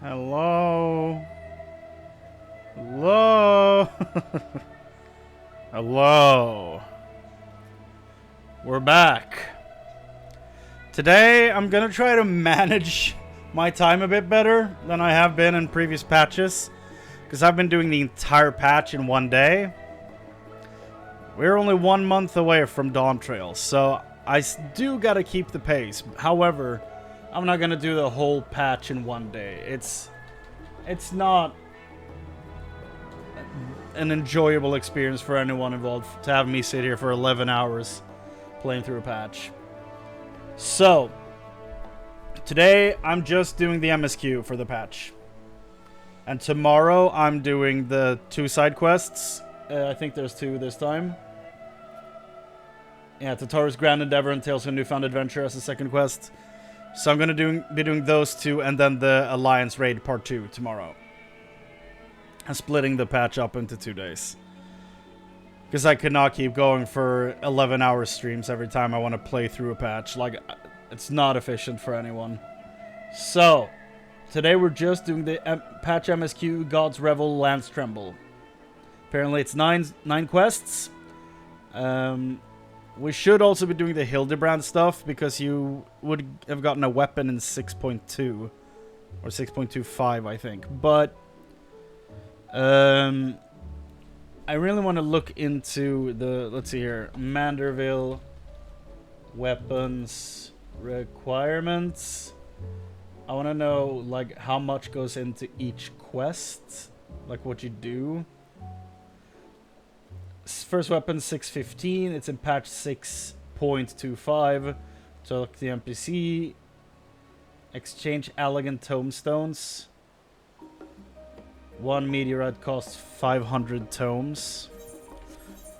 Hello? Hello? Hello? We're back. Today, I'm gonna try to manage my time a bit better than I have been in previous patches, because I've been doing the entire patch in one day. We're only 1 month away from Dawn Trail, so I do gotta keep the pace. However, I'm not gonna do the whole patch in one day. It's not an enjoyable experience for anyone involved to have me sit here for 11 hours playing through a patch. So, today I'm just doing the MSQ for the patch. And tomorrow I'm doing the 2 side quests. I think there's 2 this time. Yeah, Tataru's Grand Endeavor and Tales of a Newfound Adventure as the second quest. So I'm gonna be doing those 2 and then the Alliance Raid Part 2 tomorrow. And splitting the patch up into 2 days. Because I could not keep going for 11-hour streams every time I want to play through a patch. Like, it's not efficient for anyone. So, today we're just doing the patch MSQ, God's Revel, Lance Tremble. Apparently it's 9 quests. We should also be doing the Hildebrand stuff, because you would have gotten a weapon in 6.2. Or 6.25, I think. But I really want to look into the, let's see here, Manderville weapons requirements. I want to know, like, how much goes into each quest, like what you do. First weapon 615, it's in patch 6.25. Talk to the NPC. Exchange elegant tomestones. 1 meteorite costs 500 tomes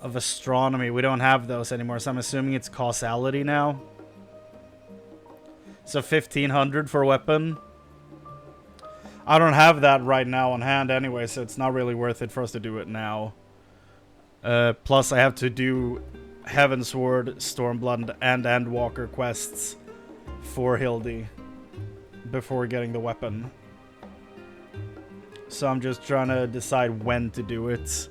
of astronomy. We don't have those anymore, so I'm assuming it's causality now. So 1500 for a weapon. I don't have that right now on hand anyway, so it's not really worth it for us to do it now. Plus I have to do Heavensward, Stormblood, and Endwalker quests for Hildy before getting the weapon. So I'm just trying to decide when to do it.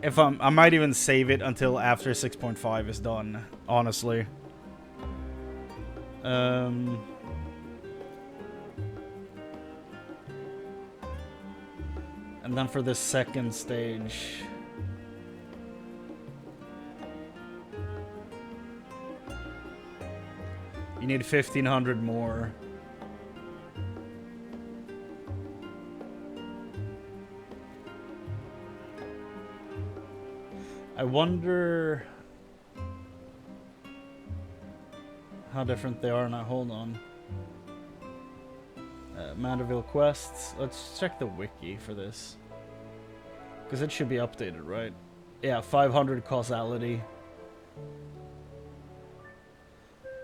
I might even save it until after 6.5 is done, honestly. And then for the second stage, you need 1500 more. I wonder how different they are now. Hold on. Manderville quests. Let's check the wiki for this. Because it should be updated, right? Yeah, 500 causality.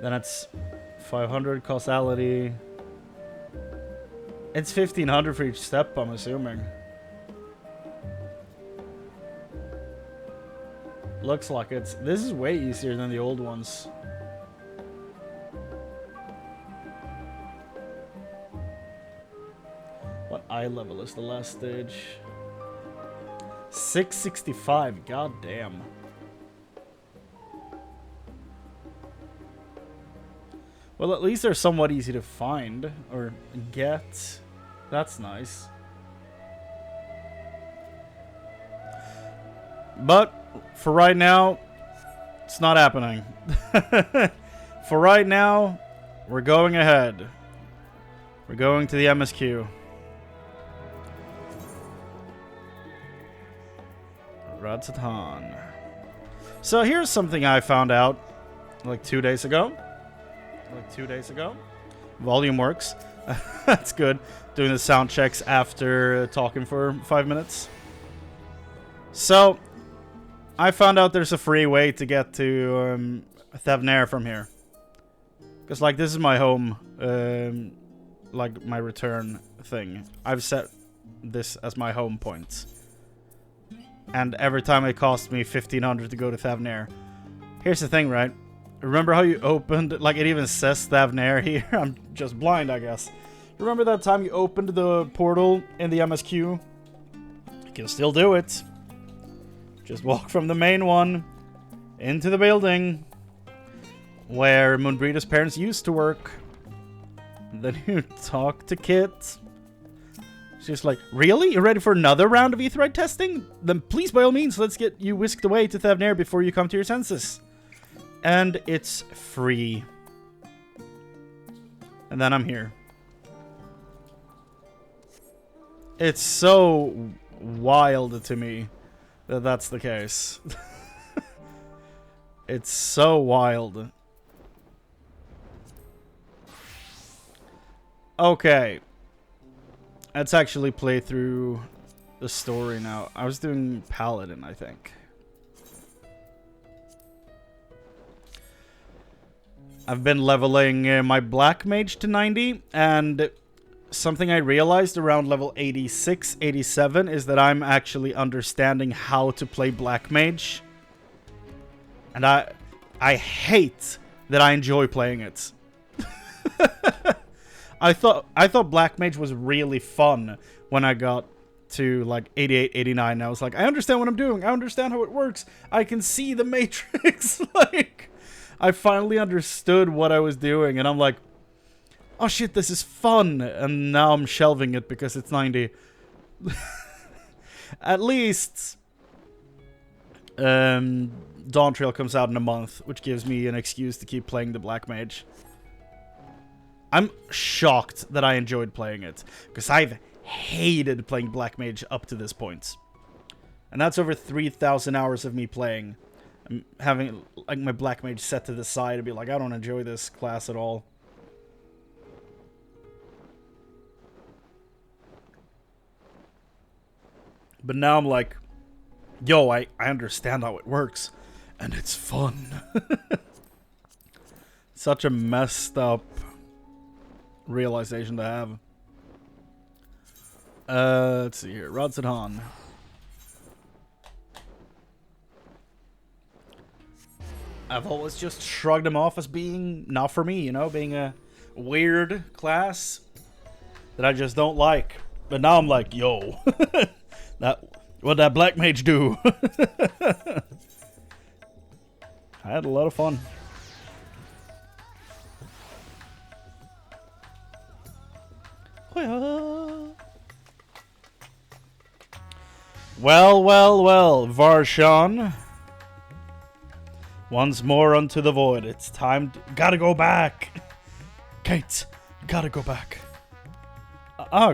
Then it's 500 causality. It's 1500 for each step, I'm assuming. Looks like it's... This is way easier than the old ones. What eye level is the last stage? 665. God damn. Well, at least they're somewhat easy to find or get. That's nice. But for right now, it's not happening. For right now, we're going ahead. We're going to the MSQ. Radsatan. So here's something I found out like 2 days ago. Volume works. That's good. Doing the sound checks after talking for 5 minutes. So I found out there's a free way to get to Thavnair from here. Because, like, this is my home, like, my return thing. I've set this as my home point. And every time it costs me 1500 to go to Thavnair. Here's the thing, right? Remember how you opened, like it even says Thavnair here? I'm just blind, I guess. Remember that time you opened the portal in the MSQ? You can still do it. Just walk from the main one into the building where Moonbreeder's parents used to work. And then you talk to Kit. She's like, really? You're ready for another round of Aetheryte testing? Then please, by all means, let's get you whisked away to Thavnair before you come to your senses. And it's free. And then I'm here. It's so wild to me that that's the case. It's so wild. Okay. Let's actually play through the story now. I was doing Paladin, I think. I've been leveling my Black Mage to 90, and something I realized around level 86, 87 is that I'm actually understanding how to play Black Mage. And I hate that I enjoy playing it. I thought Black Mage was really fun when I got to like 88, 89. And I was like, I understand what I'm doing. I understand how it works. I can see the matrix. Like, I finally understood what I was doing, and I'm like, oh shit, this is fun. And now I'm shelving it because it's 90. At least Dawn Trail comes out in a month, which gives me an excuse to keep playing the Black Mage. I'm shocked that I enjoyed playing it, because I've hated playing Black Mage up to this point. And that's over 3,000 hours of me playing. I'm having like my Black Mage set to the side and be like, I don't enjoy this class at all. But now I'm like, yo, I understand how it works, and it's fun. Such a messed up realization to have. Let's see here. Radzadan. I've always just shrugged him off as being not for me, you know, being a weird class that I just don't like. But now I'm like, yo, what'd that Black Mage do? I had a lot of fun. Well, well, well, Varshan. Once more unto the void. It's time to... Gotta go back! Kate, gotta go back.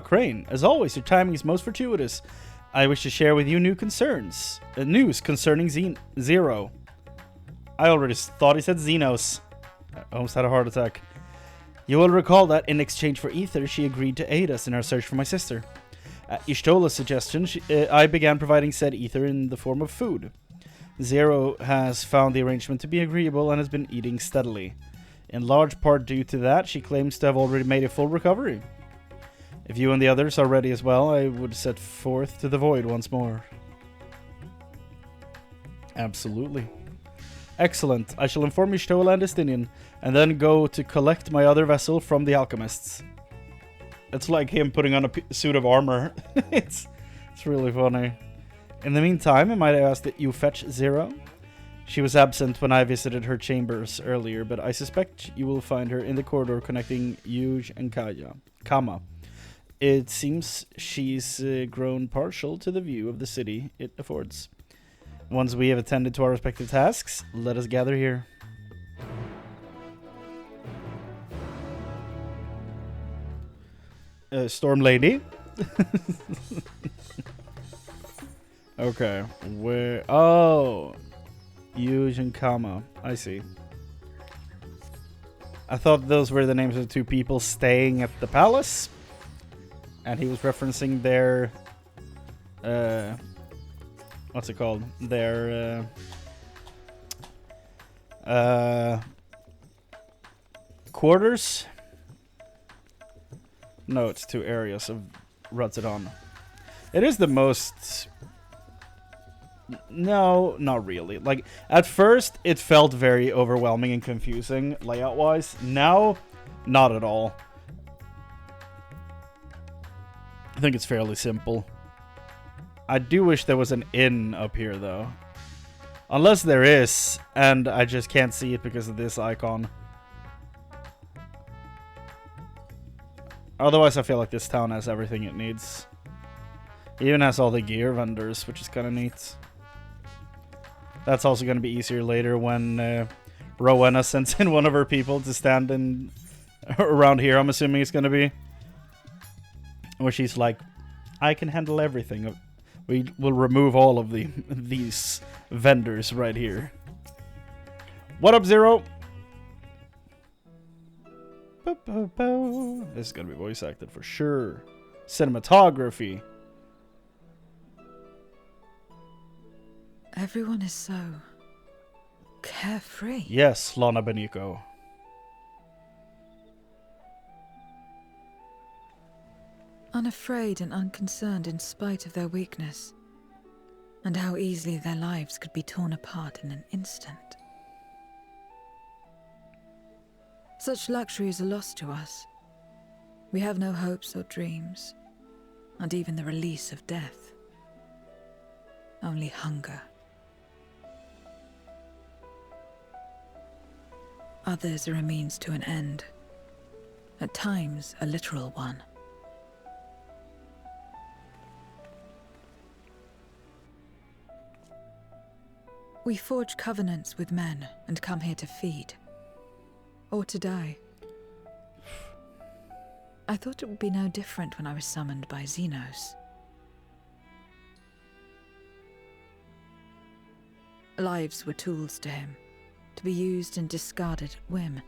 Chrane. As always, your timing is most fortuitous. I wish to share with you news concerning Zero. I already thought he said Xenos. I almost had a heart attack. You will recall that in exchange for ether, she agreed to aid us in our search for my sister. At Ishtola's suggestion, I began providing said ether in the form of food. Zero has found the arrangement to be agreeable and has been eating steadily. In large part due to that, she claims to have already made a full recovery. If you and the others are ready as well, I would set forth to the void once more. Absolutely. Excellent. I shall inform Ishtola and Estinian, and then go to collect my other vessel from the alchemists. It's like him putting on a suit of armor. It's really funny. In the meantime, I might ask that you fetch Zero. She was absent when I visited her chambers earlier, but I suspect you will find her in the corridor connecting Yuj and Kama. It seems she's grown partial to the view of the city it affords. Once we have attended to our respective tasks, let us gather here. Storm Lady. Okay, where... Oh! Yuj and Kama. I see. I thought those were the names of the two people staying at the palace. And he was referencing their... what's it called? Their... quarters? No, it's two areas of Radzadan. It is the most No, not really. Like, at first, it felt very overwhelming and confusing layout-wise. Now, not at all. I think it's fairly simple. I do wish there was an inn up here, though. Unless there is, and I just can't see it because of this icon. Otherwise, I feel like this town has everything it needs. It even has all the gear vendors, which is kind of neat. That's also going to be easier later when Rowena sends in one of her people to stand in around here, I'm assuming it's going to be. Where she's like, I can handle everything. We will remove all of these vendors right here. What up, Zero? This is going to be voice acted for sure. Cinematography. Everyone is so carefree. Yes, Lana Benico. Unafraid and unconcerned in spite of their weakness, and how easily their lives could be torn apart in an instant. Such luxury is a loss to us. We have no hopes or dreams, and even the release of death. Only hunger. Others are a means to an end, at times a literal one. We forge covenants with men and come here to feed, or to die. I thought it would be no different when I was summoned by Xenos. Lives were tools to him, to be used and discarded at whim.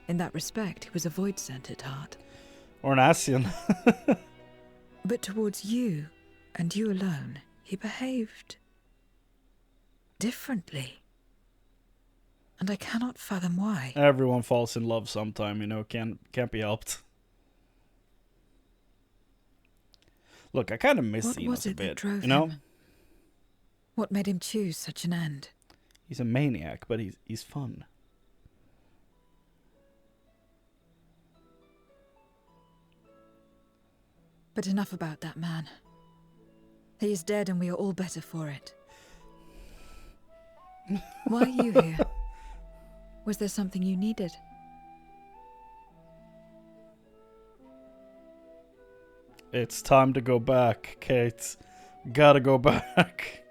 In that respect, he was a void sent at heart. Or an Asian. But towards you, and you alone, he behaved differently. And I cannot fathom why. Everyone falls in love sometime, you know, can't be helped. Look, I kind of miss Xenos a bit, you know? Him? What made him choose such an end? He's a maniac, but he's fun. But enough about that man. He is dead and we are all better for it. Why are you here? Was there something you needed? It's time to go back, Kate. Gotta go back.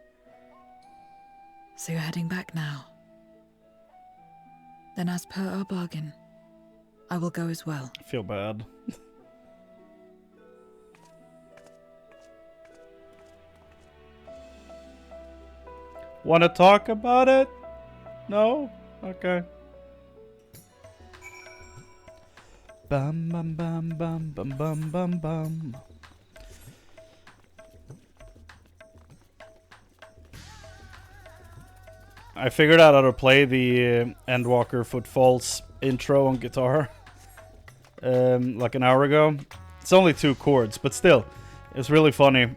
So you're heading back now. Then as per our bargain, I will go as well. I feel bad. Want to talk about it? No? Okay. Bum bum bum bum bum bum bum bum. I figured out how to play the Endwalker Footfalls intro on guitar like an hour ago. It's only 2 chords, but still, it was really funny.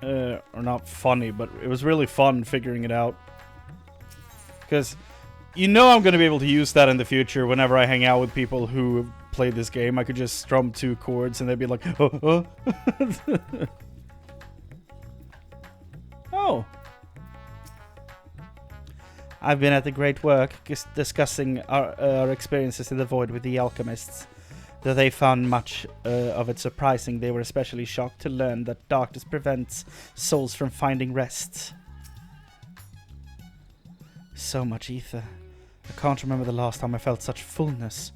Or not funny, but it was really fun figuring it out. Because you know I'm going to be able to use that in the future whenever I hang out with people who play this game. I could just strum 2 chords and they'd be like, oh. Oh. I've been at the great work discussing our experiences in the void with the alchemists. Though they found much of it surprising, they were especially shocked to learn that darkness prevents souls from finding rest. So much ether. I can't remember the last time I felt such fullness.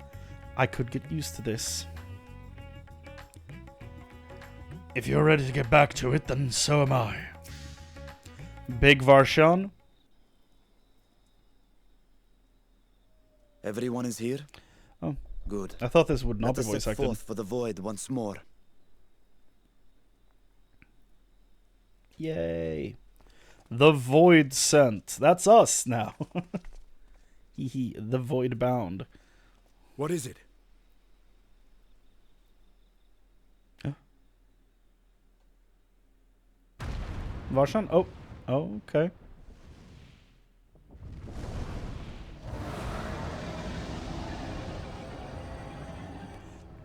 I could get used to this. If you're ready to get back to it, then so am I. Big Varshan. Everyone is here? Oh. Good. I thought this would not be Let us voice set acted. forth for the void once more. Yay. The Void Sent. That's us now. Hehe, the Void Bound. What is it? Varshan? Oh, Oh, okay.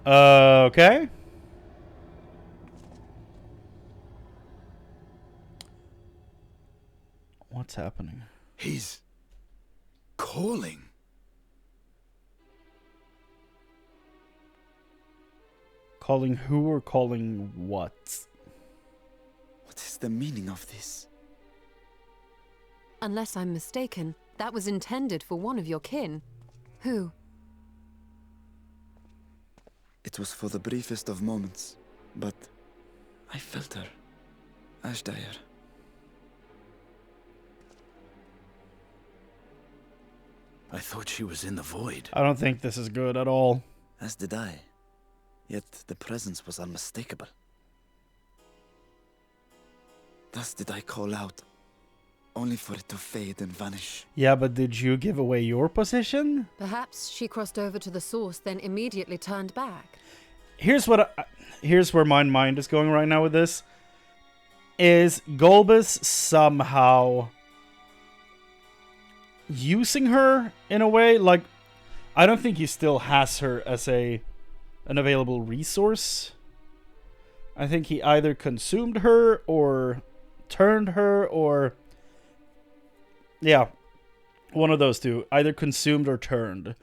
Okay. What's happening? He's calling. Calling who or calling what? What is the meaning of this? Unless I'm mistaken, that was intended for one of your kin. Who? It was for the briefest of moments, but I felt her. Ashdire. I thought she was in the void. I don't think this is good at all. As did I. Yet the presence was unmistakable. Thus did I call out, only for it to fade and vanish. Yeah, but did you give away your position? Perhaps she crossed over to the source, then immediately turned back. Here's where my mind is going right now with this. Is Golbus somehow using her in a way? Like, I don't think he still has her as an available resource. I think he either consumed her or turned her, or yeah, one of those two, either consumed or turned.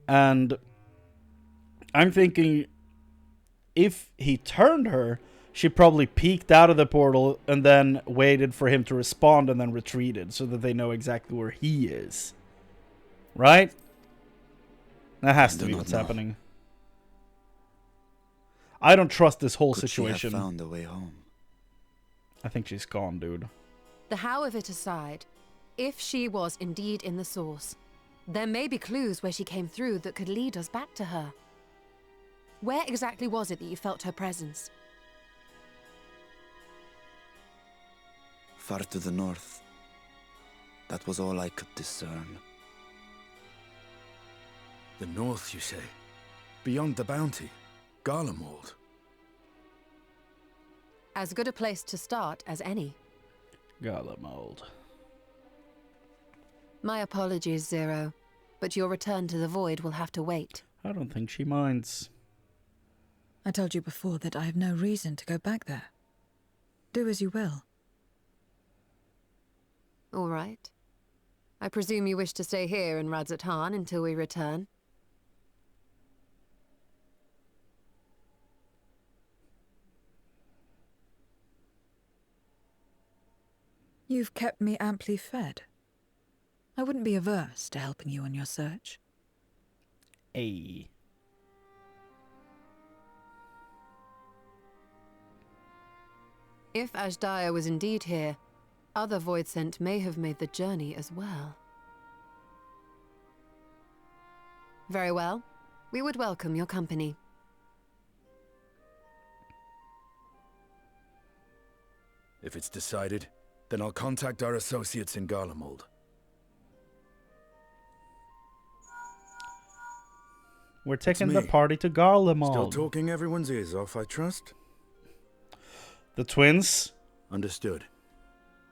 And I'm thinking if he turned her, she probably peeked out of the portal and then waited for him to respond and then retreated so that they know exactly where he is. Right? That has to be what's happening. I don't trust this whole situation. She have found a way home? I think she's gone, dude. The how of it aside, if she was indeed in the source, there may be clues where she came through that could lead us back to her. Where exactly was it that you felt her presence? Far to the north. That was all I could discern. The north, you say? Beyond the bounty? Garlemald? As good a place to start as any. Garlemald. My apologies, Zero, but your return to the Void will have to wait. I don't think she minds. I told you before that I have no reason to go back there. Do as you will. All right. I presume you wish to stay here in Radzatan until we return? You've kept me amply fed. I wouldn't be averse to helping you on your search. Ay. If Ashdaya was indeed here, other Voidsent may have made the journey as well. Very well. We would welcome your company. If it's decided, then I'll contact our associates in Garlemald. We're taking the party to Garlemald. Still talking everyone's ears off, I trust? The twins? Understood.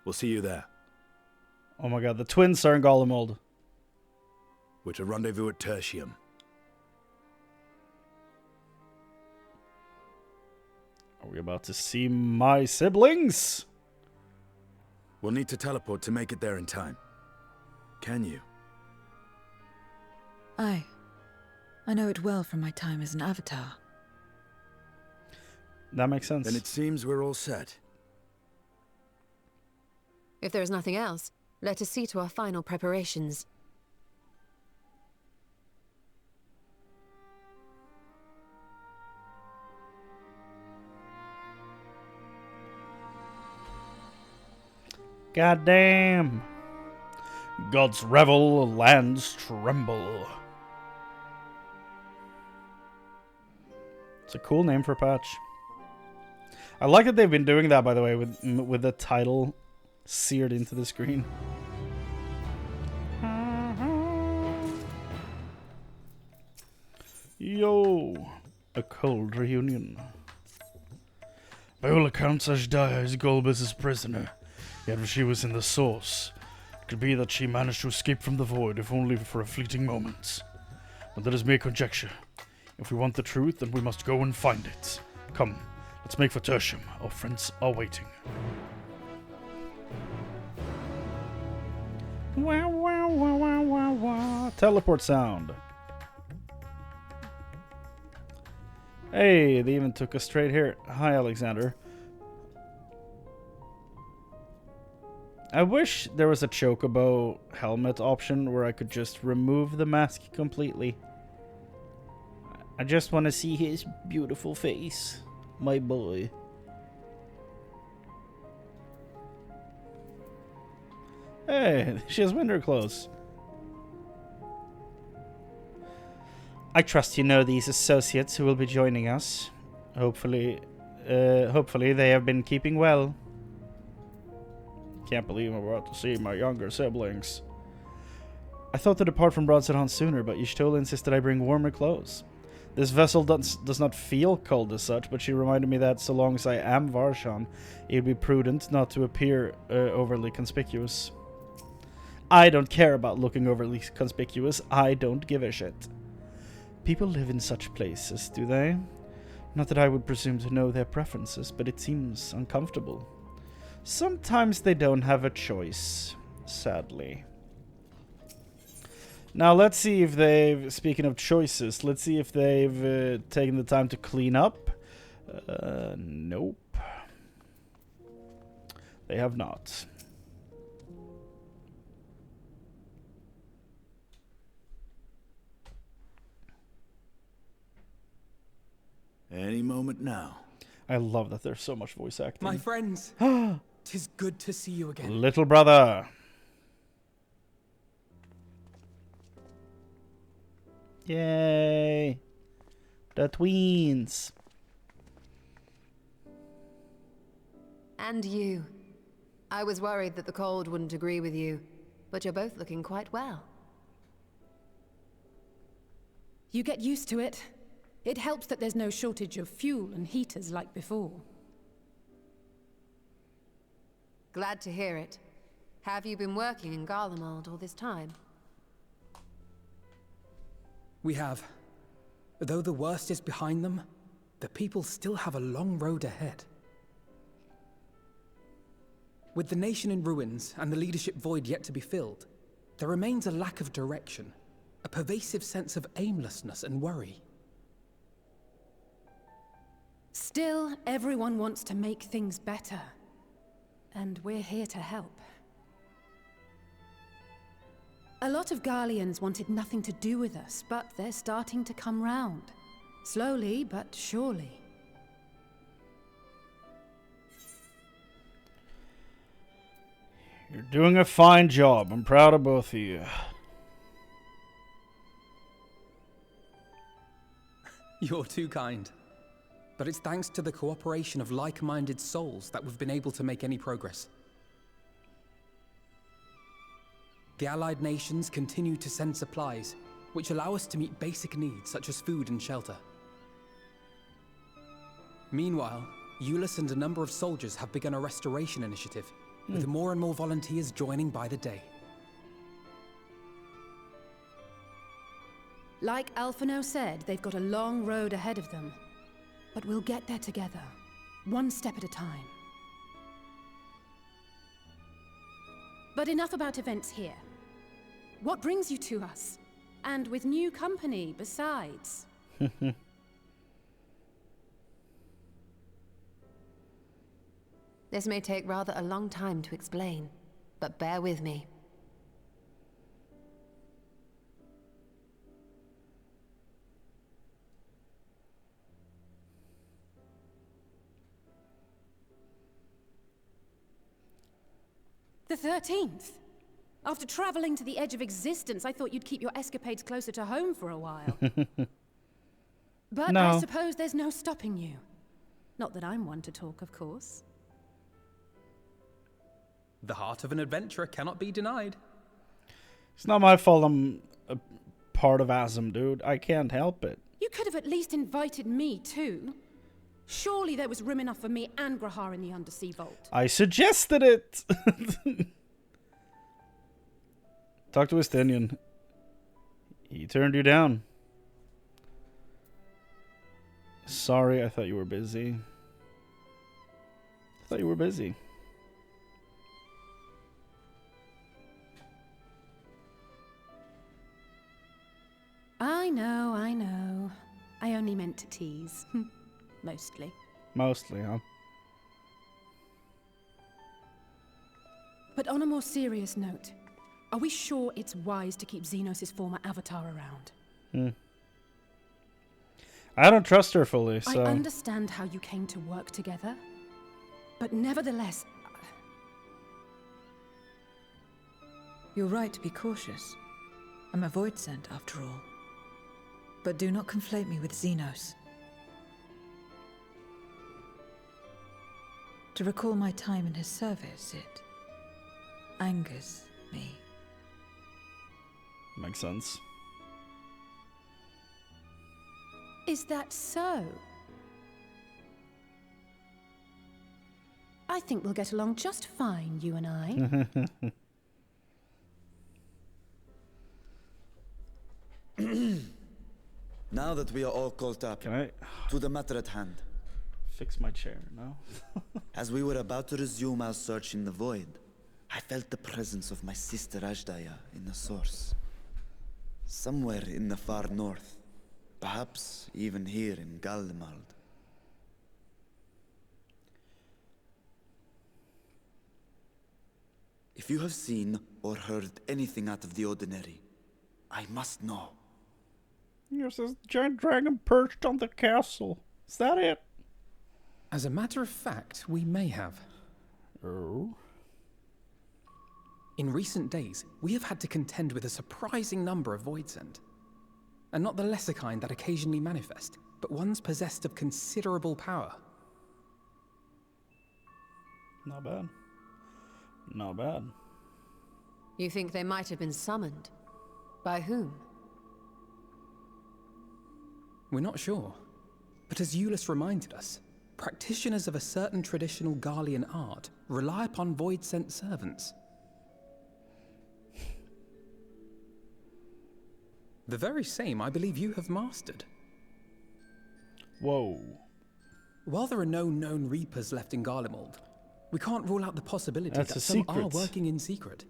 We'll see you there. Oh my god, the twins are in Garlemald. We're to rendezvous at Tertium. Are we about to see my siblings? We'll need to teleport to make it there in time. Can you? Aye. I know it well from my time as an avatar. That makes sense. Then it seems we're all set. If there is nothing else, let us see to our final preparations. Goddamn. God's Revel, lands Tremble. It's a cool name for a patch. I like that they've been doing that, by the way, with the title seared into the screen. Yo, a cold reunion. By all accounts, Ashdaya is Golbus' prisoner. Yet if she was in the source, it could be that she managed to escape from the void, if only for a fleeting moment. But that is mere conjecture. If we want the truth, then we must go and find it. Come, let's make for Tertium. Our friends are waiting. Wow, wow, wow, wow, wow, wow. Teleport sound. Hey, they even took us straight here. Hi, Alexander. I wish there was a chocobo helmet option where I could just remove the mask completely. I just want to see his beautiful face. My boy. Hey, she has winter clothes. I trust you know these associates who will be joining us. Hopefully they have been keeping well. Can't believe I'm about to see my younger siblings. I thought to depart from Broadsedan sooner, but Y'shtola insisted I bring warmer clothes. This vessel does not feel cold as such, but she reminded me that so long as I am Varshan, it would be prudent not to appear overly conspicuous. I don't care about looking overly conspicuous. I don't give a shit. People live in such places, do they? Not that I would presume to know their preferences, but it seems uncomfortable. Sometimes they don't have a choice, sadly. Now let's see if they've, speaking of choices, let's see if they've taken the time to clean up. Nope. They have not. Any moment now. I love that there's so much voice acting. My friends, 'tis good to see you again. Little brother. Yay. The tweens. And you. I was worried that the cold wouldn't agree with you, but you're both looking quite well. You get used to it. It helps that there's no shortage of fuel and heaters like before. Glad to hear it. Have you been working in Garlemald all this time? We have. Though the worst is behind them, the people still have a long road ahead. With the nation in ruins and the leadership void yet to be filled, there remains a lack of direction, a pervasive sense of aimlessness and worry. Still, everyone wants to make things better. And we're here to help. A lot of Garleans wanted nothing to do with us, but they're starting to come round. Slowly, but surely. You're doing a fine job. I'm proud of both of you. You're too kind. But it's thanks to the cooperation of like-minded souls that we've been able to make any progress. The allied nations continue to send supplies, which allow us to meet basic needs such as food and shelter. Meanwhile, Euless and a number of soldiers have begun a restoration initiative, with more and more volunteers joining by the day. Like Alphino said, they've got a long road ahead of them. But we'll get there together, one step at a time. But enough about events here. What brings you to us? And with new company, besides. This may take rather a long time to explain, but bear with me. The 13th? After traveling to the edge of existence, I thought you'd keep your escapades closer to home for a while. But No. I suppose there's no stopping you. Not that I'm one to talk, of course. The heart of an adventurer cannot be denied. It's not my fault I'm a part of Asm, dude. I can't help it. You could have at least invited me, too. Surely there was room enough for me and Grahar in the undersea vault. I suggested it! Talk to Estinian. He turned you down. Sorry, I thought you were busy. I thought you were busy. I know, I know. I only meant to tease. Mostly. Mostly, huh? But on a more serious note, are we sure it's wise to keep Xenos' former avatar around? I don't trust her fully, so... I understand how you came to work together, but nevertheless... You're right to be cautious. I'm a void sent, after all. But do not conflate me with Xenos. To recall my time in his service, it angers me. Makes sense. Is that so? I think we'll get along just fine, you and I. Now that we are all caught up, Can I to the matter at hand. fix my chair? No? As we were about to resume our search in the void, I felt the presence of my sister Ajdaya in the source. Somewhere in the far north. Perhaps even here in Galdemald. If you have seen or heard anything out of the ordinary, I must know. There's this giant dragon perched on the castle. Is that it? As a matter of fact, we may have. Oh. In recent days, we have had to contend with a surprising number of Voidsent. And not the lesser kind that occasionally manifest, but ones possessed of considerable power. Not bad. Not bad. You think they might have been summoned? By whom? We're not sure. But as Euless reminded us, practitioners of a certain traditional Garlean art rely upon Void-sent servants. The very same I believe you have mastered. Whoa. While there are no known Reapers left in Garlemald, we can't rule out the possibility That's that a some are secret. working in secret.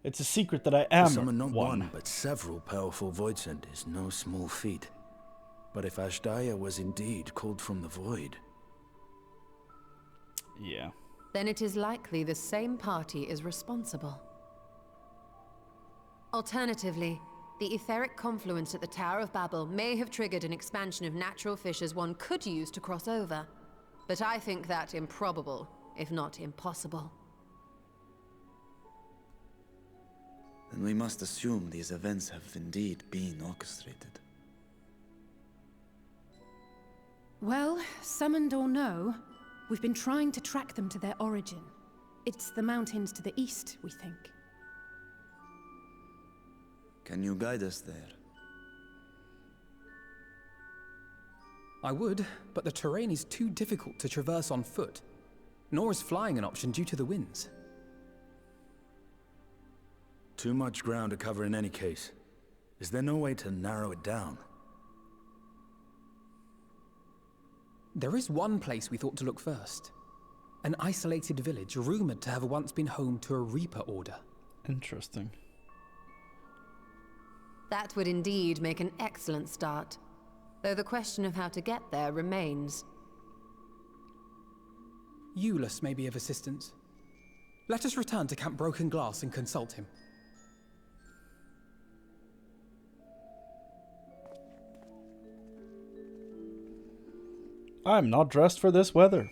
It's a secret that I am Summon not one. one, but several powerful Voidsent is no small feat. But if Ajdaya was indeed called from the void... Yeah. Then it is likely the same party is responsible. Alternatively, the etheric confluence at the Tower of Babel may have triggered an expansion of natural fissures one could use to cross over. But I think that improbable, if not impossible. Then we must assume these events have indeed been orchestrated. Well, summoned or no, we've been trying to track them to their origin. It's the mountains to the east, we think. Can you guide us there? I would, but the terrain is too difficult to traverse on foot. Nor is flying an option due to the winds. Too much ground to cover in any case. Is there no way to narrow it down? There is one place we thought to look first. An isolated village rumored to have once been home to a Reaper order. Interesting. That would indeed make an excellent start. Though the question of how to get there remains. Euless may be of assistance. Let us return to Camp Broken Glass and consult him. I'm not dressed for this weather.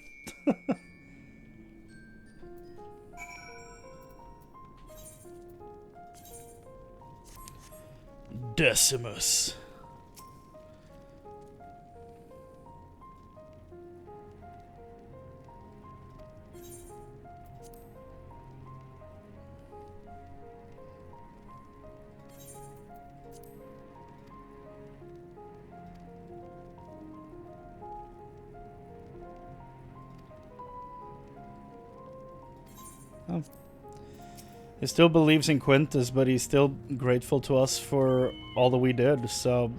Decimus. Oh. He still believes in Quintus, but he's still grateful to us for all that we did, so...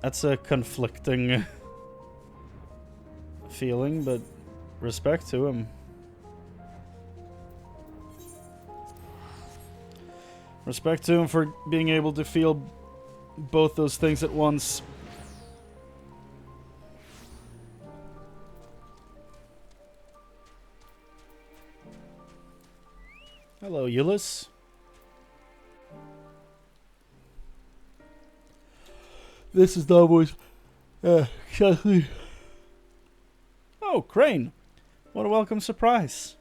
That's a conflicting feeling, but respect to him. Respect to him for being able to feel both those things at once. Hello, Euless. This is the voice. Exactly. Oh, Chrane. What a welcome surprise.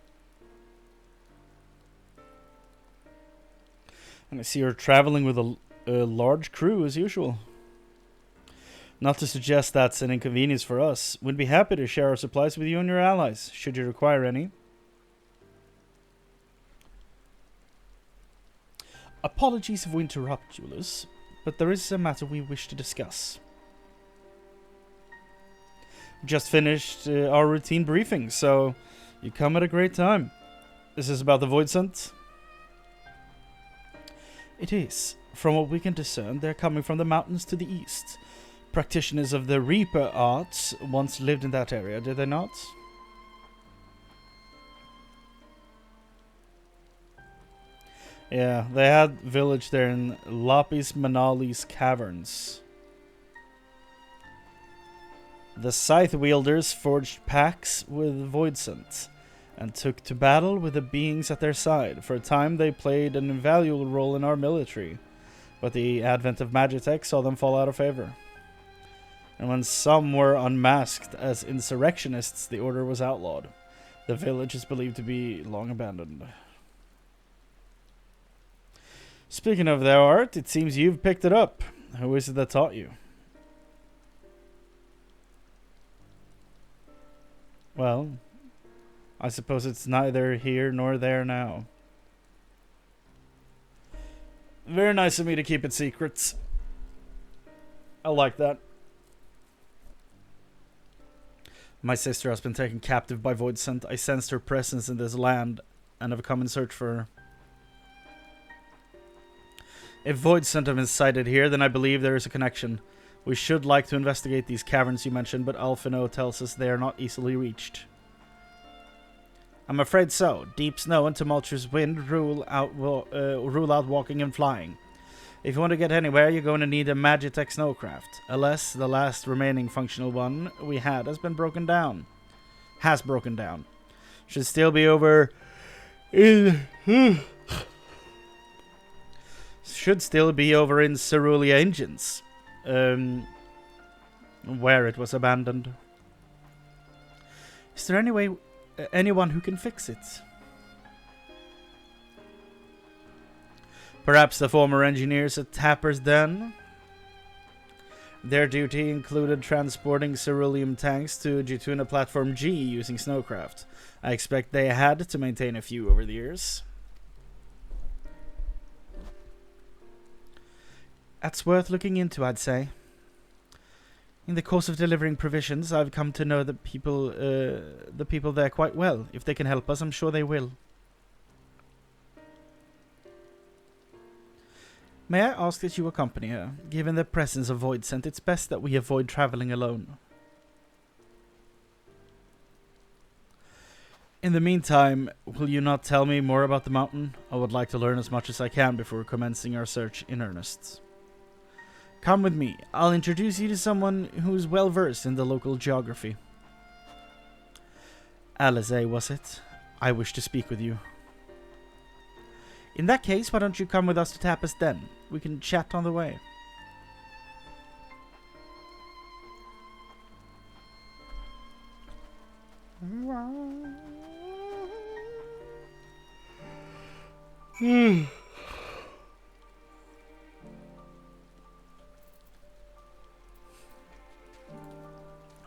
And I see you're traveling with a large crew as usual. Not to suggest that's an inconvenience for us. We'd be happy to share our supplies with you and your allies, should you require any. Apologies if we interrupt, Julius, but there is a matter we wish to discuss. Just finished our routine briefing, so you come at a great time. This is about the Voidsent. It is. From what we can discern, they're coming from the mountains to the east. Practitioners of the Reaper arts once lived in that area, did they not? Yeah, they had village there in Lapis Manali's caverns. The Scythe wielders forged pacts with Voidsent and took to battle with the beings at their side. For a time they played an invaluable role in our military, but the advent of Magitech saw them fall out of favor. And when some were unmasked as insurrectionists, the order was outlawed. The village is believed to be long abandoned. Speaking of their art, it seems you've picked it up. Who is it that taught you? Well, I suppose it's neither here nor there now. Very nice of me to keep it secret. I like that. My sister has been taken captive by Voidsent. I sensed her presence in this land and have come in search for her. If Voidsent have been sighted here, then I believe there is a connection. We should like to investigate these caverns you mentioned, but Alphino tells us they are not easily reached. I'm afraid so. Deep snow and tumultuous wind rule out walking and flying. If you want to get anywhere, you're going to need a Magitech snowcraft. Alas, the last remaining functional one we had has been broken down. Should still be over in... Should still be over in Cerulean Engines. Where it was abandoned. Is there any way... anyone who can fix it? Perhaps the former engineers at Tapper's Den? Their duty included transporting cerulean tanks to Jutuna Platform G using snowcraft. I expect they had to maintain a few over the years. That's worth looking into, I'd say. In the course of delivering provisions, I've come to know the people there quite well. If they can help us, I'm sure they will. May I ask that you accompany her? Given the presence of Voidsent, it's best that we avoid traveling alone. In the meantime, will you not tell me more about the mountain? I would like to learn as much as I can before commencing our search in earnest. Come with me. I'll introduce you to someone who's well versed in the local geography. Alize, was it? I wish to speak with you. In that case, why don't you come with us to Tapper's Den? We can chat on the way.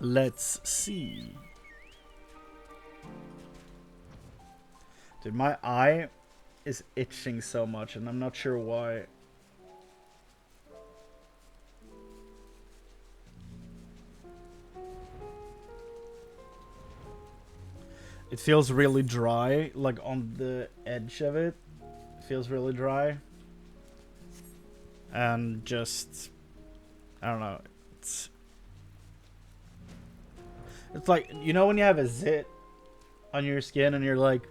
Let's see. Dude, my eye is itching so much and I'm not sure why. It feels really dry, like on the edge of it. It feels really dry. And just, I don't know. It's like, you know when you have a zit on your skin and you're like,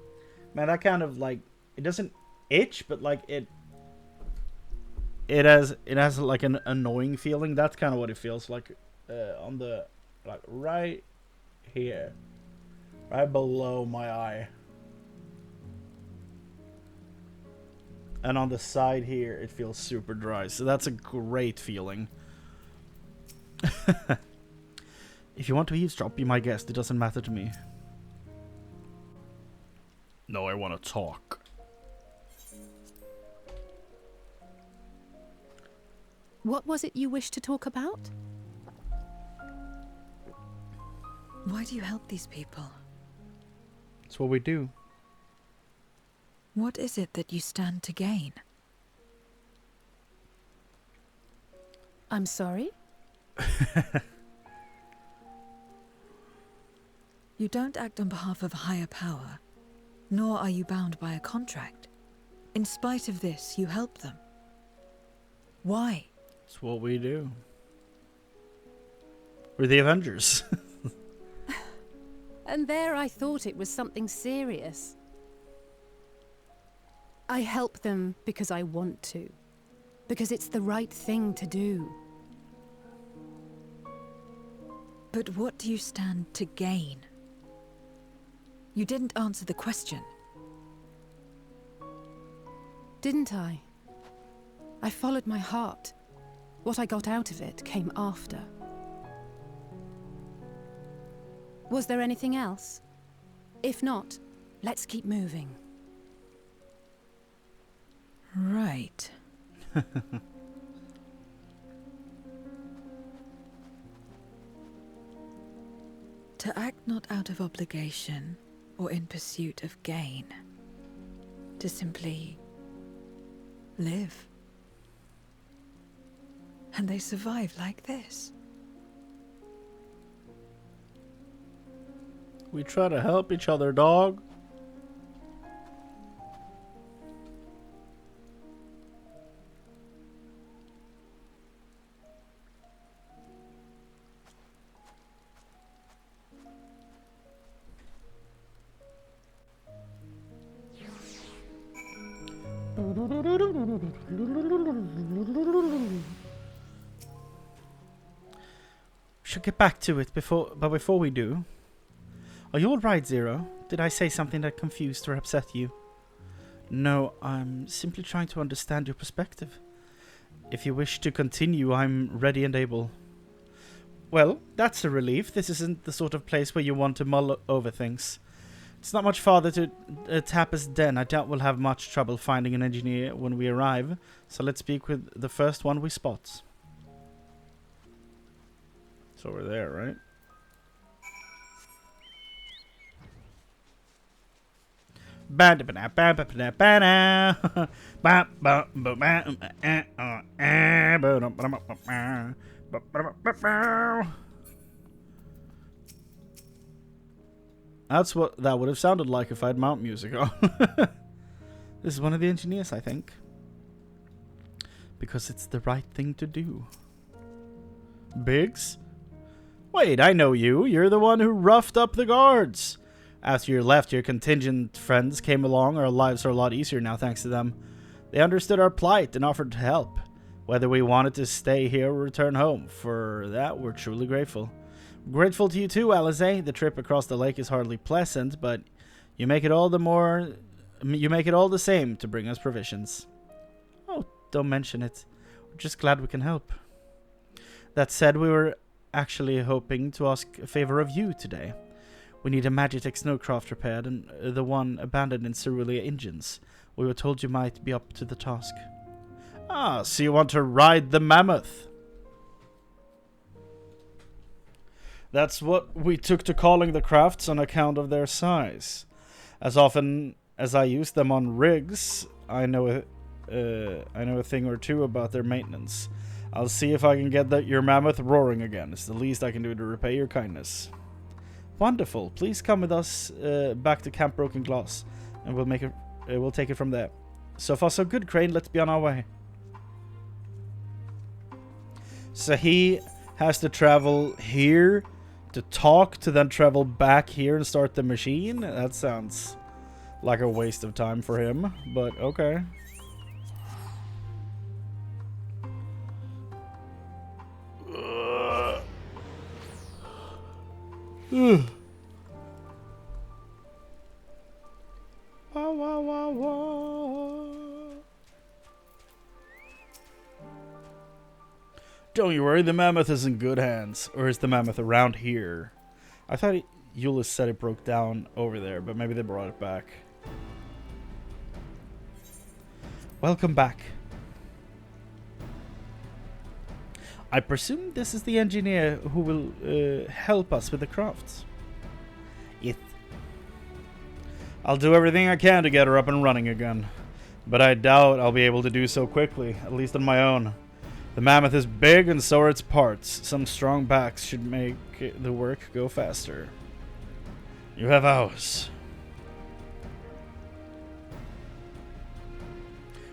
man, that kind of like, it doesn't itch, but like it has like an annoying feeling. That's kind of what it feels like on the, like right here, right below my eye, and on the side here it feels super dry. So that's a great feeling. If you want to eavesdrop, be my guest. It doesn't matter to me. No, I want to talk. What was it you wished to talk about? Why do you help these people? It's what we do. What is it that you stand to gain? I'm sorry? You don't act on behalf of a higher power, nor are you bound by a contract. In spite of this, you help them. Why? It's what we do. We're the Avengers. And there I thought it was something serious. I help them because I want to. Because it's the right thing to do. But what do you stand to gain? You didn't answer the question. Didn't I? I followed my heart. What I got out of it came after. Was there anything else? If not, let's keep moving. Right. To act not out of obligation or in pursuit of gain. To simply live. And they survive like this. We try to help each other, dog. Should get back to it before we do. Are you all right, Zero? Did I say something that confused or upset you? No, I'm simply trying to understand your perspective. If you wish to continue, I'm ready and able. Well, that's a relief. This isn't the sort of place where you want to mull over things. It's not much farther to Tapper's Den. I doubt we'll have much trouble finding an engineer when we arrive, so let's speak with the first one we spot. It's over there, right? That's what that would have sounded like if I had mount music on. This is one of the engineers, I think. Because it's the right thing to do. Biggs? Wait, I know you. You're the one who roughed up the guards. After you left, your contingent friends came along. Our lives are a lot easier now thanks to them. They understood our plight and offered to help. Whether we wanted to stay here or return home. For that, we're truly grateful. Grateful to you too, Alize. The trip across the lake is hardly pleasant, but you make it all the same to bring us provisions. Oh, don't mention it. We're just glad we can help. That said, we were actually hoping to ask a favor of you today. We need a Magitech snowcraft repaired and the one abandoned in Cerulean engines. We were told you might be up to the task. Ah, so you want to ride the mammoth? That's what we took to calling the crafts on account of their size. As often as I use them on rigs, I know a thing or two about their maintenance. I'll see if I can get your mammoth roaring again. It's the least I can do to repay your kindness. Wonderful. Please come with us back to Camp Broken Glass, and we'll take it from there. So far, so good, Chrane. Let's be on our way. So he has to travel here to talk, to then travel back here and start the machine? That sounds like a waste of time for him, but okay. Wah, wah, wah, wah. Don't you worry, the mammoth is in good hands. Or is the mammoth around here? I thought Euless said it broke down over there, but maybe they brought it back. Welcome back. I presume this is the engineer who will help us with the crafts. Yes. I'll do everything I can to get her up and running again. But I doubt I'll be able to do so quickly, at least on my own. The mammoth is big and so are its parts. Some strong backs should make the work go faster. You have ours.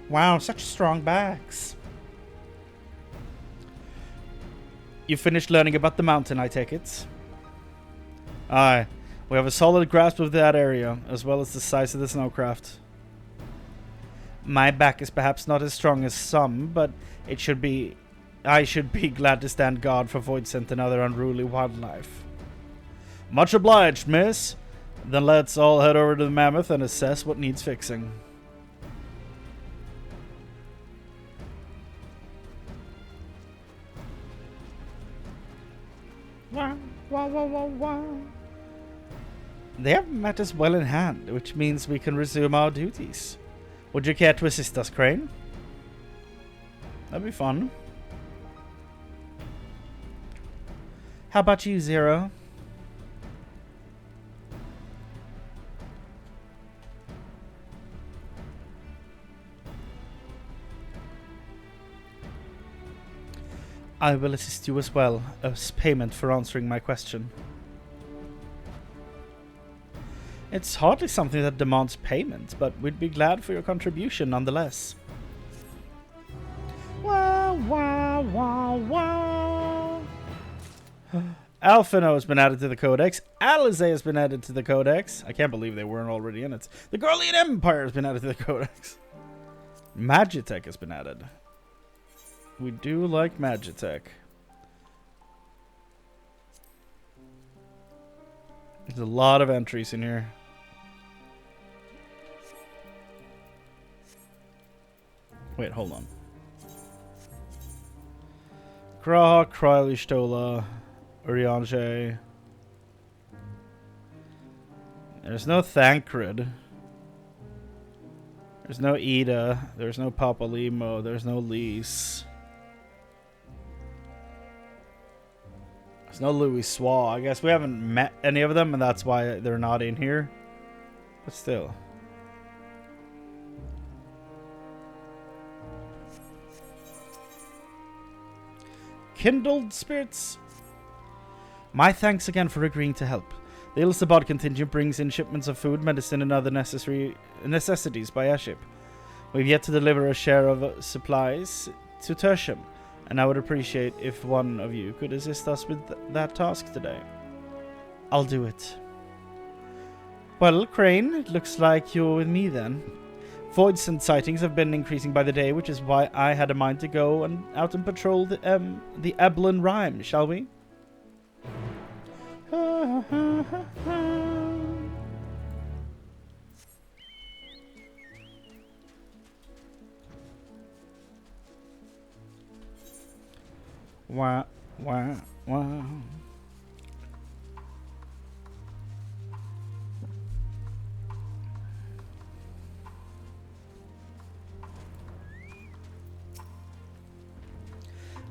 Wow, such strong backs. You finished learning about the mountain, I take it? Aye. We have a solid grasp of that area, as well as the size of the snowcraft. My back is perhaps not as strong as some, but it should be... I should be glad to stand guard for Voidsent and other unruly wildlife. Much obliged, miss. Then let's all head over to the mammoth and assess what needs fixing. Wow, wow, wow, wow, wow. They have matters well in hand, which means we can resume our duties. Would you care to assist us, Chrane? That'd be fun. How about you, Zero? I will assist you as well, as payment for answering my question. It's hardly something that demands payment, but we'd be glad for your contribution nonetheless. Wow, wow, wow, wow. Alphino has been added to the codex. Alizé has been added to the codex. I can't believe they weren't already in it. The Garlean Empire has been added to the codex. Magitech has been added. We do like Magitech. There's a lot of entries in here. Wait, hold on. Graha, Krylistola, Uriange. There's no Thancred. There's no Ida. There's no Papalimo. There's no Lise. There's no Louis Swa. I guess we haven't met any of them, and that's why they're not in here. But still. Kindled spirits. My thanks again for agreeing to help. The Ilsabad contingent brings in shipments of food, medicine, and other necessities by airship. We've yet to deliver a share of supplies to Tertium, and I would appreciate if one of you could assist us with that task today. I'll do it. Well, Chrane, it looks like you're with me then. Voids and sightings have been increasing by the day, which is why I had a mind to go out and patrol the Eblan Rime, shall we? Wow, wow, wow.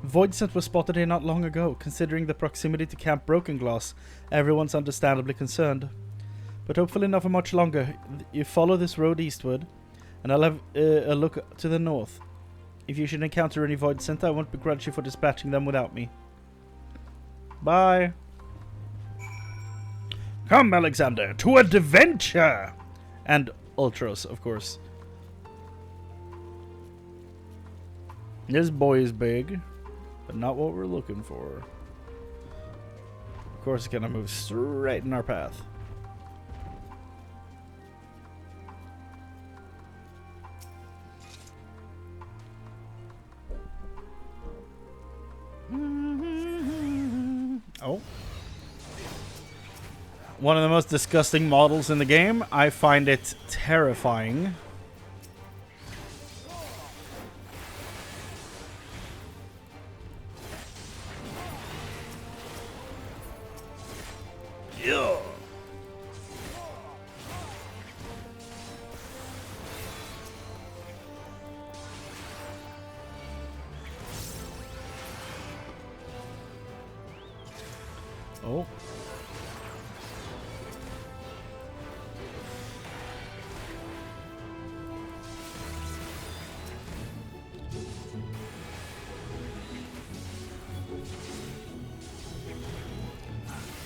Voidsent was spotted here not long ago. Considering the proximity to Camp Broken Glass, everyone's understandably concerned. But hopefully not for much longer. You follow this road eastward, and I'll have a look to the north. If you should encounter any Voidsent, I won't begrudge you for dispatching them without me. Bye. Come, Alexander, to adventure! And Ultros, of course. This boy is big, but not what we're looking for. Of course, it's gonna move straight in our path. Oh. One of the most disgusting models in the game. I find it terrifying. Yeah. Oh.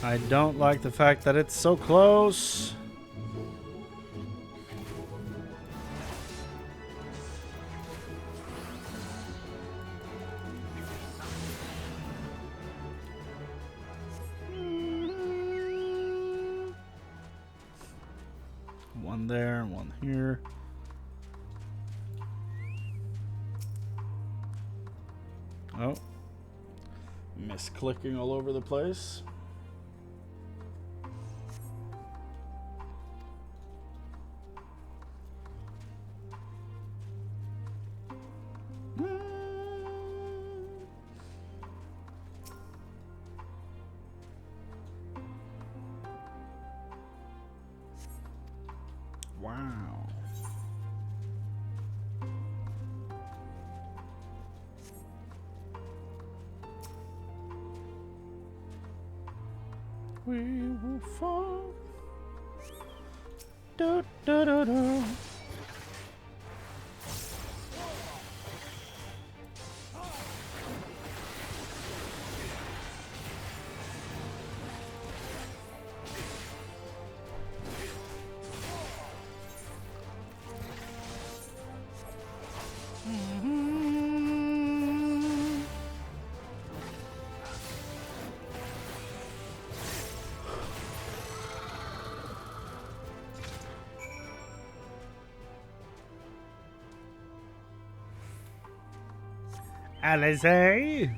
I don't like the fact that it's so close. One there, one here. Oh. Misclicking all over the place. Wow. We will fall. Do, do, do, do. Alizé.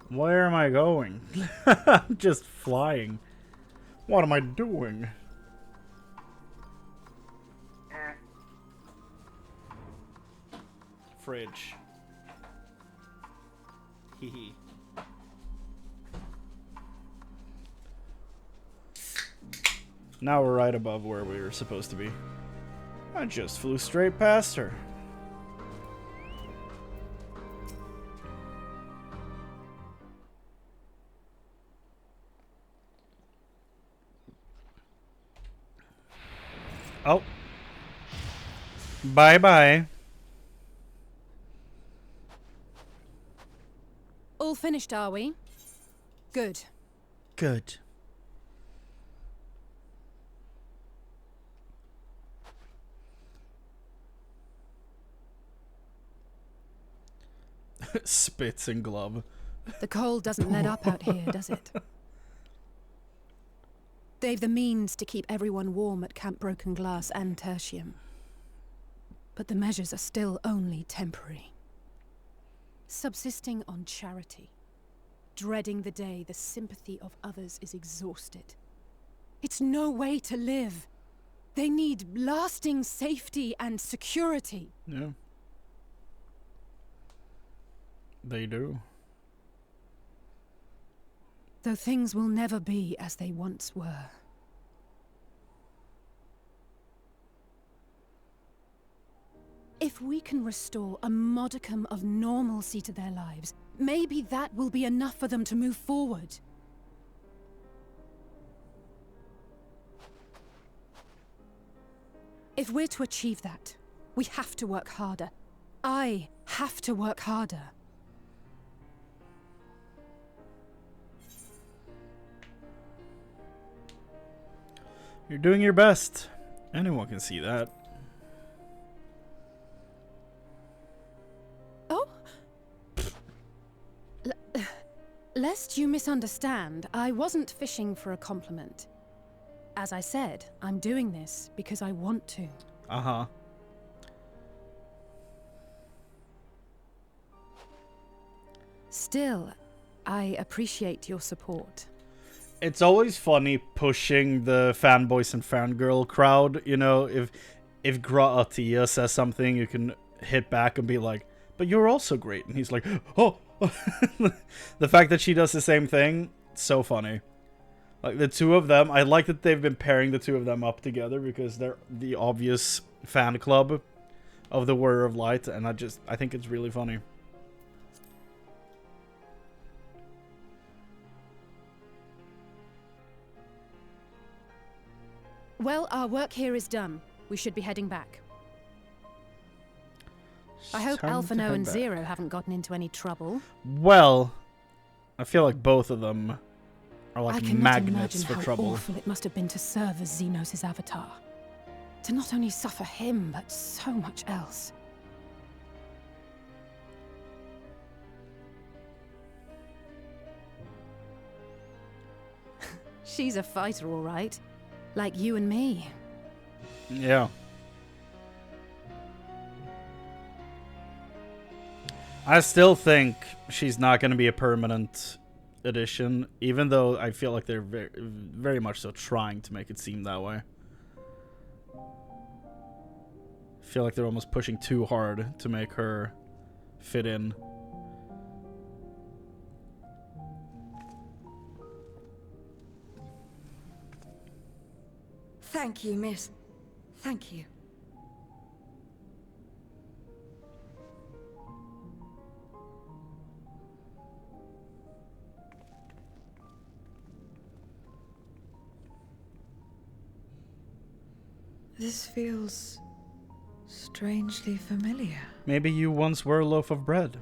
Where am I going? I'm just flying. What am I doing? Fridge. Hee. Now we're right above where we were supposed to be. I just flew straight past her. Oh. Bye-bye. All finished, are we? Good. Good. Spits and glove. The cold doesn't let up out here, does it? They've the means to keep everyone warm at Camp Broken Glass and Tertium. But the measures are still only temporary. Subsisting on charity. Dreading the day the sympathy of others is exhausted. It's no way to live. They need lasting safety and security. Yeah. They do. Though things will never be as they once were. If we can restore a modicum of normalcy to their lives, maybe that will be enough for them to move forward. If we're to achieve that, we have to work harder. I have to work harder. You're doing your best. Anyone can see that. Oh? Lest you misunderstand, I wasn't fishing for a compliment. As I said, I'm doing this because I want to. Uh-huh. Still, I appreciate your support. It's always funny pushing the fanboys and fangirl crowd, you know, if Graatia says something, you can hit back and be like, but you're also great. And he's like, oh. The fact that she does the same thing, so funny. Like, the two of them, I like that they've been pairing the two of them up together because they're the obvious fan club of the Warrior of Light, and I think it's really funny. Well, our work here is done. We should be heading back. I hope Alphino and Zero haven't gotten into any trouble. Well, I feel like both of them are like I cannot magnets imagine for how trouble. awful it must have been to serve as Xenos' avatar. To not only suffer him, but so much else. She's a fighter, all right. Like you and me. Yeah. I still think she's not going to be a permanent addition, even though I feel like they're very, very much so trying to make it seem that way. I feel like they're almost pushing too hard to make her fit in. Thank you, miss. Thank you. This feels strangely familiar. Maybe you once were a loaf of bread.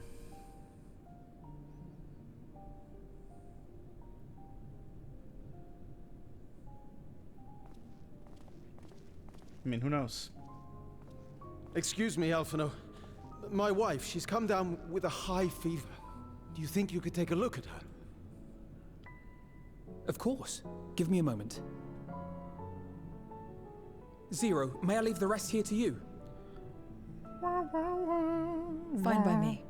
I mean, who knows? Excuse me, Alphino. My wife, she's come down with a high fever. Do you think you could take a look at her? Of course. Give me a moment. Zero, may I leave the rest here to you? Fine by me.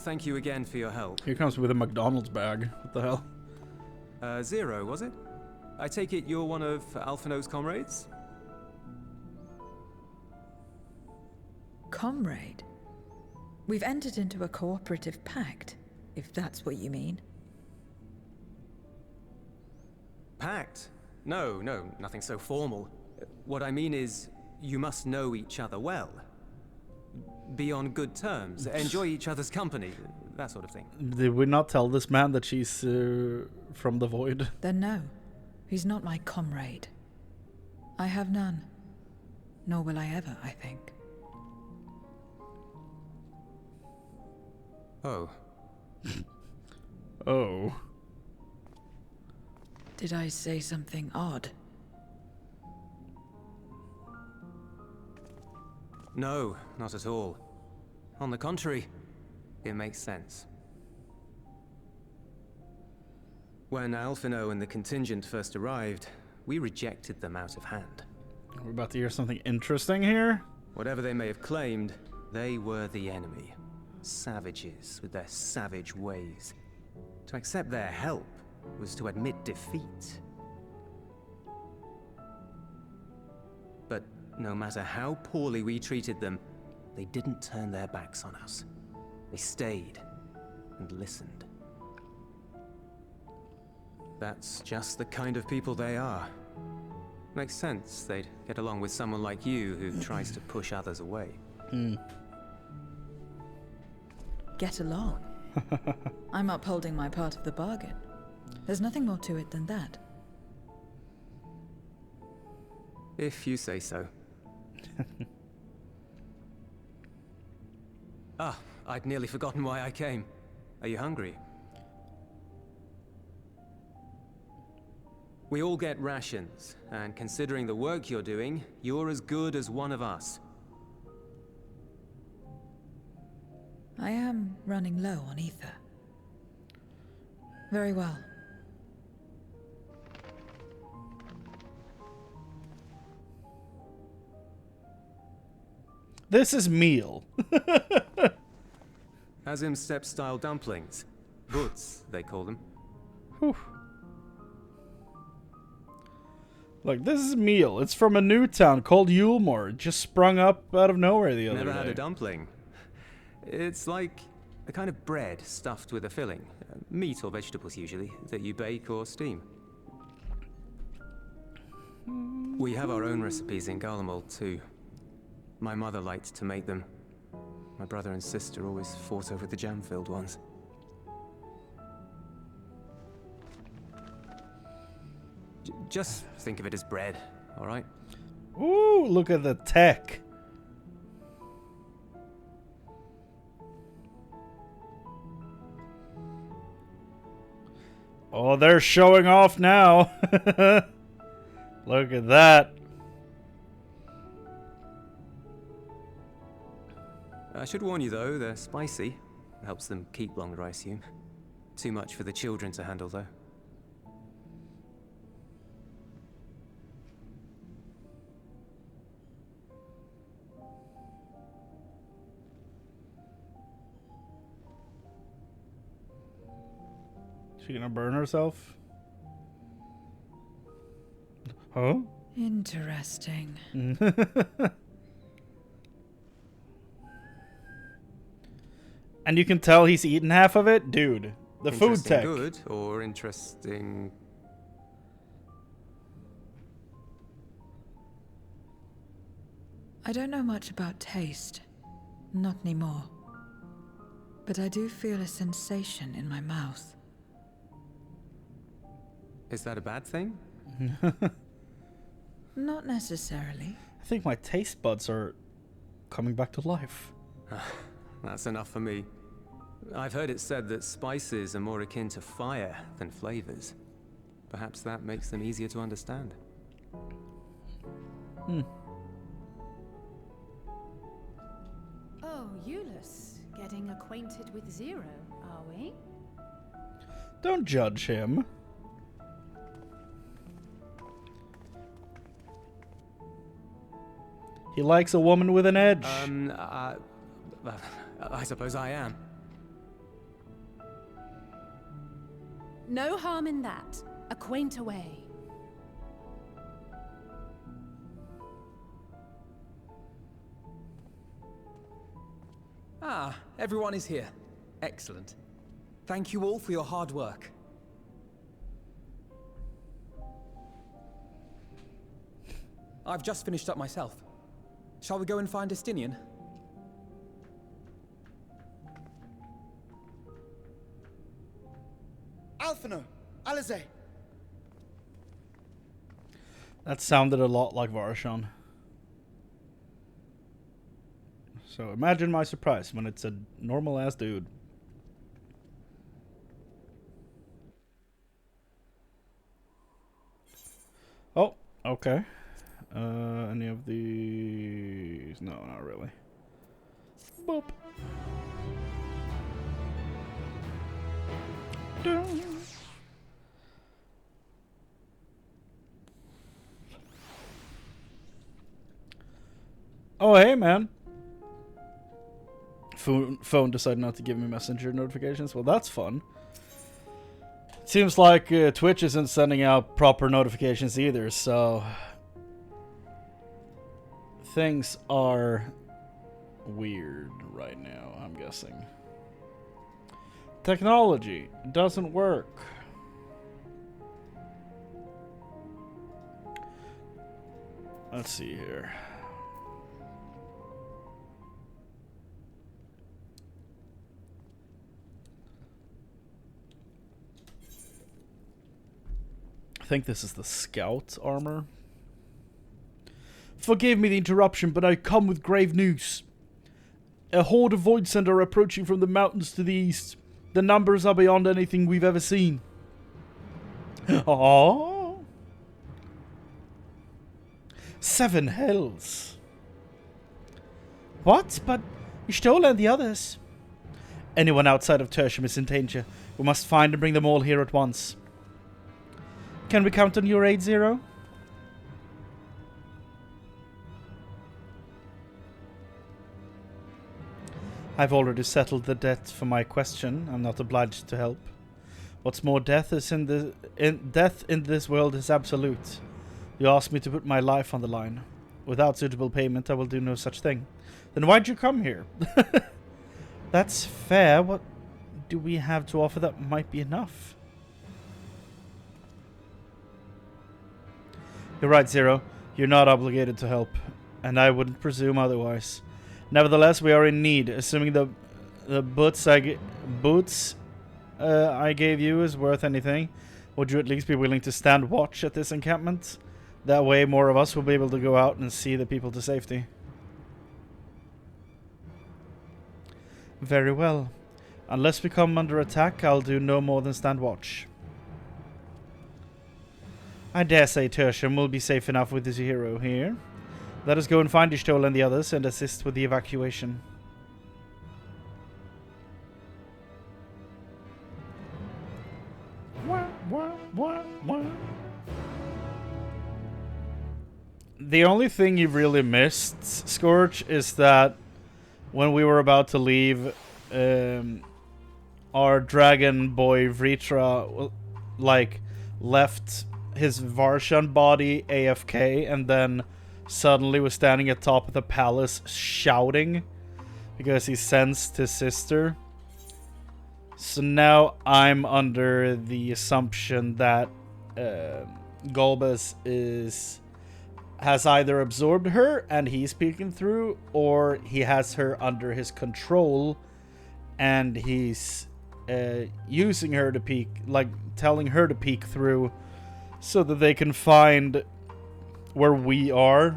Thank you again for your help. Here comes with a McDonald's bag. What the hell? Zero, was it? I take it you're one of Alphino's comrades? Comrade? We've entered into a cooperative pact, if that's what you mean. Pact? No, nothing so formal. What I mean is, you must know each other well. Be on good terms, enjoy each other's company, that sort of thing. Did we not tell this man that she's from the Void? Then no, he's not my comrade. I have none. Nor will I ever, I think. Oh. Oh. Did I say something odd? No, not at all. On the contrary, it makes sense. When Alphino and the contingent first arrived, we rejected them out of hand. We're about to hear something interesting here. Whatever they may have claimed, they were the enemy. Savages with their savage ways. To accept their help was to admit defeat. But no matter how poorly we treated them, they didn't turn their backs on us. They stayed and listened. That's just the kind of people they are. Makes sense they'd get along with someone like you who tries to push others away. Get along. I'm upholding my part of the bargain. There's nothing more to it than that. If you say so. Ah, I'd nearly forgotten why I came. Are you hungry? We all get rations, and considering the work you're doing, you're as good as one of us. I am running low on ether. Very well. This is meal. Azim step-style dumplings. Vods, they call them. Whew. Look, this is meal. It's from a new town called Yulmore. It just sprung up out of nowhere the other day. Never had a dumpling. It's like a kind of bread stuffed with a filling. Meat or vegetables usually, that you bake or steam. We have our own recipes in Garlemald too. My mother liked to make them. My brother and sister always fought over the jam-filled ones. Just think of it as bread, all right? Ooh, look at the tech. Oh, they're showing off now. Look at that. I should warn you though, they're spicy. Helps them keep longer, I assume. Too much for the children to handle though. She gonna burn herself? Huh? Interesting. And you can tell he's eaten half of it? Dude, the food tech. Good or interesting? I don't know much about taste. Not anymore. But I do feel a sensation in my mouth. Is that a bad thing? Not necessarily. I think my taste buds are coming back to life. That's enough for me. I've heard it said that spices are more akin to fire than flavors. Perhaps that makes them easier to understand. Oh, Euless, getting acquainted with Zero, are we? Don't judge him. He likes a woman with an edge. I suppose I am. No harm in that. Acquaint away. Ah, everyone is here. Excellent. Thank you all for your hard work. I've just finished up myself. Shall we go and find Estinian? Alphino! Alize! That sounded a lot like Varshan. So imagine my surprise when it's a normal-ass dude. Oh, okay. Any of these? No, not really. Boop. Dun. Oh, hey, man. Phone decided not to give me messenger notifications. Well, that's fun. Seems like Twitch isn't sending out proper notifications either, so things are weird right now, I'm guessing. Technology doesn't work. Let's see here. I think this is the scout armor. Forgive me the interruption, but I come with grave news. A horde of Voidsent are approaching from the mountains to the east. The numbers are beyond anything we've ever seen. Oh, 7 hells. What? But Y'shtola and the others? Anyone outside of Tertium is in danger. We must find and bring them all here at once. Can we count on your aid, Zero? I've already settled the debt for my question. I'm not obliged to help. What's more, death in this world is absolute. You asked me to put my life on the line. Without suitable payment, I will do no such thing. Then why'd you come here? That's fair. What do we have to offer that might be enough? You're right, Zero. You're not obligated to help, and I wouldn't presume otherwise. Nevertheless, we are in need. Assuming the boots I gave you is worth anything, would you at least be willing to stand watch at this encampment? That way, more of us will be able to go out and see the people to safety. Very well. Unless we come under attack, I'll do no more than stand watch. I dare say Tertium will be safe enough with his hero here. Let us go and find Y'shtola and the others and assist with the evacuation. The only thing you really missed, Scorch, is that when we were about to leave, our dragon boy Vritra, like, left his Varshan body AFK and then suddenly was standing at top of the palace shouting because he sensed his sister. So now I'm under the assumption that Golbez has either absorbed her and he's peeking through, or he has her under his control and he's using her to peek, like telling her to peek through so that they can find where we are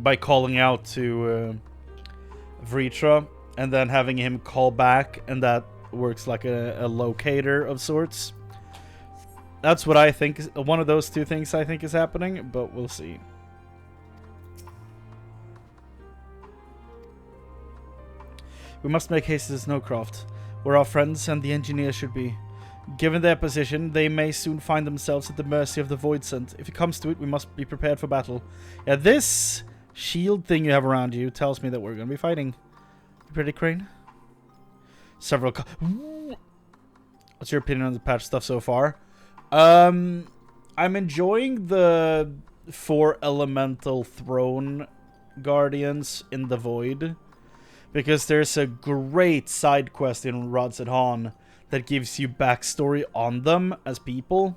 by calling out to Vritra and then having him call back, and that works like a locator of sorts. That's what I think is one of those two things I think is happening, but we'll see. We must make haste to Snowcroft, where our friends and the engineers should be. Given their position, they may soon find themselves at the mercy of the Voidsent. If it comes to it, we must be prepared for battle. Yeah, this shield thing you have around you tells me that we're going to be fighting. You ready, Chrane? Several... What's your opinion on the patch stuff so far? I'm enjoying the 4 elemental throne guardians in the Void, because there's a great side quest in Rods at Hon that gives you backstory on them as people.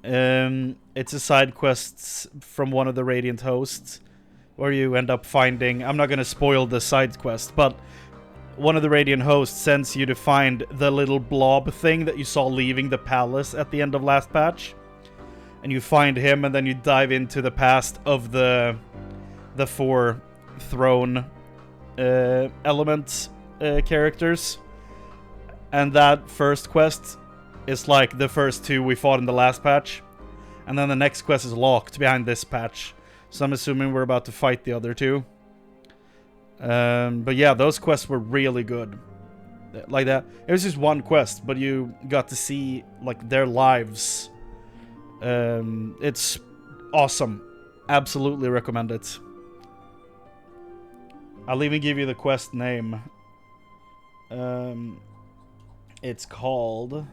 It's a side quest from one of the Radiant hosts where you end up finding... I'm not going to spoil the side quest, but one of the Radiant hosts sends you to find the little blob thing that you saw leaving the palace at the end of last patch. And you find him, and then you dive into the past of the 4 throne element characters. And that first quest is like the first 2 we fought in the last patch. And then the next quest is locked behind this patch. So I'm assuming we're about to fight the other 2. But yeah, those quests were really good. Like that. It was just one quest, but you got to see like their lives. It's awesome. Absolutely recommend it. I'll even give you the quest name. It's called...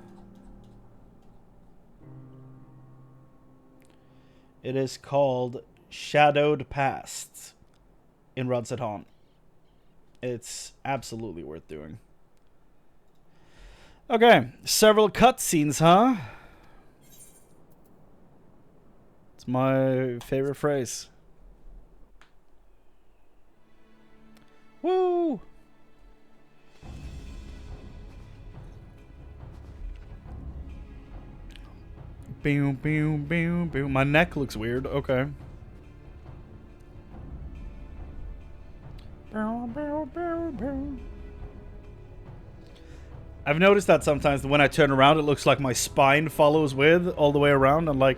It is called Shadowed Past in Rods at Hon. It's absolutely worth doing. Okay, several cutscenes, huh? It's my favorite phrase. Woo! Boom, boom, boom, boom. My neck looks weird. Okay. I've noticed that sometimes when I turn around, it looks like my spine follows with all the way around, and like,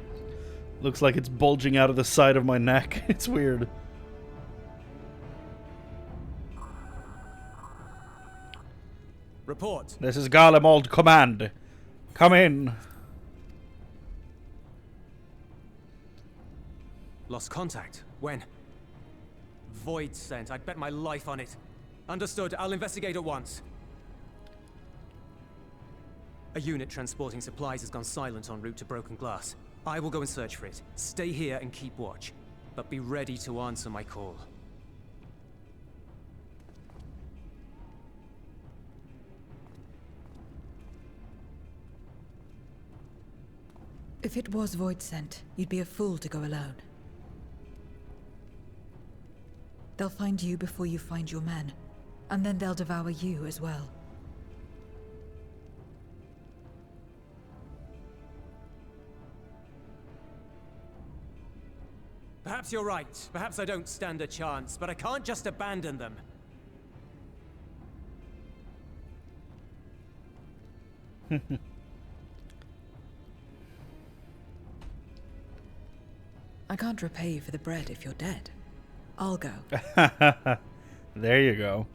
looks like it's bulging out of the side of my neck. It's weird. Report. This is Garlemald Command. Come in. Lost contact. When? Void sent. I'd bet my life on it. Understood. I'll investigate at once. A unit transporting supplies has gone silent en route to Broken Glass. I will go and search for it. Stay here and keep watch. But be ready to answer my call. If it was Void sent, you'd be a fool to go alone. They'll find you before you find your men, and then they'll devour you as well. Perhaps you're right. Perhaps I don't stand a chance, but I can't just abandon them. I can't repay you for the bread if you're dead. I'll go. There you go.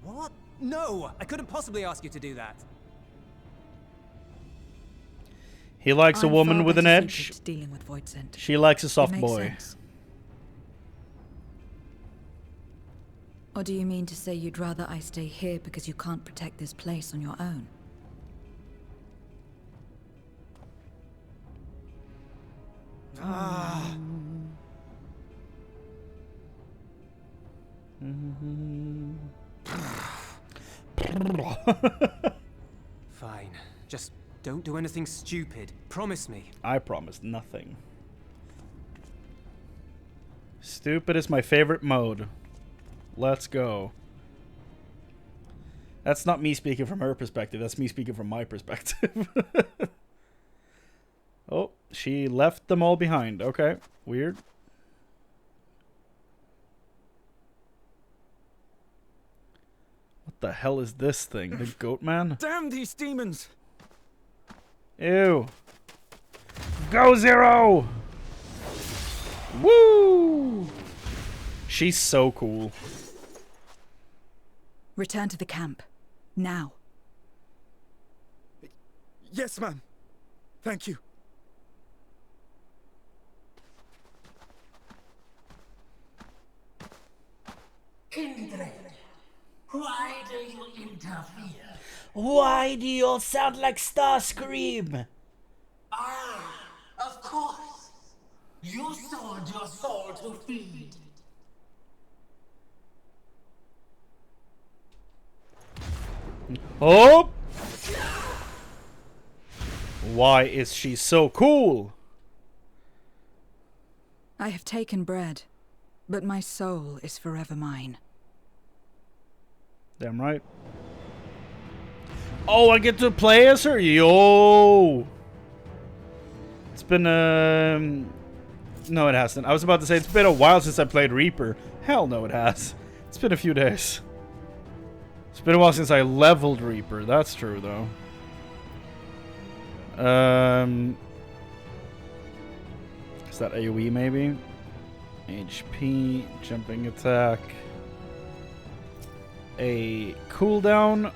What? No! I couldn't possibly ask you to do that. He likes a I'm woman far with an better edge. suited to dealing with Void sent. She likes a It soft makes boy. sense. Or do you mean to say you'd rather I stay here because you can't protect this place on your own? Fine. Just don't do anything stupid. Promise me. I promised nothing. Stupid is my favorite mode. Let's go. That's not me speaking from her perspective. That's me speaking from my perspective. Oh, she left them all behind. Okay, weird. What the hell is this thing? The goat man? Damn these demons! Ew. Go Zero! Woo! She's so cool. Return to the camp. Now. Yes, ma'am. Thank you. Kindred, why do you interfere? Why do you all sound like Starscream? Ah, of course. You sold your soul to feed. Oh! Why is she so cool? I have taken bread, but my soul is forever mine. Damn right. Oh, I get to play as her? Yo! It's been, no, it hasn't. I was about to say, it's been a while since I played Reaper. Hell no, it has. It's been a few days. It's been a while since I leveled Reaper. That's true, though. Is that AoE, maybe? HP, jumping attack. A cooldown.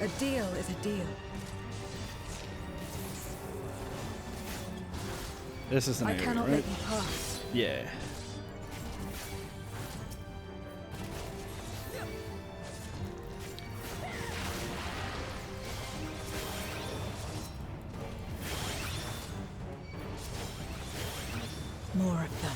A deal is a deal. This is an I AoE, cannot right? let you pass. Yeah. More of them.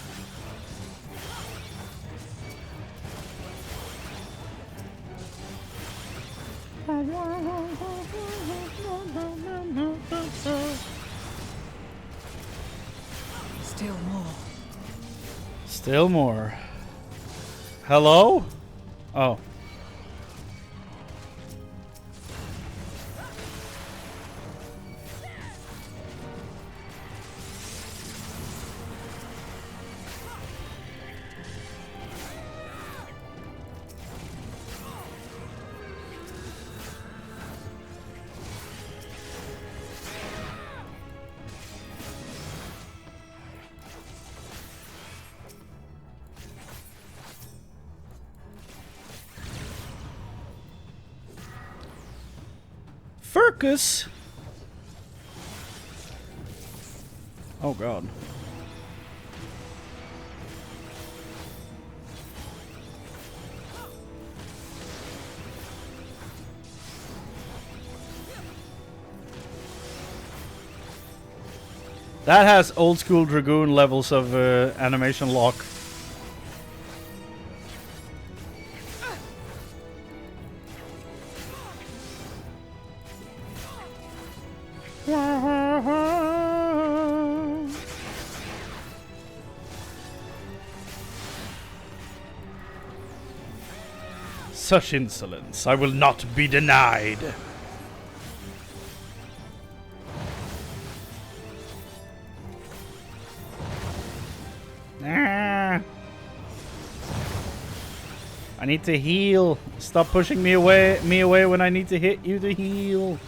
Still more. Still more. Hello? Oh. Furcus? Oh god. That has old school Dragoon levels of animation lock. Such insolence, I will not be denied. Ah. I need to heal. Stop pushing me away when I need to hit you to heal.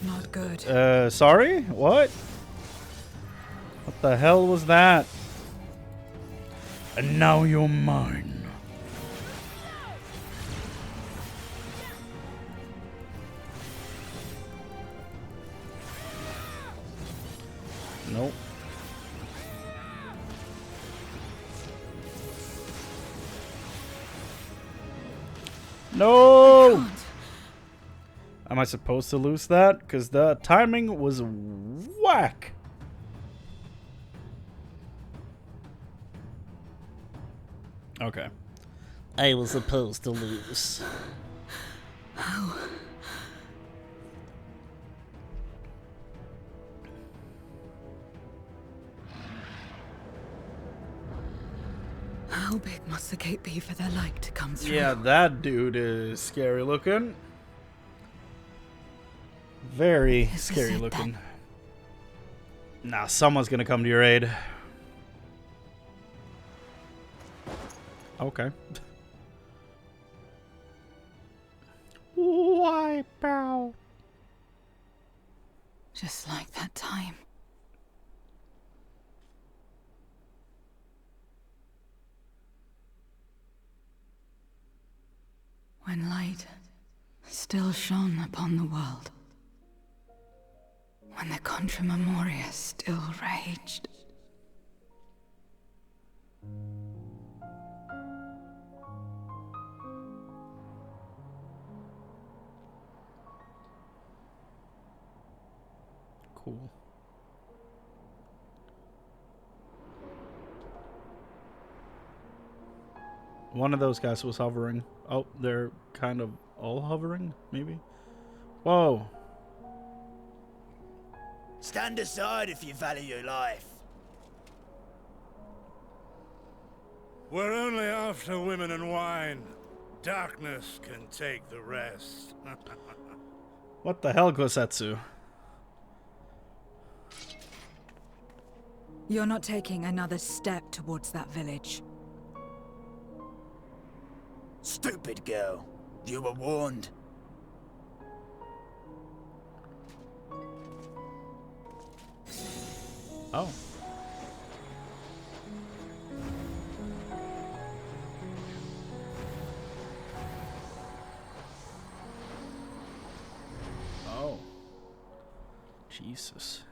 Not good. Sorry? What? What the hell was that? And now you're mine. Nope. No! Am I supposed to lose that? Because the timing was whack. Okay. I was supposed to lose. How? How big must the gate be for their light to come through? Yeah, that dude is scary looking. Very scary looking. Nah, someone's gonna come to your aid. Okay. Wipe out. Just like that time. When light still shone upon the world. When the Contra Memoria still raged. Cool. One of those guys was hovering. Oh, they're kind of all hovering, maybe? Whoa. Stand aside if you value your life. We're only after women and wine. Darkness can take the rest. What the hell, Gosetsu? You're not taking another step towards that village. Stupid girl. You were warned. Oh. Oh. Jesus.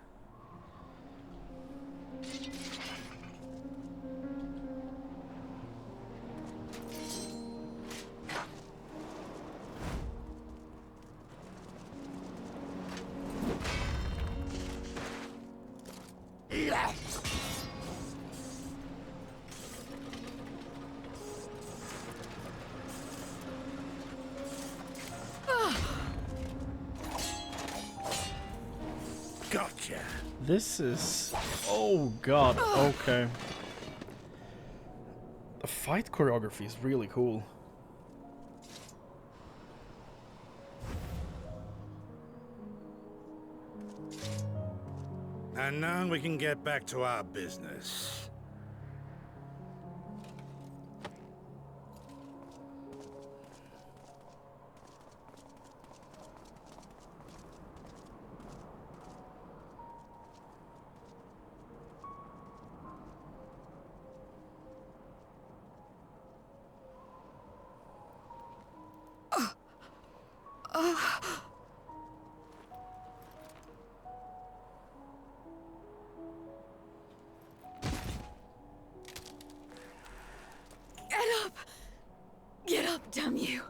ya. This is... Oh god, okay. The fight choreography is really cool. And now we can get back to our business. Get up, damn you!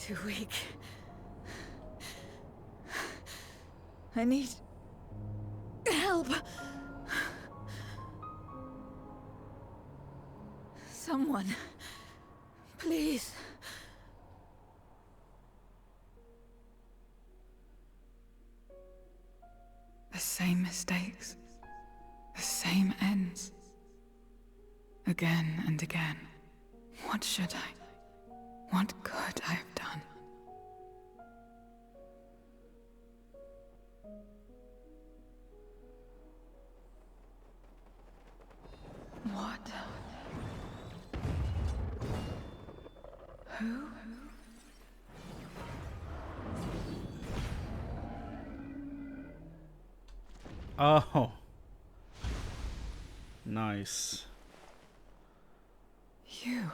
Too weak. I need help. Someone, please. The same mistakes, the same ends. Again and again. What should I? What could I have done? What? Who? Oh. Nice. You.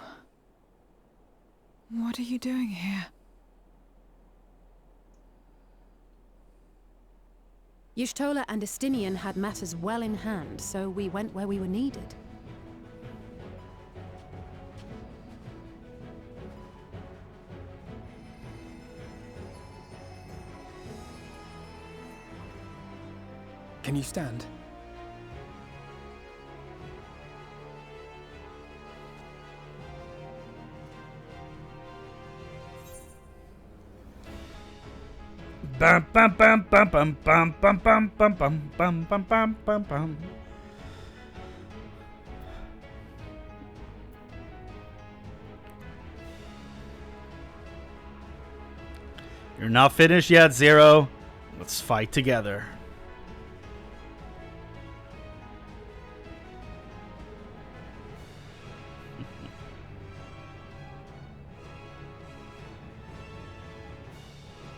What are you doing here? Y'shtola and Estinian had matters well in hand, so we went where we were needed. Can you stand? Bam bam bam bam bam bam bam bam bam bam bam bam bam bam bam. You're not finished yet, Zero. Let's fight together.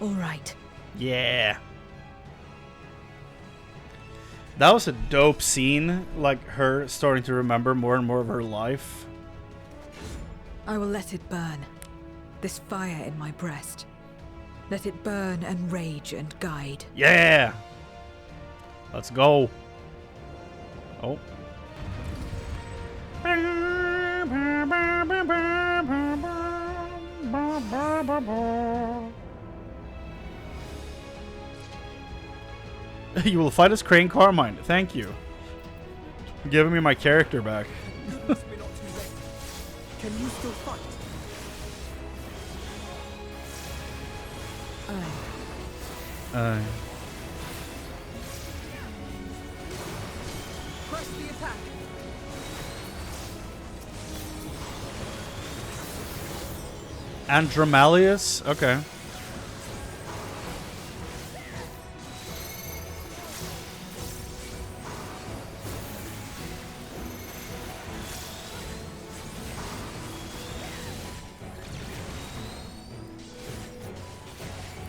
All right. Yeah. That was a dope scene, like her starting to remember more and more of her life. I will let it burn. This fire in my breast. Let it burn and rage and guide. Yeah. Let's go. Oh. You will fight as Chrane Carmine. Thank you. Giving me my character back. Can you still fight? Press the attack. Andromalius? Okay.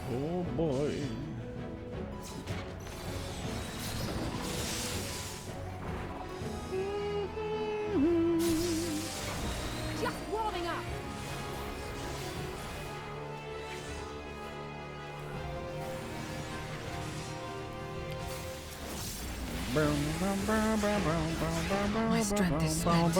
Oh boy. Just warming up. My strength is spent.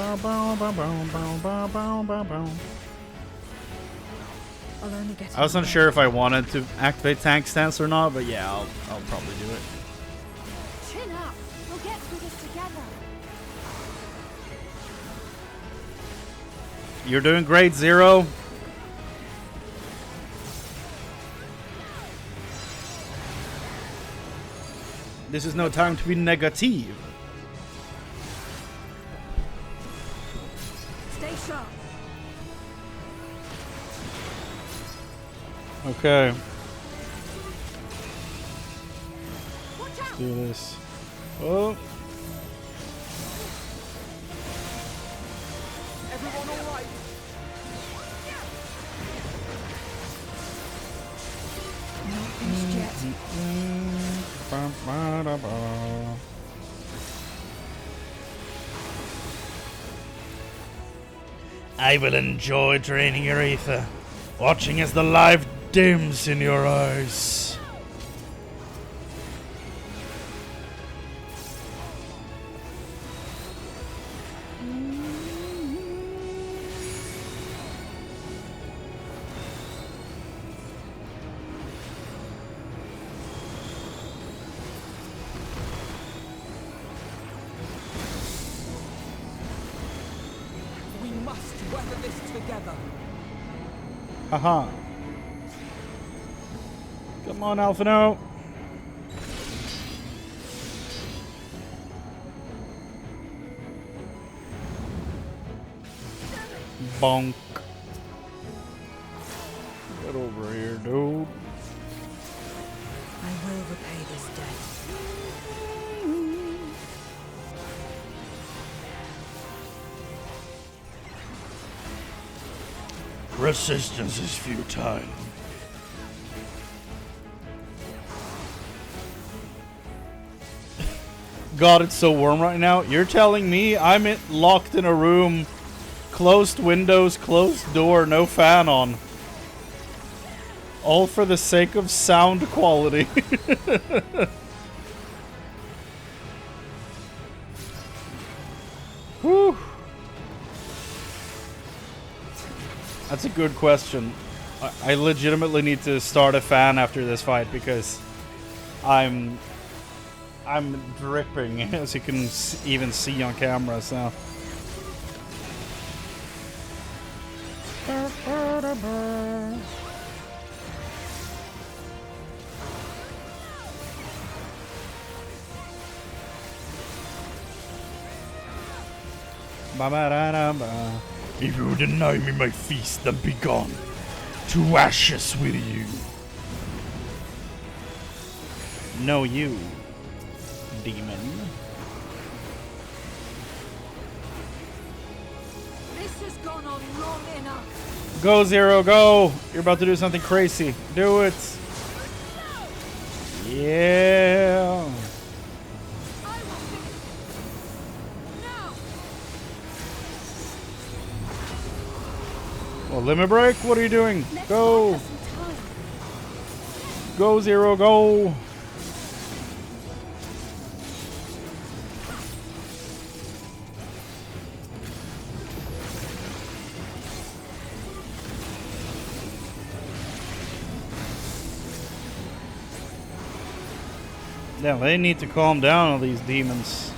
I'll only get I was unsure if I wanted to activate tank stance or not, but yeah, I'll probably do it. Chin up. We'll get through this together. You're doing great, Zero. This is no time to be negative. Stay sharp. Okay. Let's do this. Oh. Everyone all right? Not finished yet. I will enjoy draining your ether, watching as the light dims in your eyes. We must weather this together. Haha. Come on, Alphino. Bonk. Get over here, dude. I will repay this debt. Resistance is futile. God, it's so warm right now. You're telling me I'm locked in a room, closed windows, closed door, no fan on. All for the sake of sound quality. Whew. That's a good question. I legitimately need to start a fan after this fight because I'm dripping, as you can even see on camera. So. If you deny me my feast, then be gone to ashes with you. No, you, demon. This has gone on long enough. Go, Zero, go! You're about to do something crazy. Do it. Yeah. Well, limit break? What are you doing? Go! Go, Zero, go! Yeah, they need to calm down, all these demons.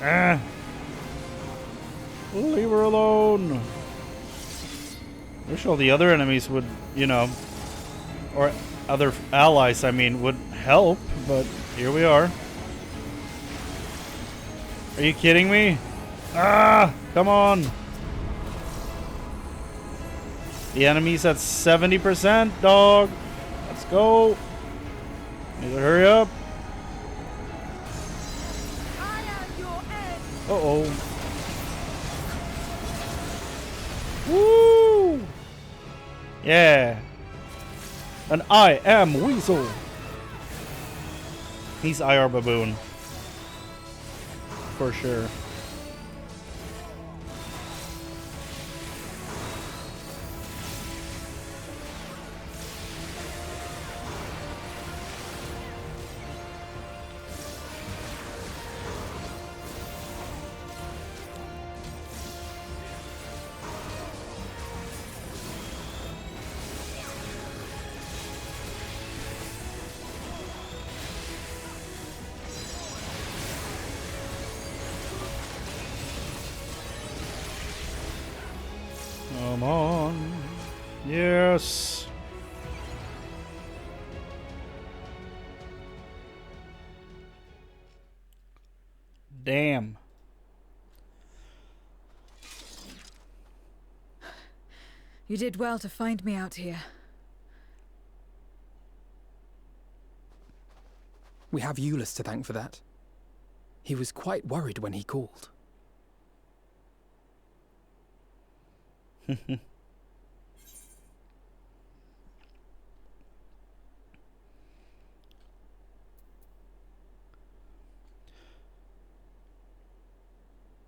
Ah! Leave her alone! Wish all the other enemies would, you know, or other allies, I mean, would help, but here we are. Are you kidding me? Ah! Come on! The enemy's at 70%, dog! Let's go! Need to hurry up. Uh-oh. Woo! Yeah. And I am Weasel. He's IR Baboon. For sure. Damn. You did well to find me out here. We have Eulus to thank for that. He was quite worried when he called.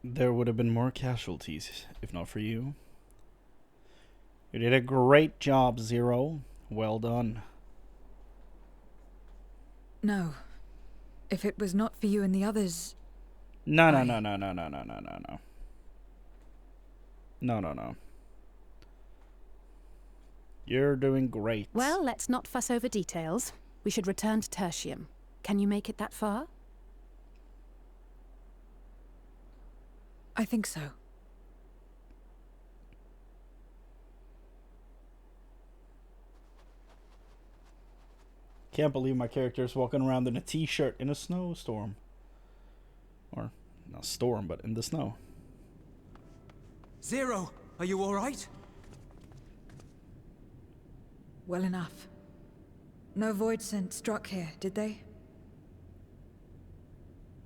There would have been more casualties if not for you. You did a great job, Zero. Well done. No. If it was not for you and the others... No. You're doing great. Well, let's not fuss over details. We should return to Tertium. Can you make it that far? I think so. Can't believe my character is walking around in a t-shirt in a snowstorm. Or, not storm, but in the snow. Zero, are you alright? Well enough. No void scent struck here, did they?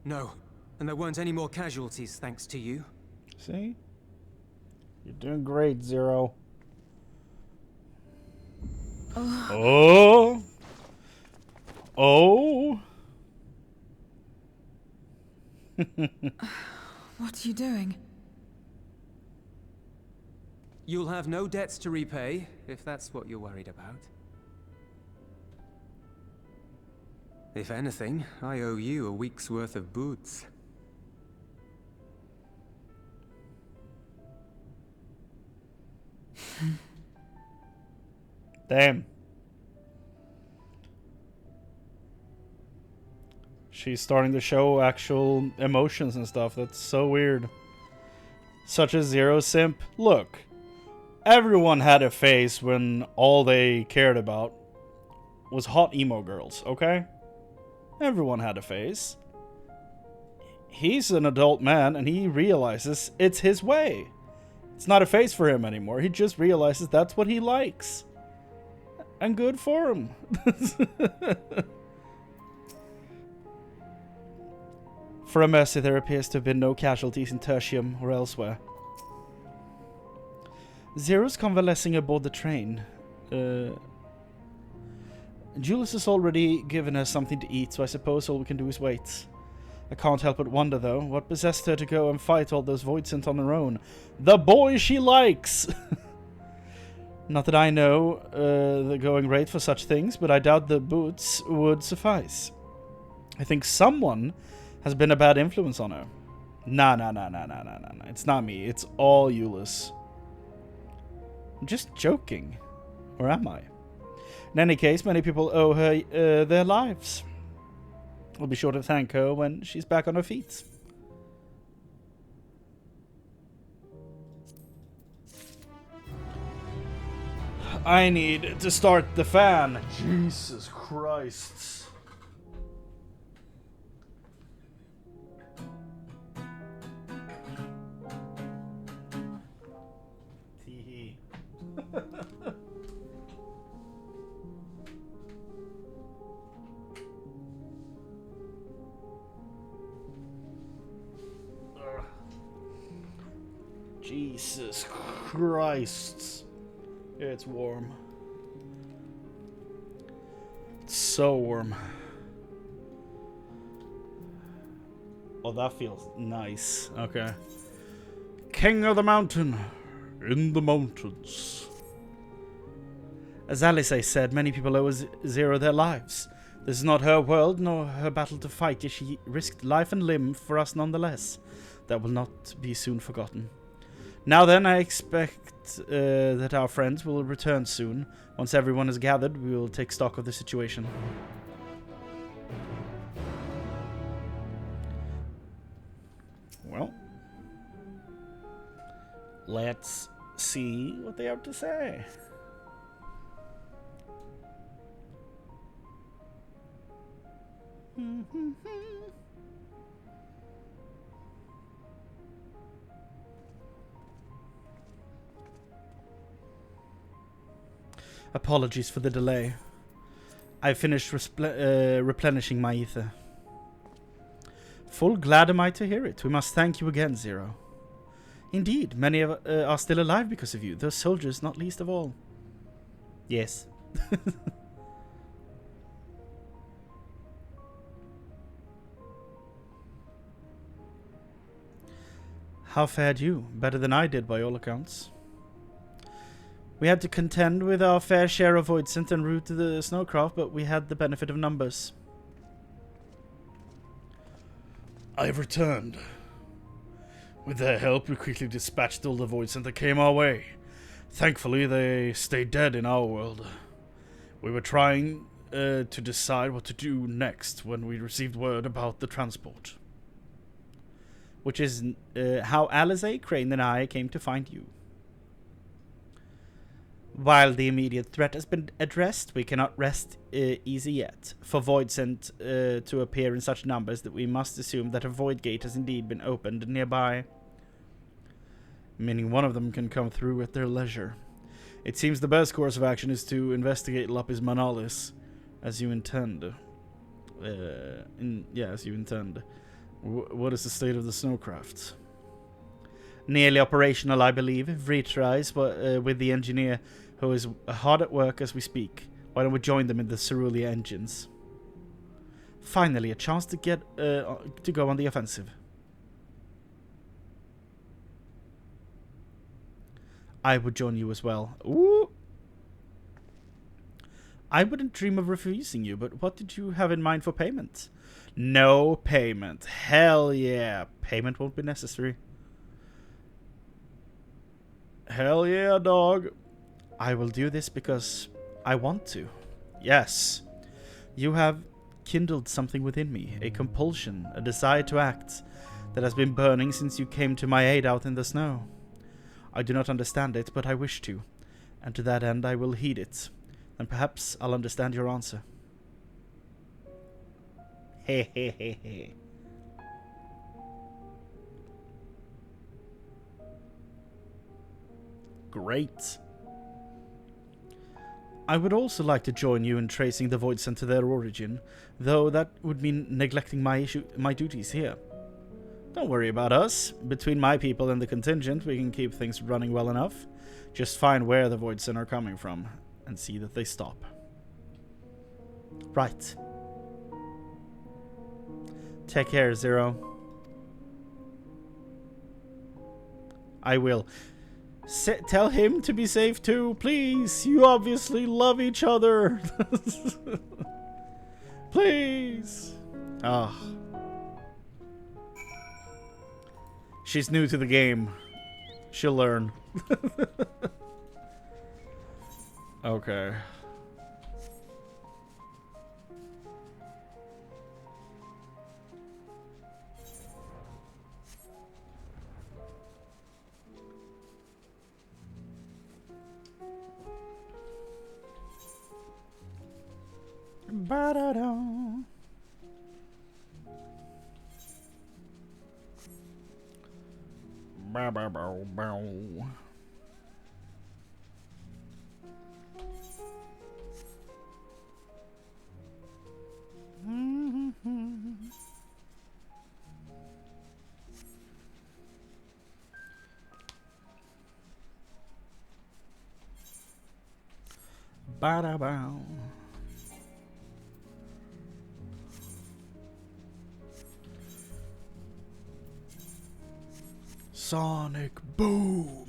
No, and there weren't any more casualties thanks to you. See? You're doing great, Zero. Oh. Oh! What are you doing? You'll have no debts to repay, if that's what you're worried about. If anything, I owe you a week's worth of boots. Damn. She's starting to show actual emotions and stuff. That's so weird. Such a Zero simp. Look, everyone had a phase when all they cared about was hot emo girls, okay? Everyone had a phase. He's an adult man and he realizes it's his way. It's not a phase for him anymore. He just realizes that's what he likes. And good for him. For a mercy, there appears to have been no casualties in Tertium or elsewhere. Zero's convalescing aboard the train. Julius has already given her something to eat, so I suppose all we can do is wait. I can't help but wonder, though, what possessed her to go and fight all those Voidsent on her own. The boy she likes! Not that I know the going rate for such things, but I doubt the boots would suffice. I think someone has been a bad influence on her. Nah. It's not me. It's all Eulus. I'm just joking. Or am I? In any case, many people owe her their lives. I'll be sure to thank her when she's back on her feet. I need to start the fan. Jesus Christ. Tee. Jesus Christ. It's warm. It's so warm. Oh, that feels nice. Okay. King of the mountain. In the mountains. As Alice said, many people owe Zero their lives. This is not her world, nor her battle to fight, yet she risked life and limb for us nonetheless. That will not be soon forgotten. Now then, I expect that our friends will return soon. Once everyone is gathered, we will take stock of the situation. Well, let's see what they have to say. Apologies for the delay. I finished replenishing my ether. Full glad am I to hear it. We must thank you again, Zero. Indeed, many are still alive because of you, those soldiers not least of all. Yes. How fared you? Better than I did by all accounts. We had to contend with our fair share of Voidsent en route to the Snowcraft, but we had the benefit of numbers. I have returned. With their help, we quickly dispatched all the Voidsent that came our way. Thankfully, they stayed dead in our world. We were trying to decide what to do next when we received word about the transport. Which is how Alize, Chrane, and I came to find you. While the immediate threat has been addressed, we cannot rest easy yet. For Voidsent to appear in such numbers that we must assume that a void gate has indeed been opened nearby. Meaning one of them can come through at their leisure. It seems the best course of action is to investigate Lapis Manalis, as you intend. As you intend. What is the state of the Snowcraft? Nearly operational, I believe. Vritra is with the engineer, who is hard at work as we speak. Why don't we join them in the Cerulean engines? Finally, a chance to get to go on the offensive. I would join you as well. Ooh. I wouldn't dream of refusing you, but what did you have in mind for payment? No payment. Hell yeah. Payment won't be necessary. Hell yeah, dog. I will do this because I want to. Yes. You have kindled something within me. A compulsion, a desire to act that has been burning since you came to my aid out in the snow. I do not understand it, but I wish to. And to that end I will heed it. And perhaps I'll understand your answer. He he he he. Great. I would also like to join you in tracing the Voidsent to their origin, though that would mean neglecting my duties here. Don't worry about us. Between my people and the contingent, we can keep things running well enough. Just find where the Voidsent are coming from, and see that they stop. Right. Take care, Zero. I will. Tell him to be safe too, please. You obviously love each other. Please. Ah. She's new to the game. She'll learn. Okay. Ba-da-da. Ba-ba-bow-bow. Ba-da-bow. Sonic Boom.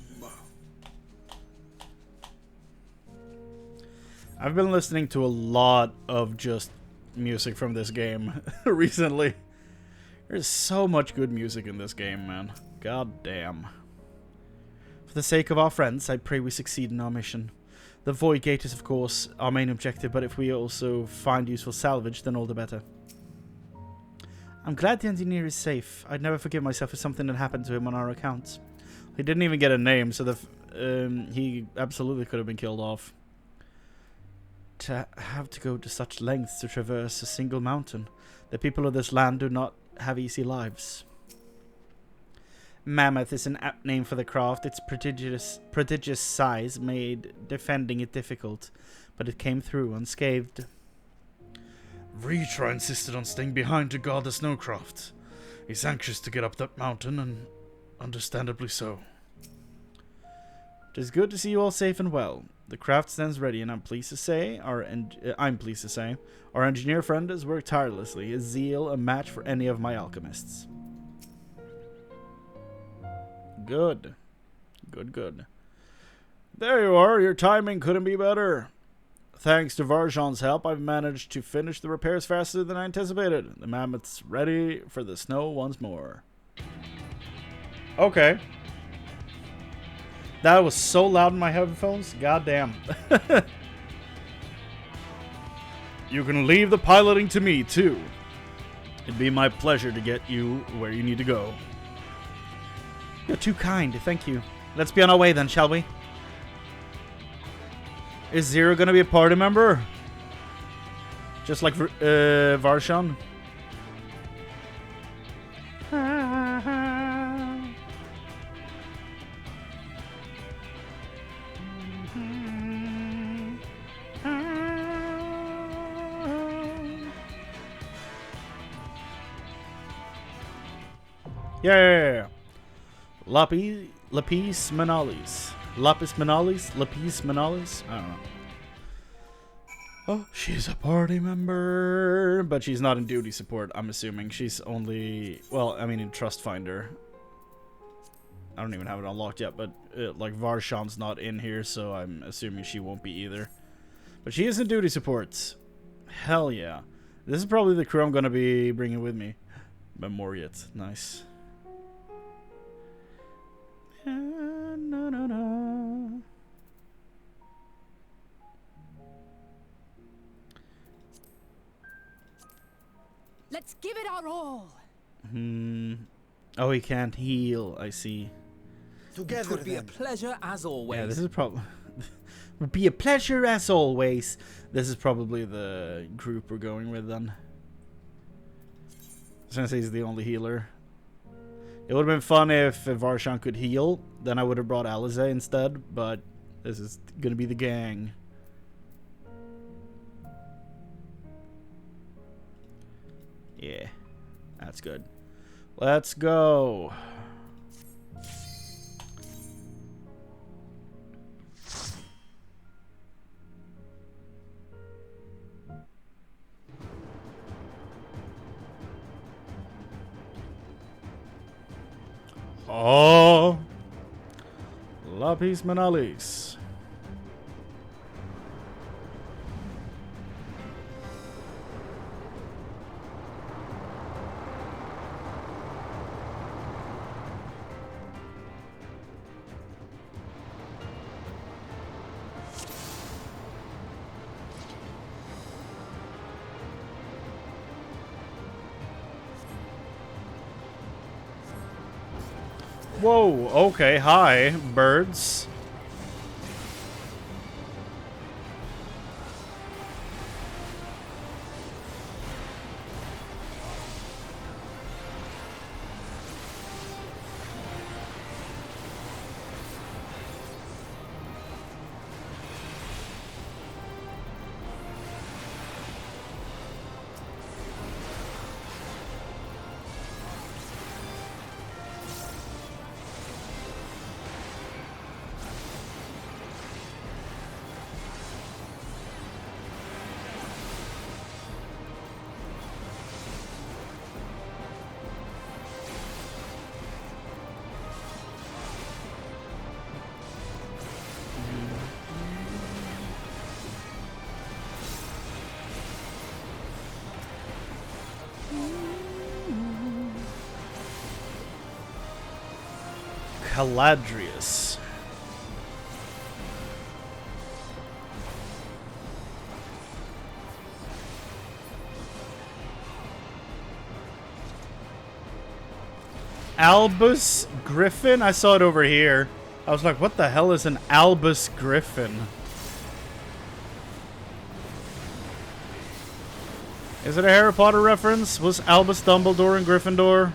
I've been listening to a lot of just music from this game recently. There's so much good music in this game, man. God damn. For the sake of our friends, I pray we succeed in our mission. The Void Gate is, of course, our main objective, but if we also find useful salvage, then all the better. I'm glad the engineer is safe. I'd never forgive myself for something that happened to him on our account. He didn't even get a name, so he absolutely could have been killed off. To have to go to such lengths to traverse a single mountain. The people of this land do not have easy lives. Mammoth is an apt name for the craft. Its prodigious size made defending it difficult, but it came through unscathed. Vritra insisted on staying behind to guard the snowcraft. He's anxious to get up that mountain, and understandably so. It is good to see you all safe and well. The craft stands ready, and I'm pleased to say our engineer friend has worked tirelessly. His zeal a match for any of my alchemists. Good. Good. There you are. Your timing couldn't be better. Thanks to Varshan's help, I've managed to finish the repairs faster than I anticipated. The mammoth's ready for the snow once more. Okay. That was so loud in my headphones. Goddamn. You can leave the piloting to me, too. It'd be my pleasure to get you where you need to go. You're too kind. Thank you. Let's be on our way then, shall we? Is Zero gonna be a party member? Just like Varshan? Yeah. Lapis Manalis. Lapis Manalis? I don't know. Oh, she's a party member. But she's not in duty support, I'm assuming. She's only... Well, I mean in Trust Finder. I don't even have it unlocked yet, but like Varshan's not in here, so I'm assuming she won't be either. But she is in duty support. Hell yeah. This is probably the crew I'm going to be bringing with me. Memoriat. Nice. Let's give it our all. Oh, he can't heal. I see. Together, it would be a pleasure as always. Yeah, this is probably would be a pleasure as always. This is probably the group we're going with then. Since he's the only healer. It would have been fun if Varshan could heal. Then I would have brought Alize instead. But this is going to be the gang. Yeah. That's good. Let's go. Oh, Lapis Manalis. Whoa, okay, hi, birds. Caladrius. Albus Griffin? I saw it over here. I was like, what the hell is an Albus Griffin? Is it a Harry Potter reference? Was Albus Dumbledore in Gryffindor?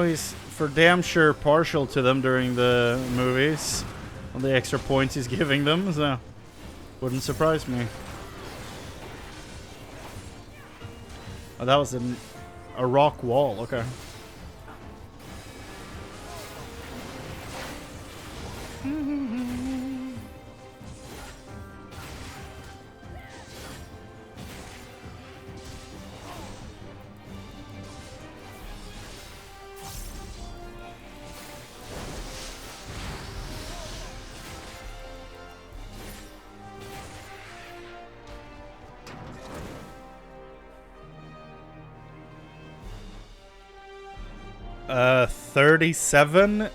he's for damn sure partial to them during the movies. All the extra points he's giving them, so wouldn't surprise me. Oh, that was a rock wall, okay. Uh, 37,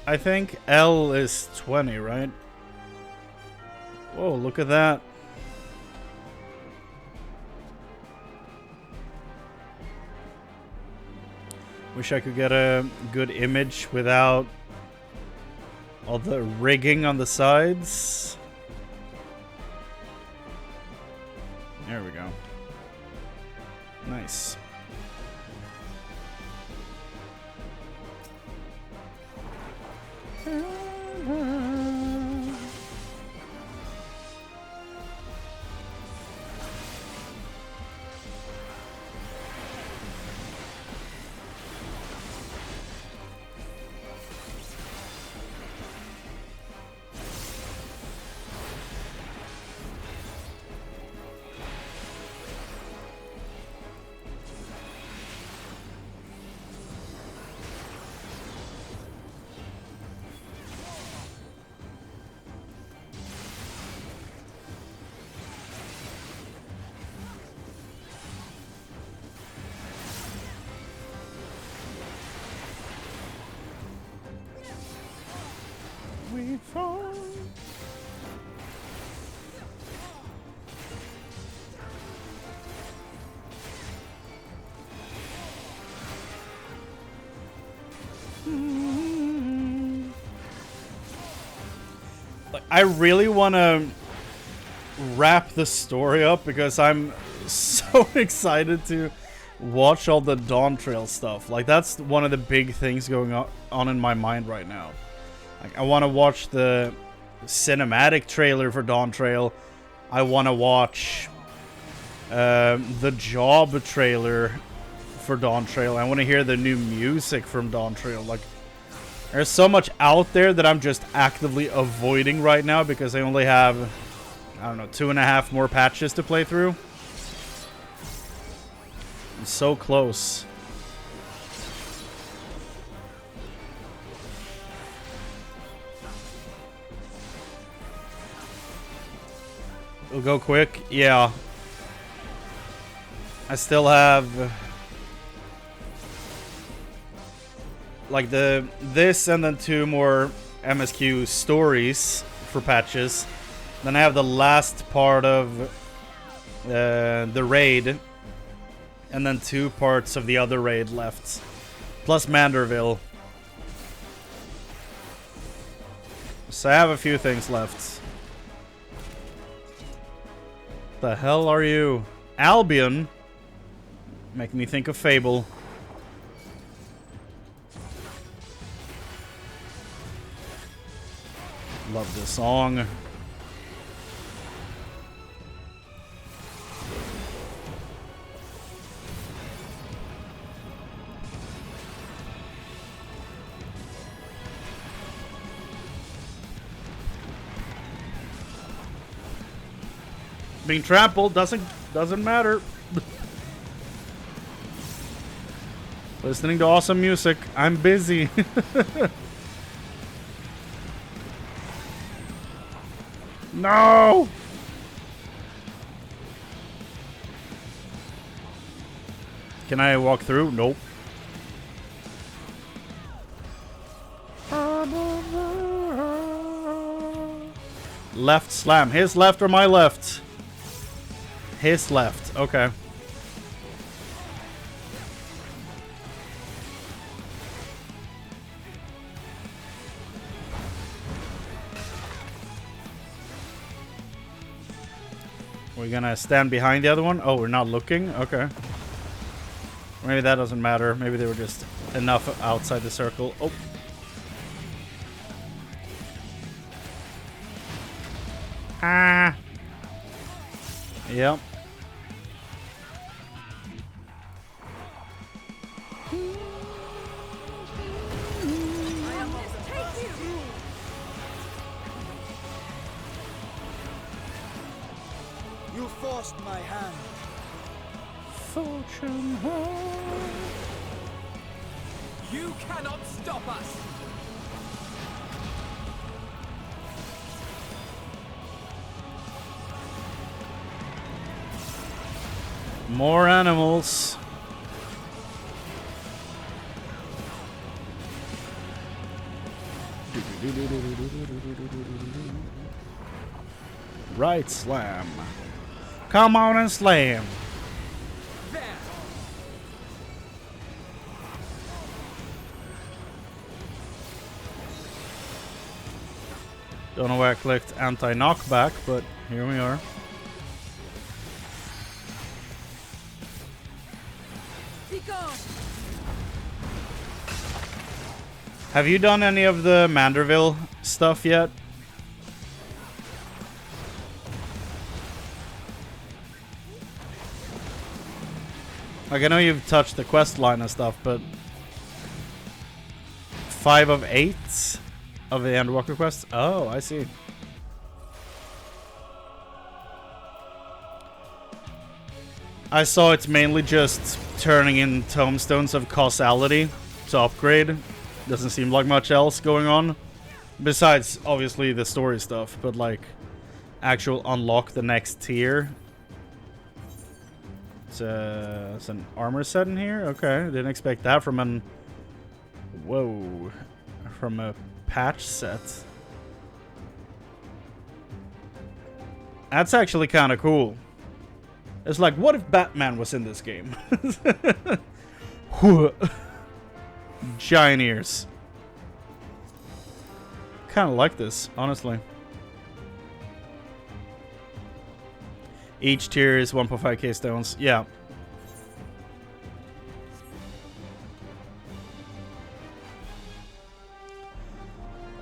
I think. L is 20, right? Whoa, look at that. Wish I could get a good image without all the rigging on the sides. There we go. Nice. We fall. Like, I really want to wrap the story up because I'm so excited to watch all the Dawn Trail stuff. Like, that's one of the big things going on in my mind right now. Like, I want to watch the cinematic trailer for Dawn Trail. I want to watch the Job trailer for Dawn Trail. I want to hear the new music from Dawn Trail. Like, there's so much out there that I'm just actively avoiding right now because I only have, I don't know, 2.5 more patches to play through. I'm so close. It'll go quick. Yeah. I still have like this and then 2 more MSQ stories for patches. Then I have the last part of the raid and then 2 parts of the other raid left. Plus Manderville. So I have a few things left. The hell are you? Albion? Making me think of Fable. Love this song. Being trampled doesn't matter. Listening to awesome music. I'm busy. No! Can I walk through? Nope. Left slam. His left or my left? His left. Okay. We're gonna stand behind the other one? Oh, we're not looking? Okay. Maybe that doesn't matter. Maybe they were just enough outside the circle. Oh. Ah. Yep. You forced my hand. Fortune home. You cannot stop us. More animals. Right slam. Come on and slam. There. Don't know where I clicked anti-knockback, but here we are. Be gone. Have you done any of the Manderville stuff yet? Like, I know you've touched the quest line and stuff, but 5 of 8 of the Endwalker quests? Oh, I see. I saw it's mainly just turning in tomestones of causality to upgrade. Doesn't seem like much else going on. Besides, obviously, the story stuff, but like, actual unlock the next tier. It's an armor set in here? Okay, didn't expect that from an... Whoa. From a patch set. That's actually kind of cool. It's like, what if Batman was in this game? Giant ears. Kind of like this, honestly. Each tier is 1.5k stones. Yeah.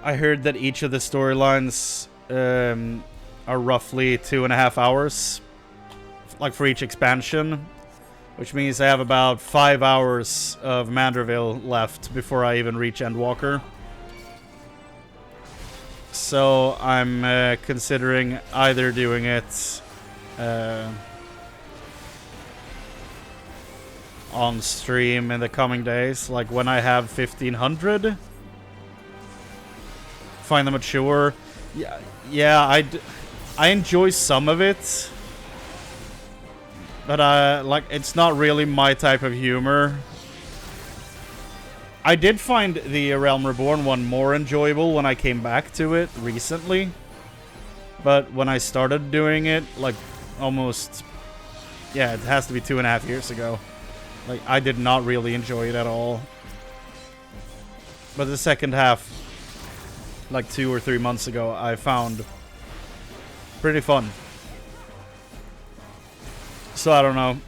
I heard that each of the storylines are roughly 2.5 hours. Like for each expansion. Which means I have about 5 hours of Manderville left before I even reach Endwalker. So I'm considering either doing it on stream in the coming days, like when I have 1500. Find them mature. Yeah, I enjoy some of it. But like, it's not really my type of humor. I did find the Realm Reborn one more enjoyable when I came back to it recently. But when I started doing it, like, almost... Yeah, it has to be 2.5 years ago. Like, I did not really enjoy it at all. But the second half, like 2 or 3 months ago, I found pretty fun. So I don't know.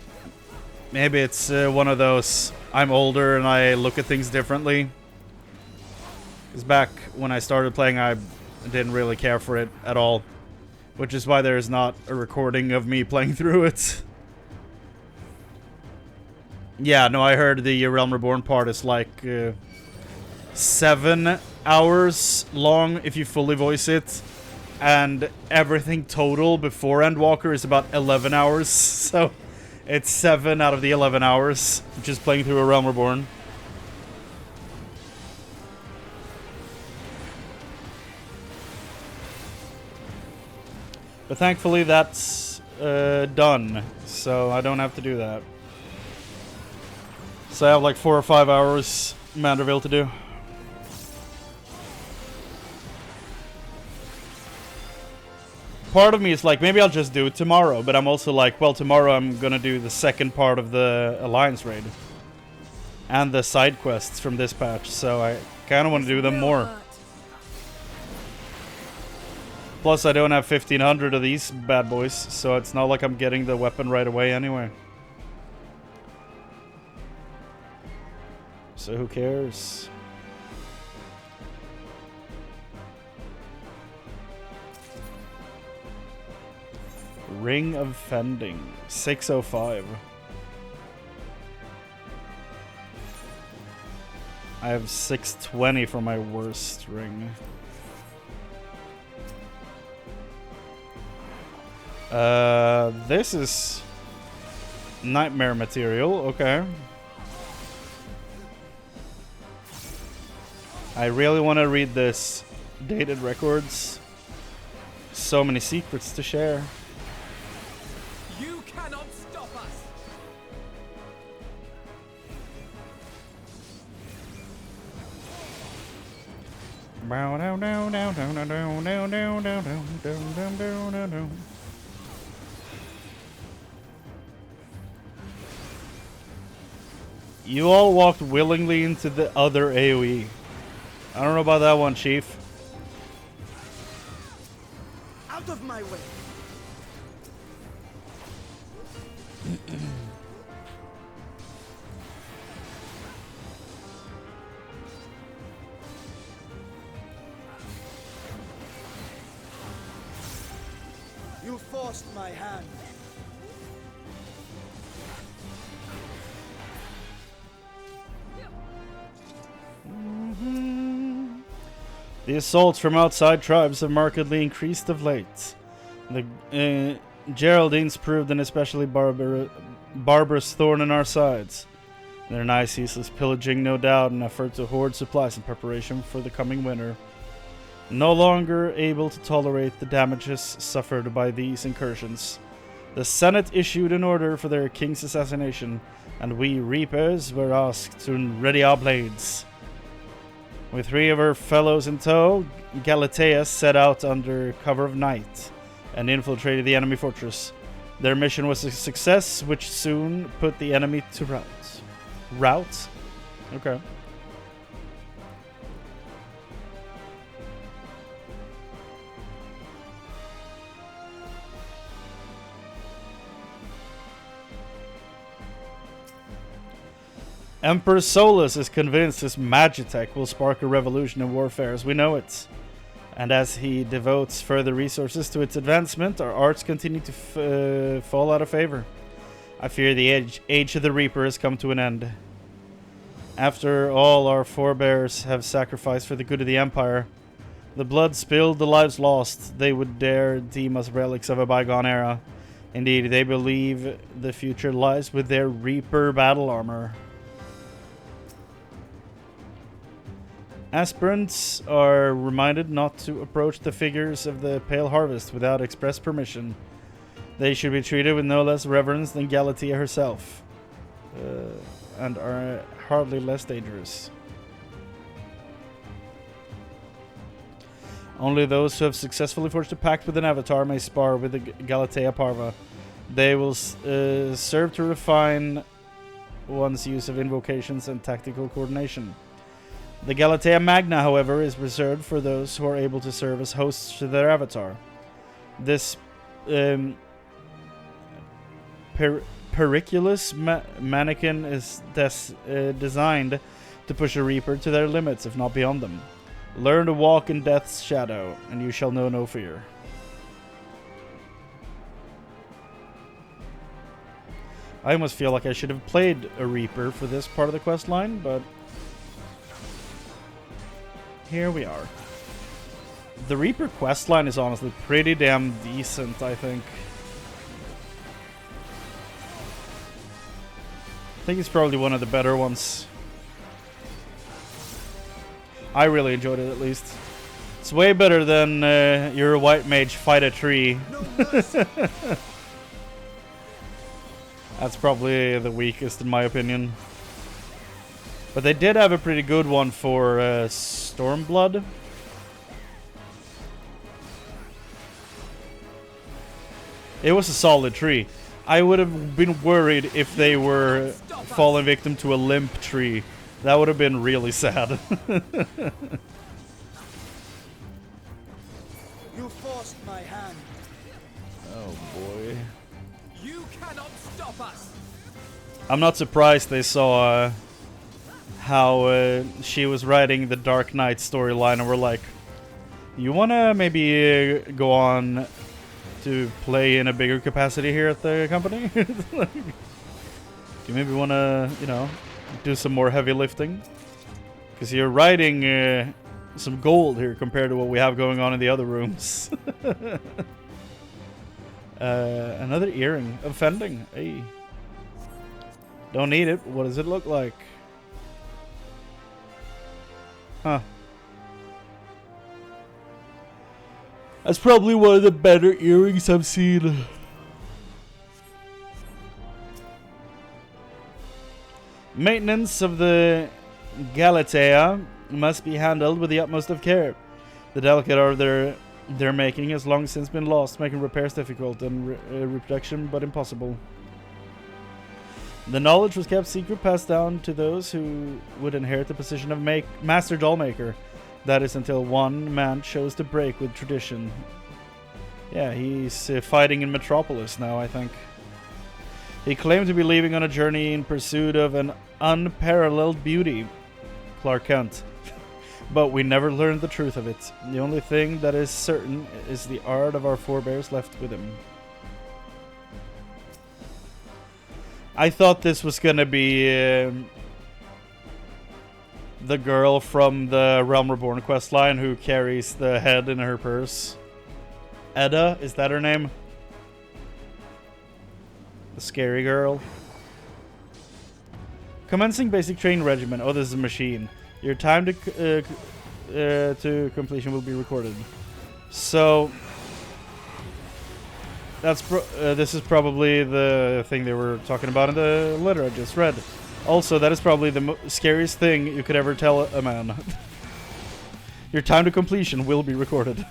Maybe it's one of those, I'm older and I look at things differently. Because back when I started playing, I didn't really care for it at all. Which is why there's not a recording of me playing through it. Yeah, no, I heard the Realm Reborn part is like 7 hours long if you fully voice it. And everything total before Endwalker is about 11 hours. So it's 7 out of the 11 hours just playing through a Realm Reborn. But thankfully that's done. So I don't have to do that. So I have like 4 or 5 hours Manderville to do. Part of me is like, maybe I'll just do it tomorrow, but I'm also like, well, tomorrow I'm gonna do the second part of the Alliance raid. And the side quests from this patch, so I kinda wanna do them more. Plus I don't have 1500 of these bad boys, so it's not like I'm getting the weapon right away anyway. so who cares? Ring of Fending, 605. I have 620 for my worst ring. This is nightmare material, okay. I really want to read this. Dated records. So many secrets to share. You cannot stop us. You all walked willingly into the other AoE. I don't know about that one, Chief. Out of my way. You forced my hand. The assaults from outside tribes have markedly increased of late. The Geraldines proved an especially barbarous thorn in our sides. Their nigh ceaseless pillaging, no doubt, an effort to hoard supplies in preparation for the coming winter. No longer able to tolerate the damages suffered by these incursions, the Senate issued an order for their king's assassination, and we Reapers were asked to ready our blades. With 3 of her fellows in tow, Galatea set out under cover of night and infiltrated the enemy fortress. Their mission was a success, which soon put the enemy to rout. Rout? Okay. Emperor Solus is convinced his Magitech will spark a revolution in warfare as we know it. And as he devotes further resources to its advancement, our arts continue to fall out of favor. I fear the age of the Reaper has come to an end. After all our forebears have sacrificed for the good of the Empire, the blood spilled, the lives lost, they would dare deem us relics of a bygone era. Indeed, they believe the future lies with their Reaper battle armor. Aspirants are reminded not to approach the figures of the Pale Harvest without express permission. They should be treated with no less reverence than Galatea herself, and are hardly less dangerous. Only those who have successfully forged a pact with an avatar may spar with the Galatea Parva. They will serve to refine one's use of invocations and tactical coordination. The Galatea Magna, however, is reserved for those who are able to serve as hosts to their avatar. This periculous mannequin is designed to push a Reaper to their limits, if not beyond them. Learn to walk in death's shadow, and you shall know no fear. I almost feel like I should have played a Reaper for this part of the quest line, but here we are. The Reaper questline is honestly pretty damn decent, I think. I think it's probably one of the better ones. I really enjoyed it, at least. It's way better than your white mage fight a tree. That's probably the weakest in my opinion. But they did have a pretty good one for Stormblood. It was a solid tree. I would have been worried if they were fallen victim to a limp tree. That would have been really sad. You forced my hand. Oh boy. You cannot stop us. I'm not surprised they saw how she was writing the Dark Knight storyline, and we're like, you wanna maybe go on to play in a bigger capacity here at the company? Do you maybe wanna, you know, do some more heavy lifting? Because you're writing some gold here compared to what we have going on in the other rooms. Another earring. Offending. Hey. Don't need it. What does it look like? Huh. That's probably one of the better earrings I've seen. Maintenance of the Galatea must be handled with the utmost of care. The delicate art they're making has long since been lost, making repairs difficult and reproduction but impossible. The knowledge was kept secret, passed down to those who would inherit the position of master dollmaker. That is until one man chose to break with tradition. Yeah, he's fighting in Metropolis now, I think. He claimed to be leaving on a journey in pursuit of an unparalleled beauty, Clark Kent. But we never learned the truth of it. The only thing that is certain is the art of our forebears left with him. I thought this was gonna be the girl from the Realm Reborn questline who carries the head in her purse. Edda, is that her name? The scary girl. Commencing basic training regimen. Oh, this is a machine. Your time to completion will be recorded. So that's this is probably the thing they were talking about in the letter I just read. Also, that is probably the scariest thing you could ever tell a man. Your time to completion will be recorded.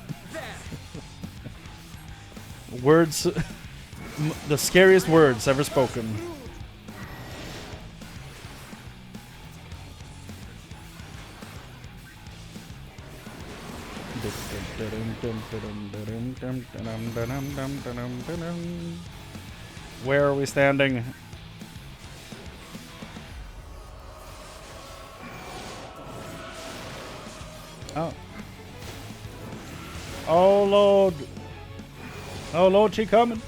Words, the scariest words ever spoken. Where are we standing? Oh. Oh Lord. Oh Lord, she coming.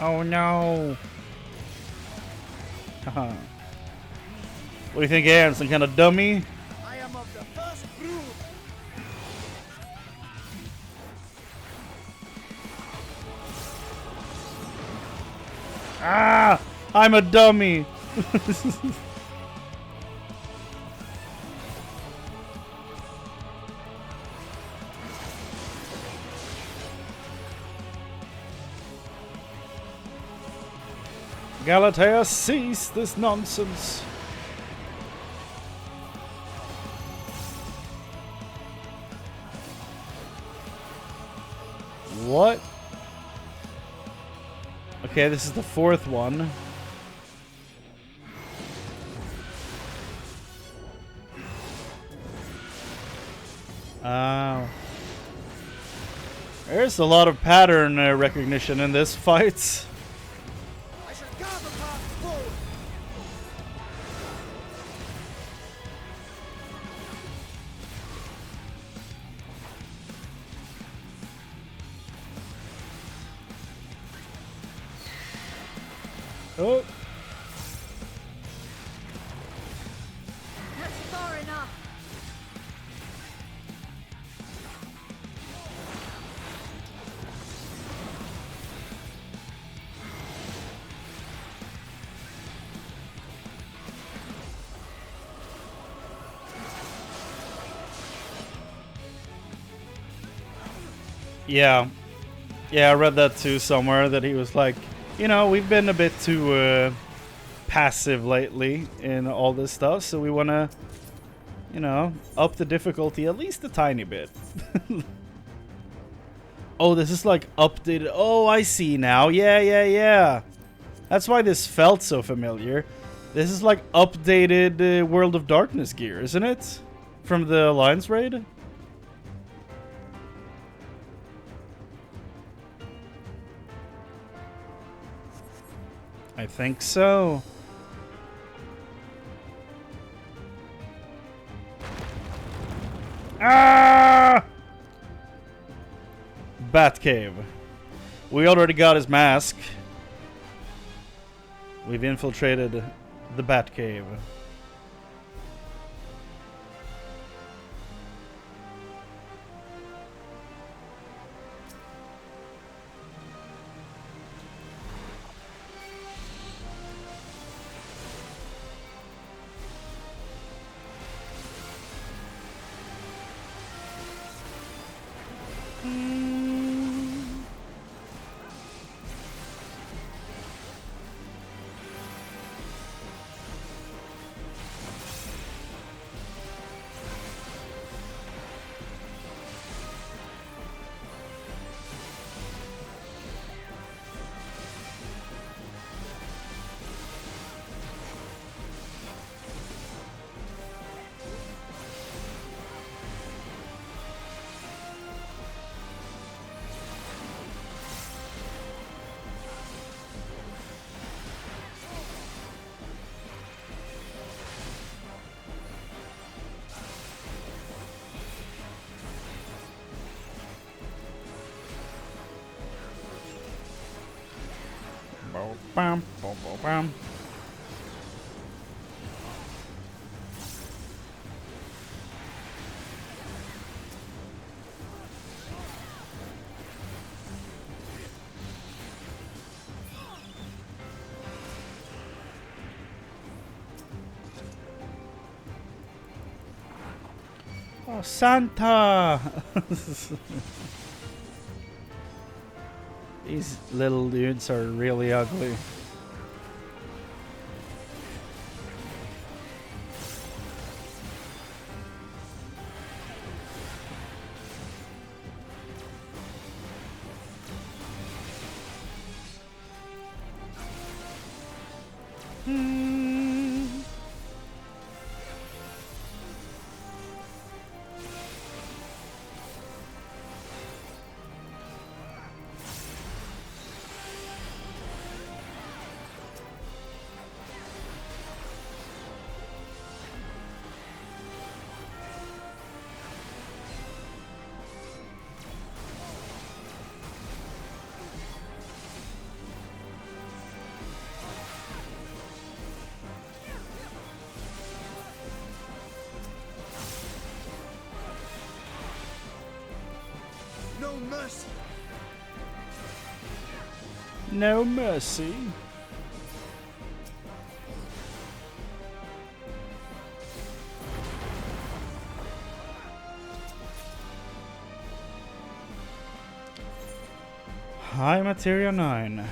Oh no. Haha. What do you think I am? Some kind of dummy? I am of the first brood. Ah! I'm a dummy! Galatea, cease this nonsense! What? Okay, this is the fourth one. There's a lot of pattern recognition in this fight. I shall gather path forward. Oh. That's far enough. Yeah. Yeah, I read that too somewhere, that he was like, you know, we've been a bit too passive lately in all this stuff, so we want to, you know, up the difficulty at least a tiny bit. Oh, this is like updated. Oh, I see now. Yeah. That's why this felt so familiar. This is like updated World of Darkness gear, isn't it? From the Alliance raid? I think so. Ah! Batcave. We already got his mask. We've infiltrated the Batcave. Bam, bam, bam, bam. Oh, Santa! These little dudes are really ugly. No mercy. No mercy. High Materia 9.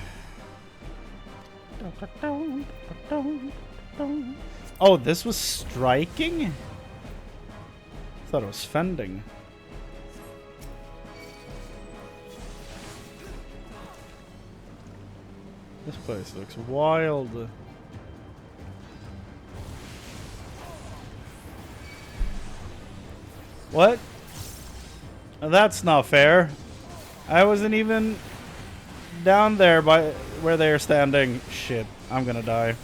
Oh, this was striking? I thought it was fending. This place looks wild. What? That's not fair. I wasn't even down there by where they're standing. Shit, I'm gonna die.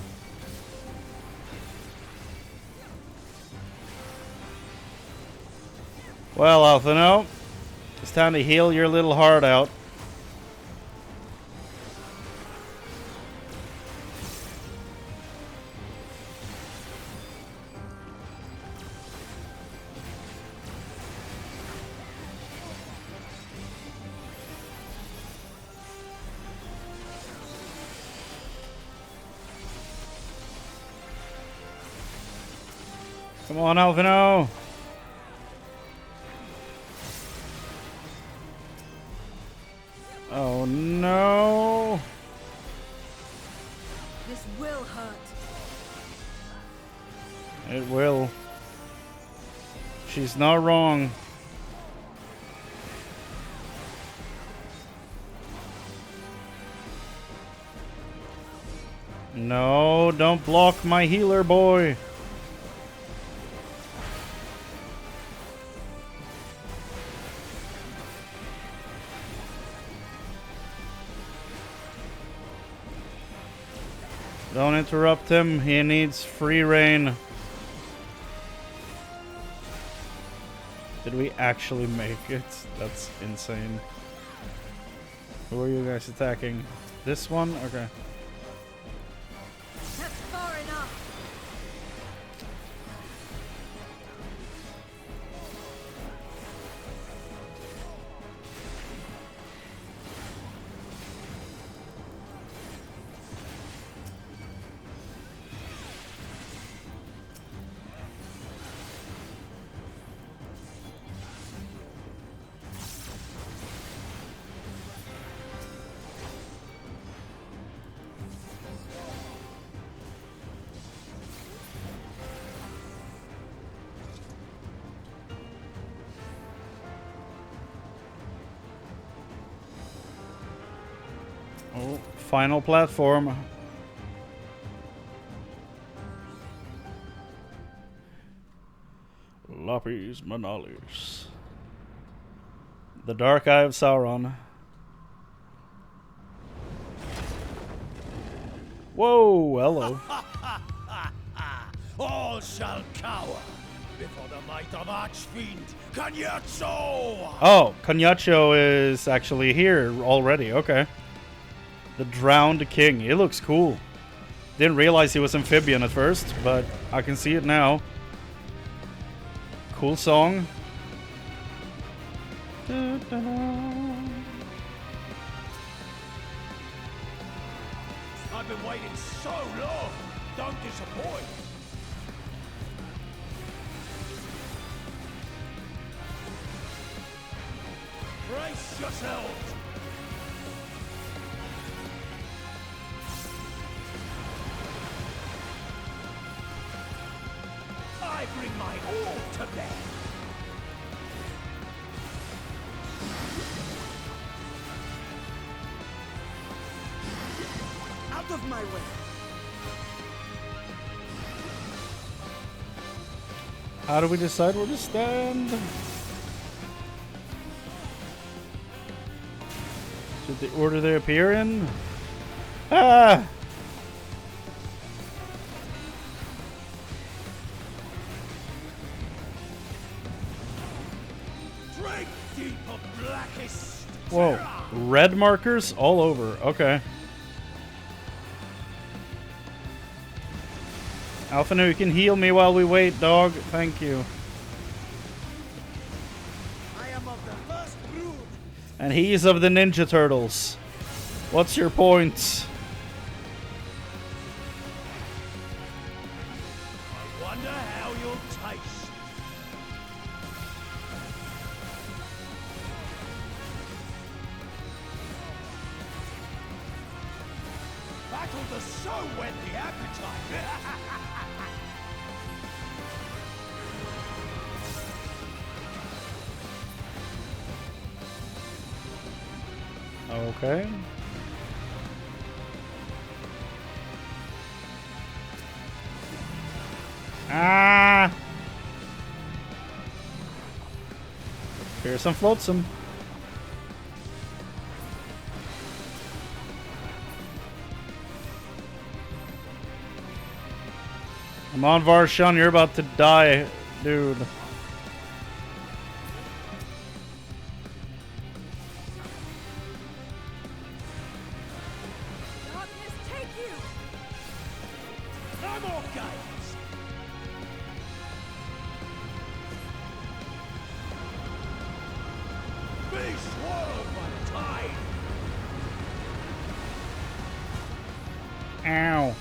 Well, Alphino, it's time to heal your little heart out. Come on, Alphino. Oh no. This will hurt. It will. She's not wrong. No, don't block my healer, boy. Don't interrupt him. He needs free reign. Did we actually make it? That's insane. Who are you guys attacking? This one? Okay. That's far enough. Oh, final platform. Lapis Manalis. The Dark Eye of Sauron. Whoa, hello. All shall cower before the might of Archfiend Cagnacho! Oh, Cagnacho is actually here already. Okay. The Drowned King. It looks cool. Didn't realize he was amphibian at first, but I can see it now. Cool song. Da, da, da. I've been waiting so long. Don't disappoint. Brace yourselves. I bring my all to bear. Out of my way. How do we decide where to stand? Should the order they appear in? Ah! Drink deep of blackest. Whoa. Red markers all over. Okay. Alphanu, you can heal me while we wait, dog. Thank you. I am of the first brood. And he's of the Ninja Turtles. What's your point? I wonder how you'll taste. Battle does so whet the appetite. Okay. Ah! Fearsome floatsome. Come on, Varshan, you're about to die, dude. Darkness, take you! No more games. Be swallowed by the tide. Ow.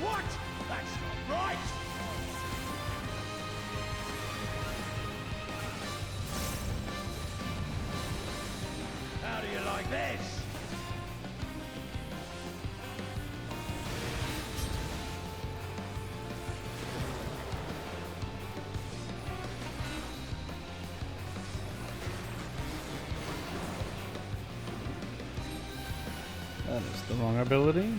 What? That's not right. How do you like this? That is the wrong ability.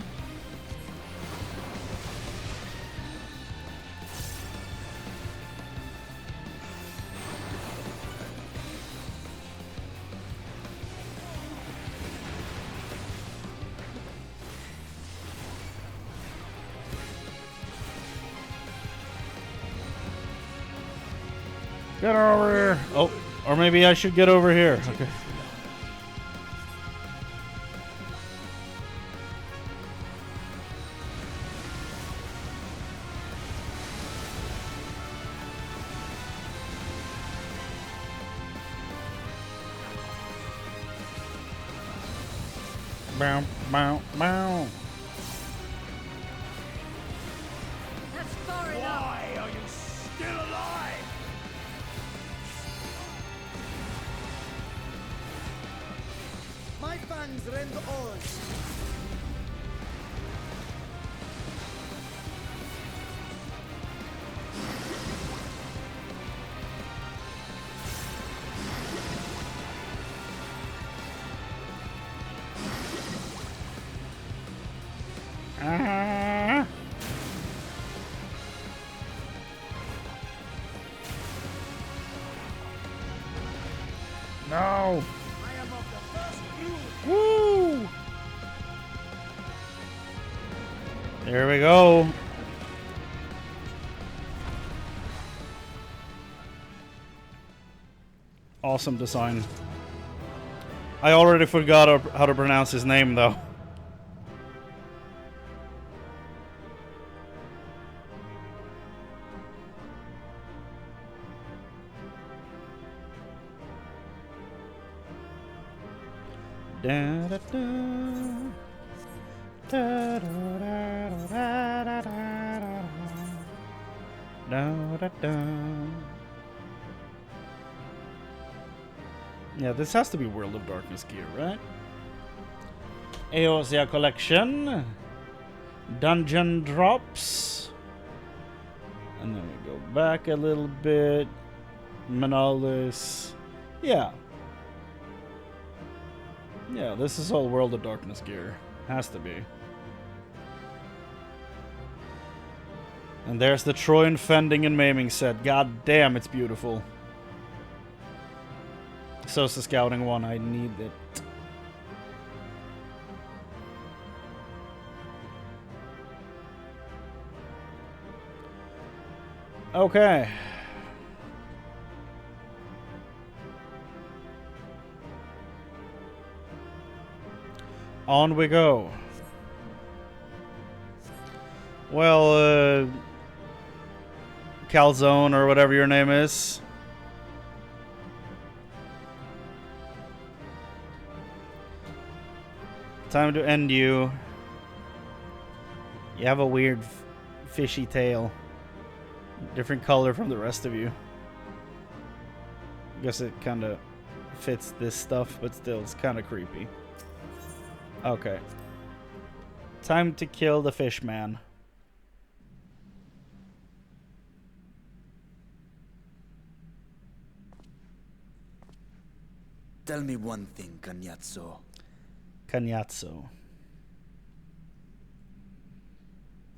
Get over here. Oh, or maybe I should get over here. Okay. Bow, bow, bow. That's far enough. Why are you still alive? My fangs rend oars. No. Woo! There we go. Awesome design. I already forgot how to pronounce his name though. Da, da, da. Da, da, da, da, da, da, da, da, da. Yeah, this has to be World of Darkness gear, right? Eosia collection. Dungeon drops. And then we go back a little bit. Manalis. Yeah. Yeah, this is all World of Darkness gear. Has to be. And there's the Troyan Fending and Maiming set. God damn, it's beautiful. So's the Scouting one. I need it. Okay. On we go. Well, Calzone or whatever your name is. Time to end you. You have a weird fishy tail. Different color from the rest of you. I guess it kind of fits this stuff, but still, it's kind of creepy. Okay. Time to kill the fish man. Tell me one thing, Cagnazzo. Cagnazzo.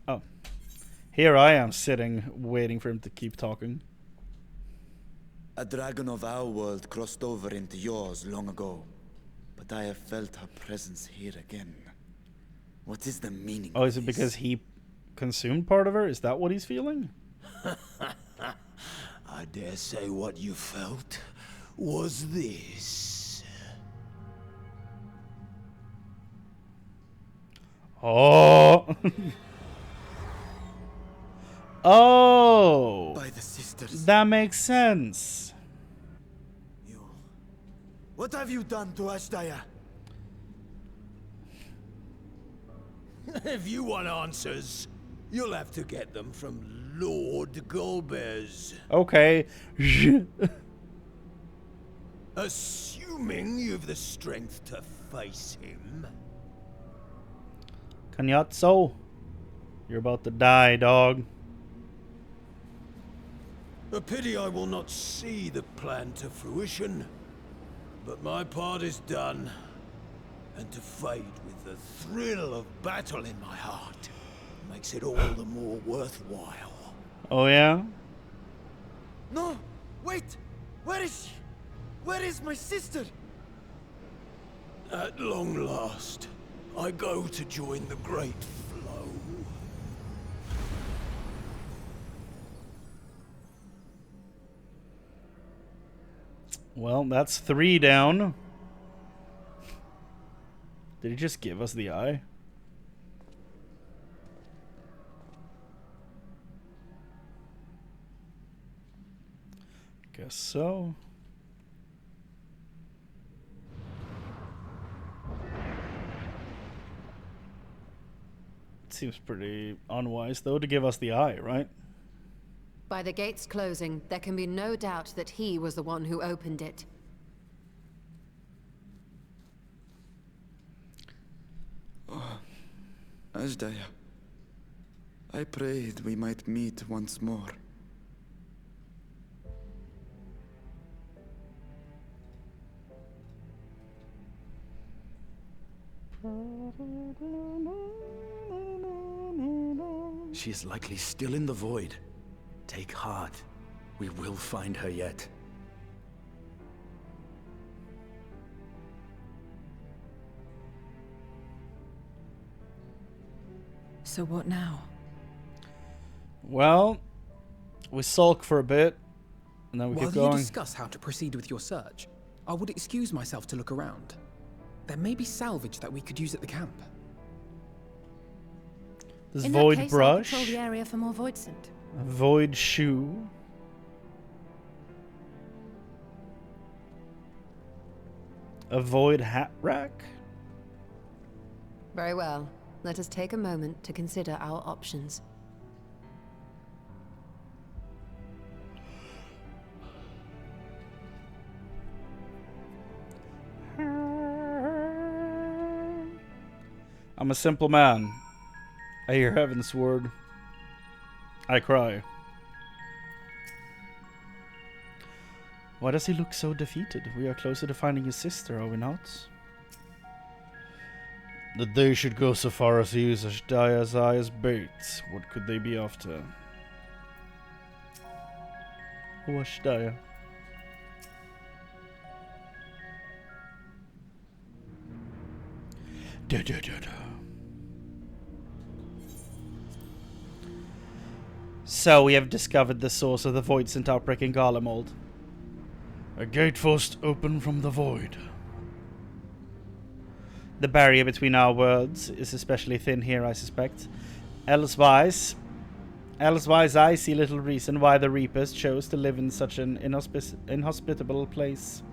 Oh. Here I am sitting, waiting for him to keep talking. A dragon of our world crossed over into yours long ago. But I have felt her presence here again. What is the meaning Oh, of is it this? because he consumed part of her? Is that what he's feeling? I dare say what you felt was this. Oh. Oh. By the sisters. That makes sense. What have you done to Ashdaya? If you want answers, you'll have to get them from Lord Golbez. Okay. Assuming you've the strength to face him. Cagnazzo, you're about to die, dog. A pity I will not see the plan to fruition. But my part is done. and to fade with the thrill of battle in my heart makes it all the more worthwhile. Oh yeah? No! Wait! Where is she? Where is my sister? At long last, I go to join the great flow. Well, that's 3 down. Did he just give us the eye? Guess so. Seems pretty unwise, though, to give us the eye, right? By the gates closing, there can be no doubt that he was the one who opened it. Oh, Ashdaya. I prayed we might meet once more. She is likely still in the void. Take heart. We will find her yet. So what now? Well, we sulk for a bit, and then we While keep going. you discuss how to proceed with your search, I would excuse myself to look around. There may be salvage that we could use at the camp. This In void that case, brush, I'll patrol the area for more void scent. a void shoe, a void hat rack. Very well. Let us take a moment to consider our options. I'm a simple man. I hear heaven's word. I cry. Why does he look so defeated? We are closer to finding his sister, are we not? That they should go so far as to use Ashdaya's eye as bait. What could they be after? Oh, Ashdaya. So we have discovered the source of the void scent outbreak in Garlemald. A gate forced open from the void. The barrier between our worlds is especially thin here, I suspect. Elsewise, I see little reason why the Reapers chose to live in such an inhospitable place.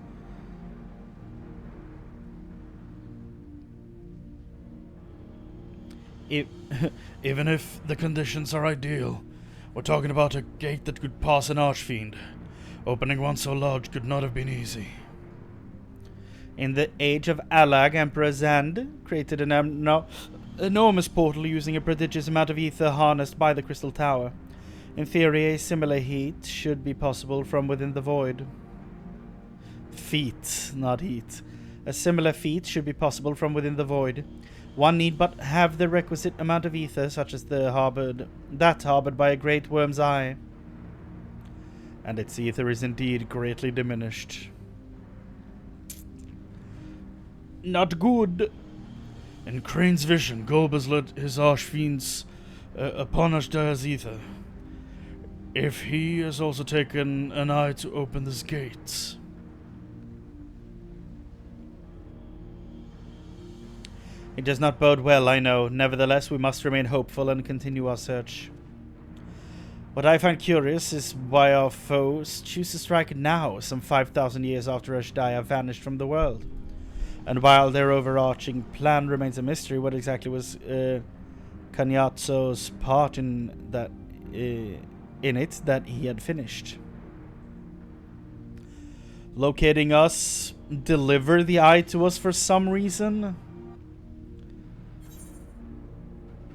Even if the conditions are ideal, we're talking about a gate that could pass an archfiend. Opening one so large could not have been easy. In the age of Allag, Emperor Zand created an enormous portal using a prodigious amount of ether harnessed by the Crystal Tower. In theory, a similar heat should be possible from within the void. Feat, not heat. A similar feat should be possible from within the void. One need but have the requisite amount of ether, such as that harbored by a great worm's eye. And its ether is indeed greatly diminished. Not good. In Crane's vision, Golbez led his archfiends upon Ashdaya's ether. If he has also taken an eye to open this gate. It does not bode well, I know. Nevertheless, we must remain hopeful and continue our search. What I find curious is why our foes choose to strike now, some 5,000 years after Ashdaya vanished from the world. And while their overarching plan remains a mystery, what exactly was Kanyatso's part in it that he had finished? Locating us, deliver the eye to us for some reason?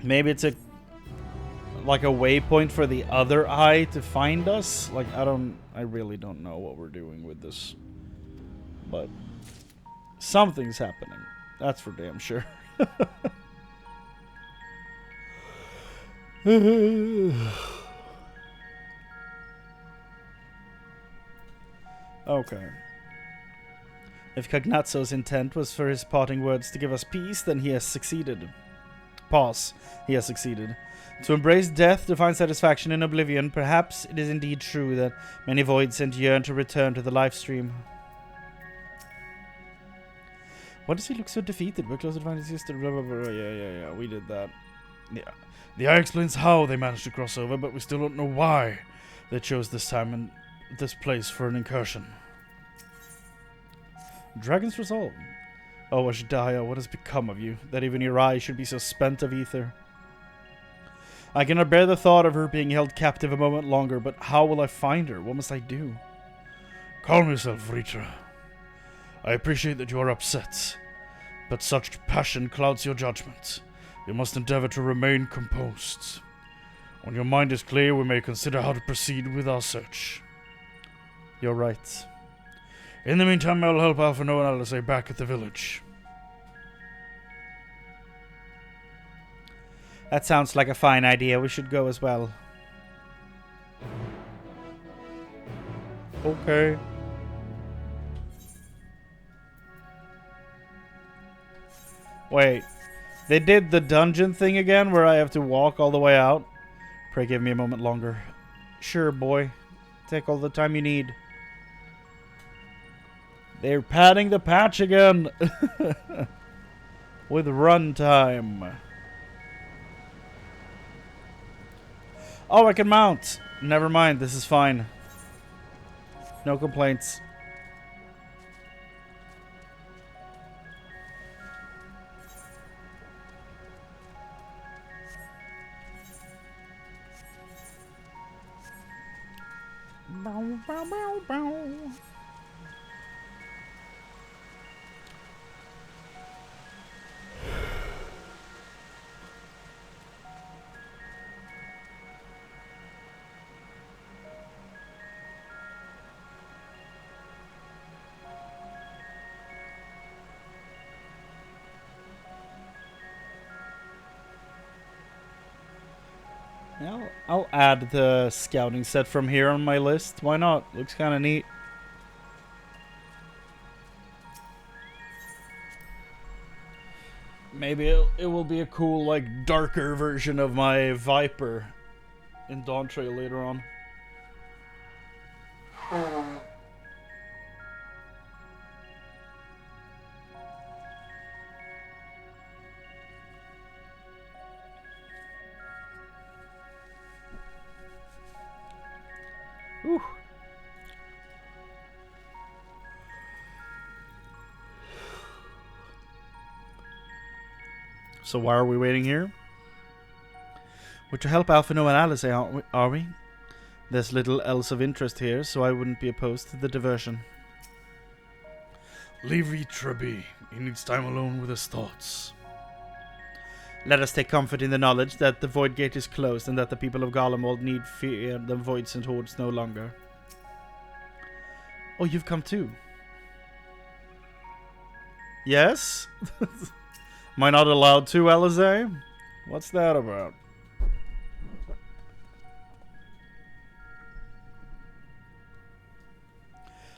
Maybe it's like a waypoint for the other eye to find us? Like, I really don't know what we're doing with this. But something's happening. That's for damn sure. Okay. If Cagnazzo's intent was for his parting words to give us peace, then he has succeeded. Pause. He has succeeded. To embrace death, to find satisfaction in oblivion, perhaps it is indeed true that many voids sent yearn to return to the life stream. Why does he look so defeated? We're close to find his sister. Blah, blah, blah. Yeah. We did that. Yeah. The eye explains how they managed to cross over, but we still don't know why they chose this time and this place for an incursion. Dragon's Resolve. Oh, Ashdaya, what has become of you, that even your eyes should be so spent of ether? I cannot bear the thought of her being held captive a moment longer, but how will I find her? What must I do? Calm yourself, Ritra. I appreciate that you are upset, but such passion clouds your judgment. You must endeavor to remain composed. When your mind is clear, we may consider how to proceed with our search. You're right. In the meantime, I will help Alphino and Alice back at the village. That sounds like a fine idea. We should go as well. Okay. Wait. They did the dungeon thing again where I have to walk all the way out? Pray give me a moment longer. Sure, boy. Take all the time you need. They're padding the patch again. With runtime. Oh, I can mount. Never mind. This is fine. No complaints. Bow, bow, bow, bow. I'll add the scouting set from here on my list. Why not? Looks kind of neat. Maybe it will be a cool, like, darker version of my Viper in Dawn Trail later on. Whew. So why are we waiting here? We're to help Alphino and Alice, are we? There's little else of interest here, so I wouldn't be opposed to the diversion. Leave Ritra be. He needs time alone with his thoughts. Let us take comfort in the knowledge that the Void Gate is closed and that the people of Garlemald need fear the Voids and Hordes no longer. Oh, you've come too. Yes? Am I not allowed to, Alize? What's that about?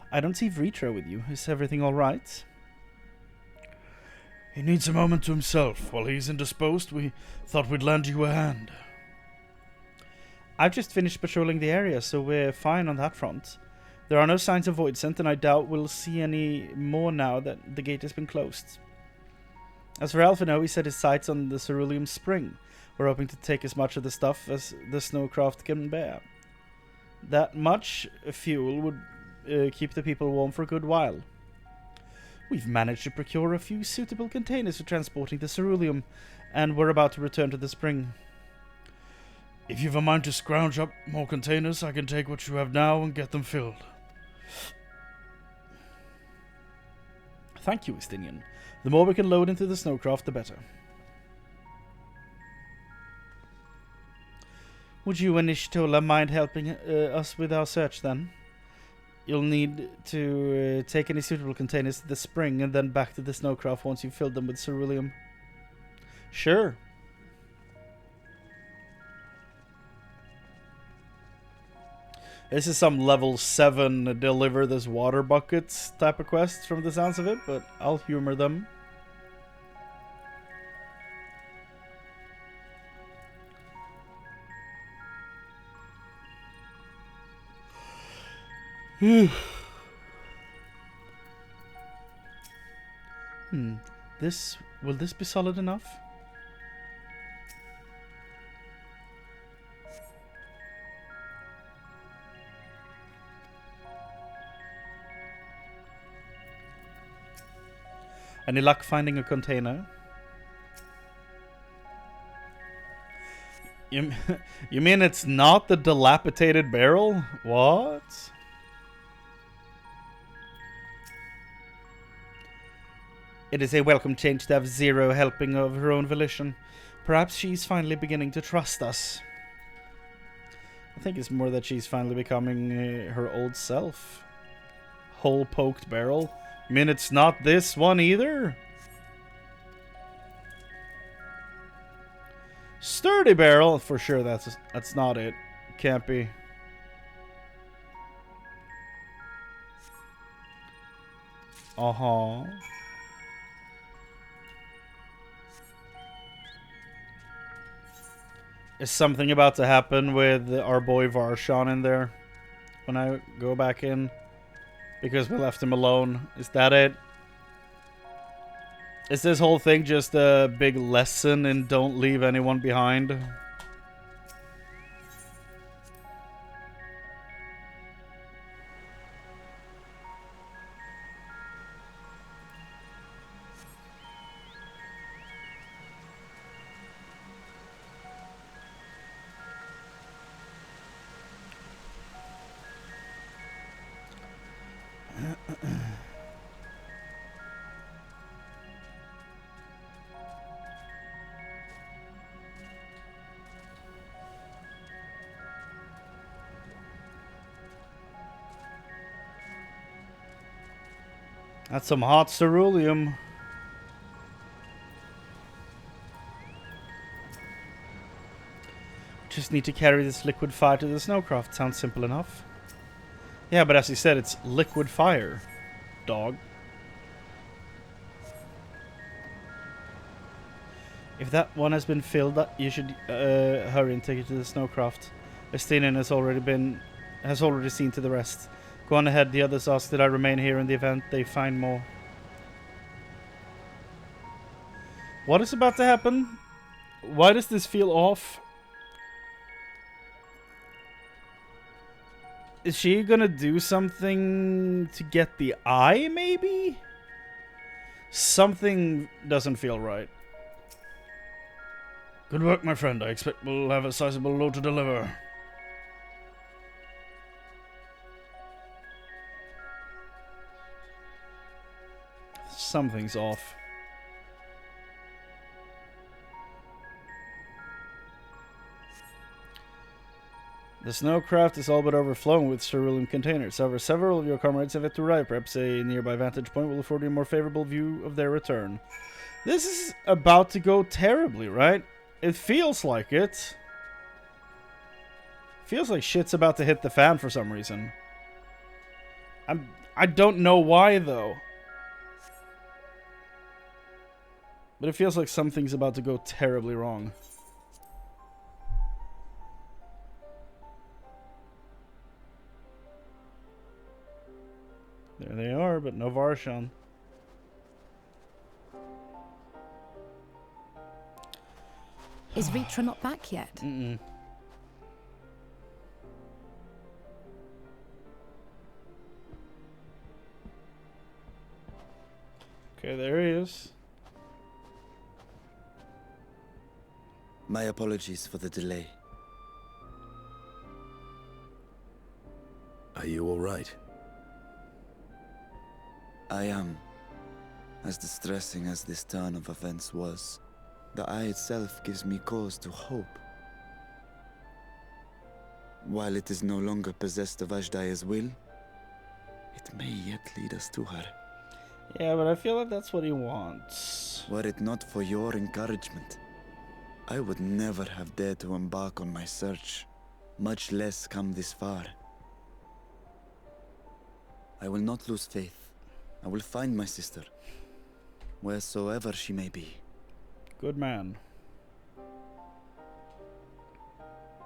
I don't see Vritra with you. Is everything alright? He needs a moment to himself. While he's indisposed, we thought we'd lend you a hand. I've just finished patrolling the area, so we're fine on that front. There are no signs of Voidsent, and I doubt we'll see any more now that the gate has been closed. As for Alphino, he set his sights on the Cerulean Spring. We're hoping to take as much of the stuff as the snowcraft can bear. That much fuel would keep the people warm for a good while. We've managed to procure a few suitable containers for transporting the ceruleum, and we're about to return to the spring. If you've a mind to scrounge up more containers, I can take what you have now and get them filled. Thank you, Estinian. The more we can load into the snowcraft, the better. Would you and Ishtola mind helping us with our search, then? You'll need to take any suitable containers to the spring and then back to the snowcraft once you've filled them with ceruleum. Sure. This is some level 7 deliver this water buckets type of quest from the sounds of it, but I'll humor them. Will this be solid enough? Any luck finding a container? You mean it's not the dilapidated barrel? What? It is a welcome change to have Zero helping of her own volition. Perhaps she's finally beginning to trust us. I think it's more that she's finally becoming her old self. Hole-poked barrel. I mean, it's not this one either. Sturdy barrel, for sure. That's not it. Can't be. Is something about to happen with our boy Varshan in there when I go back in? Because we left him alone. Is that it? Is this whole thing just a big lesson in don't leave anyone behind? That's some hot ceruleum. Just need to carry this liquid fire to the snowcraft. Sounds simple enough. Yeah, but as you said, it's liquid fire, dog. If that one has been filled, you should hurry and take it to the snowcraft. Estinian has already seen to the rest. Go on ahead, the others ask that I remain here in the event they find more. What is about to happen? Why does this feel off? Is she gonna do something to get the eye, maybe? Something doesn't feel right. Good work, my friend. I expect we'll have a sizable load to deliver. Something's off. The snowcraft is all but overflowing with ceruleum containers. However, several of your comrades have yet to arrive. Perhaps a nearby vantage point will afford you a more favorable view of their return. This is about to go terribly, right? It feels like it. Feels like shit's about to hit the fan for some reason. I don't know why, though. But it feels like something's about to go terribly wrong. There they are, but no Varshan. Is Vitra not back yet? Mm-mm. Okay, there he is. My apologies for the delay. Are you all right? I am. As distressing as this turn of events was, the eye itself gives me cause to hope. While it is no longer possessed of Ashdaya's will, It may yet lead us to her. Yeah, but I feel like that's what he wants. Were it not for your encouragement, I would never have dared to embark on my search, much less come this far. I will not lose faith. I will find my sister, wheresoever she may be. Good man.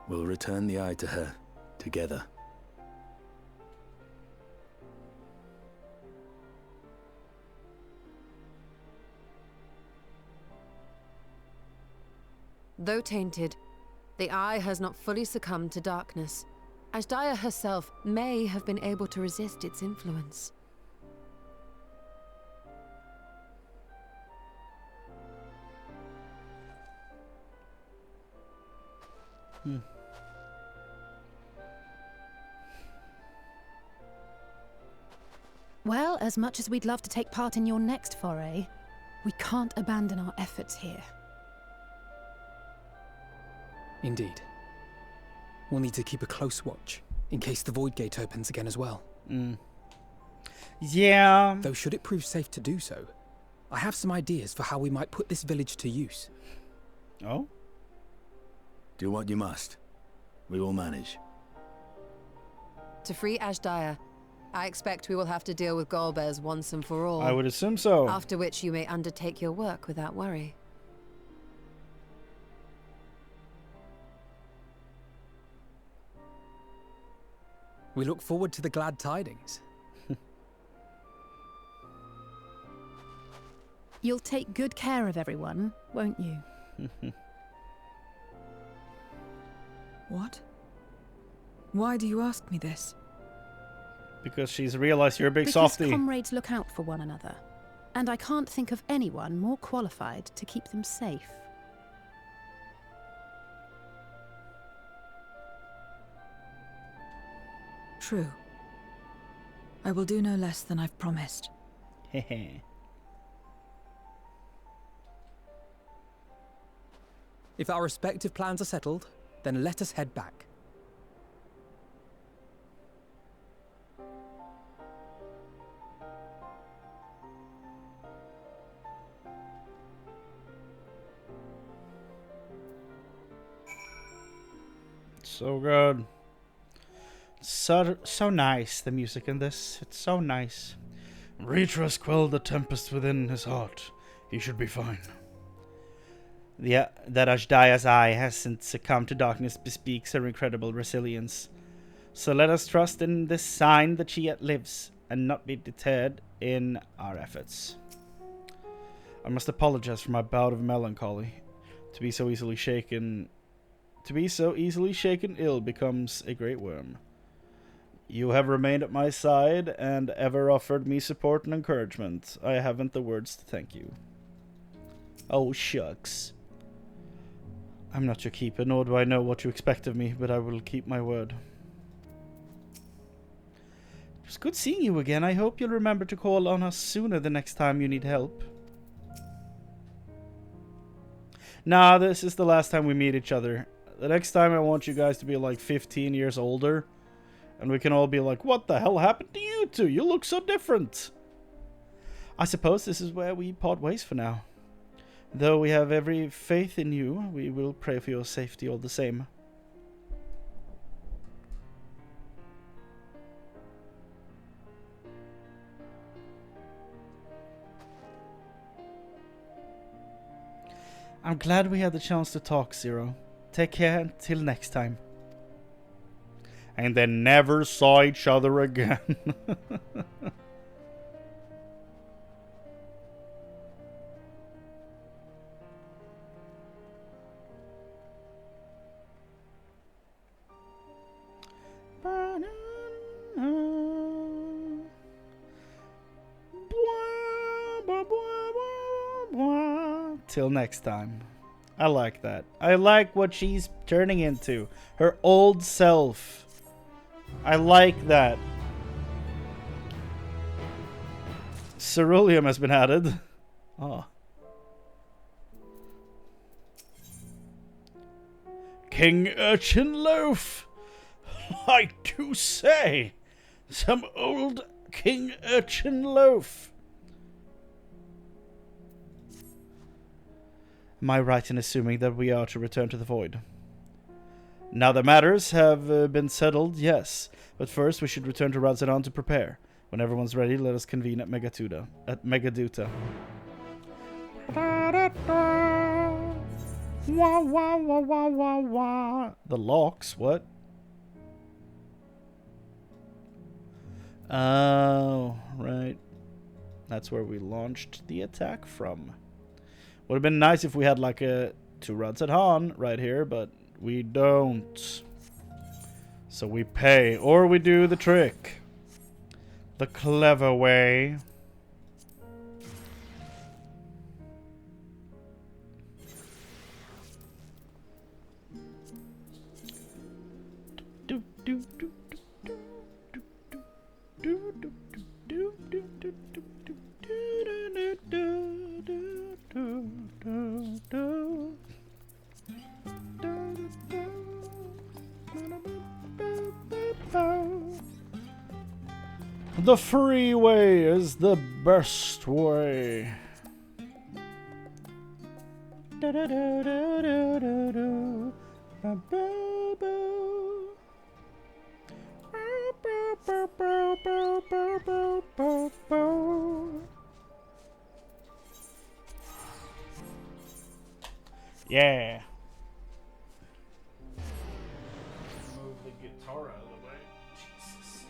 We'll return the eye to her, together. Though tainted, the eye has not fully succumbed to darkness. Ashdaya herself may have been able to resist its influence. Well, as much as we'd love to take part in your next foray, we can't abandon our efforts here. Indeed. We'll need to keep a close watch, in case the Void Gate opens again as well. Yeah. Though should it prove safe to do so, I have some ideas for how we might put this village to use. Oh? Do what you must. We will manage. To free Ashdaya, I expect we will have to deal with Golbez once and for all. I would assume so. After which you may undertake your work without worry. We look forward to the glad tidings. You'll take good care of everyone, won't you? What? Why do you ask me this? Because she's realized you're a big Because softie. comrades look out for one another, and I can't think of anyone more qualified to keep them safe. True. I will do no less than I've promised. Hehe. If our respective plans are settled, then let us head back. So good. So nice, the music in this. It's so nice. Retras quelled the tempest within his heart. He should be fine. That Ashdaya's eye hasn't succumbed to darkness bespeaks her incredible resilience. So let us trust in this sign that she yet lives, and not be deterred in our efforts. I must apologize for my bout of melancholy. To be so easily shaken ill becomes a great worm. You have remained at my side and ever offered me support and encouragement. I haven't the words to thank you. Oh, shucks. I'm not your keeper, nor do I know what you expect of me, but I will keep my word. It was good seeing you again. I hope you'll remember to call on us sooner the next time you need help. Nah, this is the last time we meet each other. The next time I want you guys to be like 15 years older. And we can all be like, what the hell happened to you two? You look so different. I suppose this is where we part ways for now. Though we have every faith in you, we will pray for your safety all the same. I'm glad we had the chance to talk, Zero. Take care until next time. And then never saw each other again. Till next time. I like that. I like what she's turning into. Her old self. I like that. Ceruleum has been added. Oh. King Urchin Loaf! I do say, some old King Urchin Loaf. Am I right in assuming that we are to return to the Void? Now the matters have been settled, yes. But first we should return to Radzadan to prepare. When everyone's ready, let us convene at Megaduta. Wah, wah, wah, wah, wah, wah. The locks, what? Oh, right. That's where we launched the attack from. Would have been nice if we had like a 2 rods at Han right here, but we don't. So we pay, or we do the trick. The clever way. The free way is the best way. Yeah. Move the guitar out of the way. Jesus.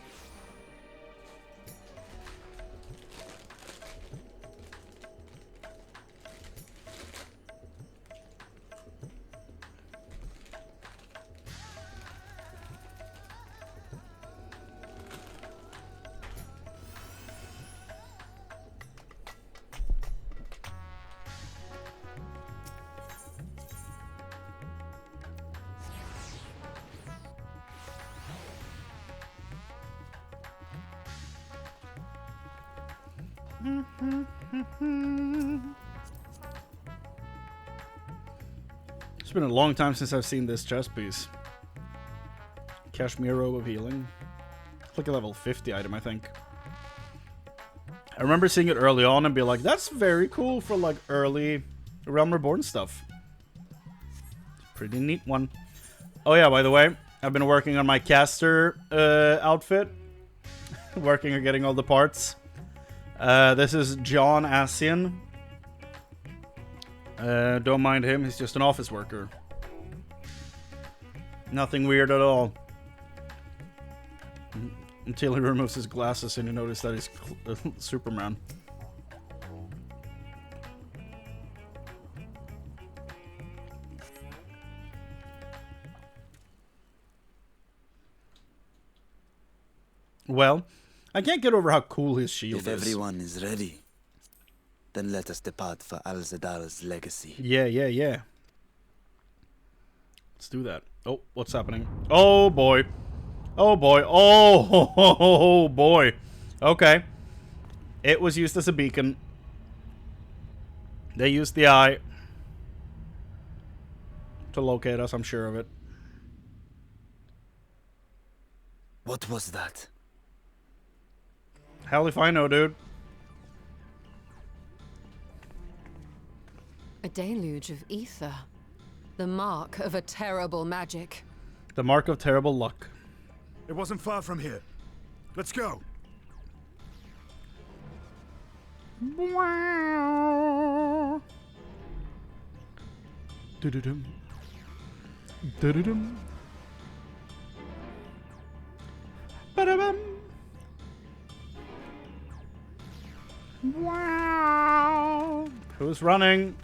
It's been a long time since I've seen this chest piece. Cashmere robe of healing. It's like a level 50 item, I think. I remember seeing it early on and be like, that's very cool for like early Realm Reborn stuff. Pretty neat one. Oh yeah, by the way, I've been working on my caster outfit. Working on getting all the parts. This is John Asian. Don't mind him, he's just an office worker. Nothing weird at all. Until he removes his glasses and you notice that he's Superman. Well, I can't get over how cool his shield is. If everyone is ready, then let us depart for Al-Zadar's legacy. Yeah. Let's do that. Oh, what's happening? Oh, boy. Oh, boy. Oh, boy. Okay. It was used as a beacon. They used the eye to locate us, I'm sure of it. What was that? Hell if I know, dude. A deluge of ether. The mark of a terrible magic. The mark of terrible luck. It wasn't far from here. Let's go. Wow. Do-do-dum. Do-do-dum. Ba-da-bum. Wow. Who's running?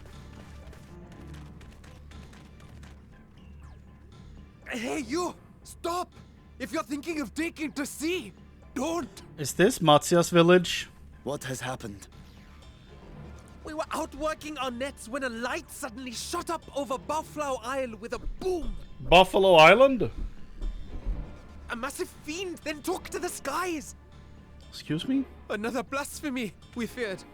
Hey, you! Stop! If you're thinking of taking to sea, don't! Is this Matsia's village? What has happened? We were out working our nets when a light suddenly shot up over Buffalo Isle with a boom! Buffalo Island? A massive fiend then took to the skies! Excuse me? Another blasphemy, we feared.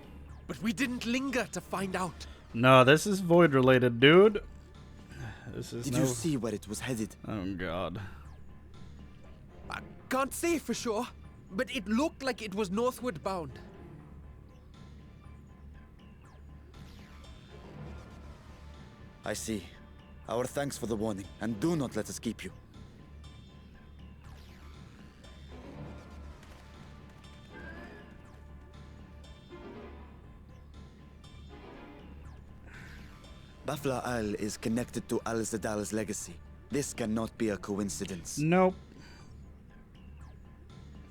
But we didn't linger to find out. No, this is void related, dude. This is Did you see where it was headed? Oh, God. I can't say for sure, but it looked like it was northward bound. I see. Our thanks for the warning, and do not let us keep you. Bafla Isle is connected to Al Zadal's legacy. This cannot be a coincidence. Nope.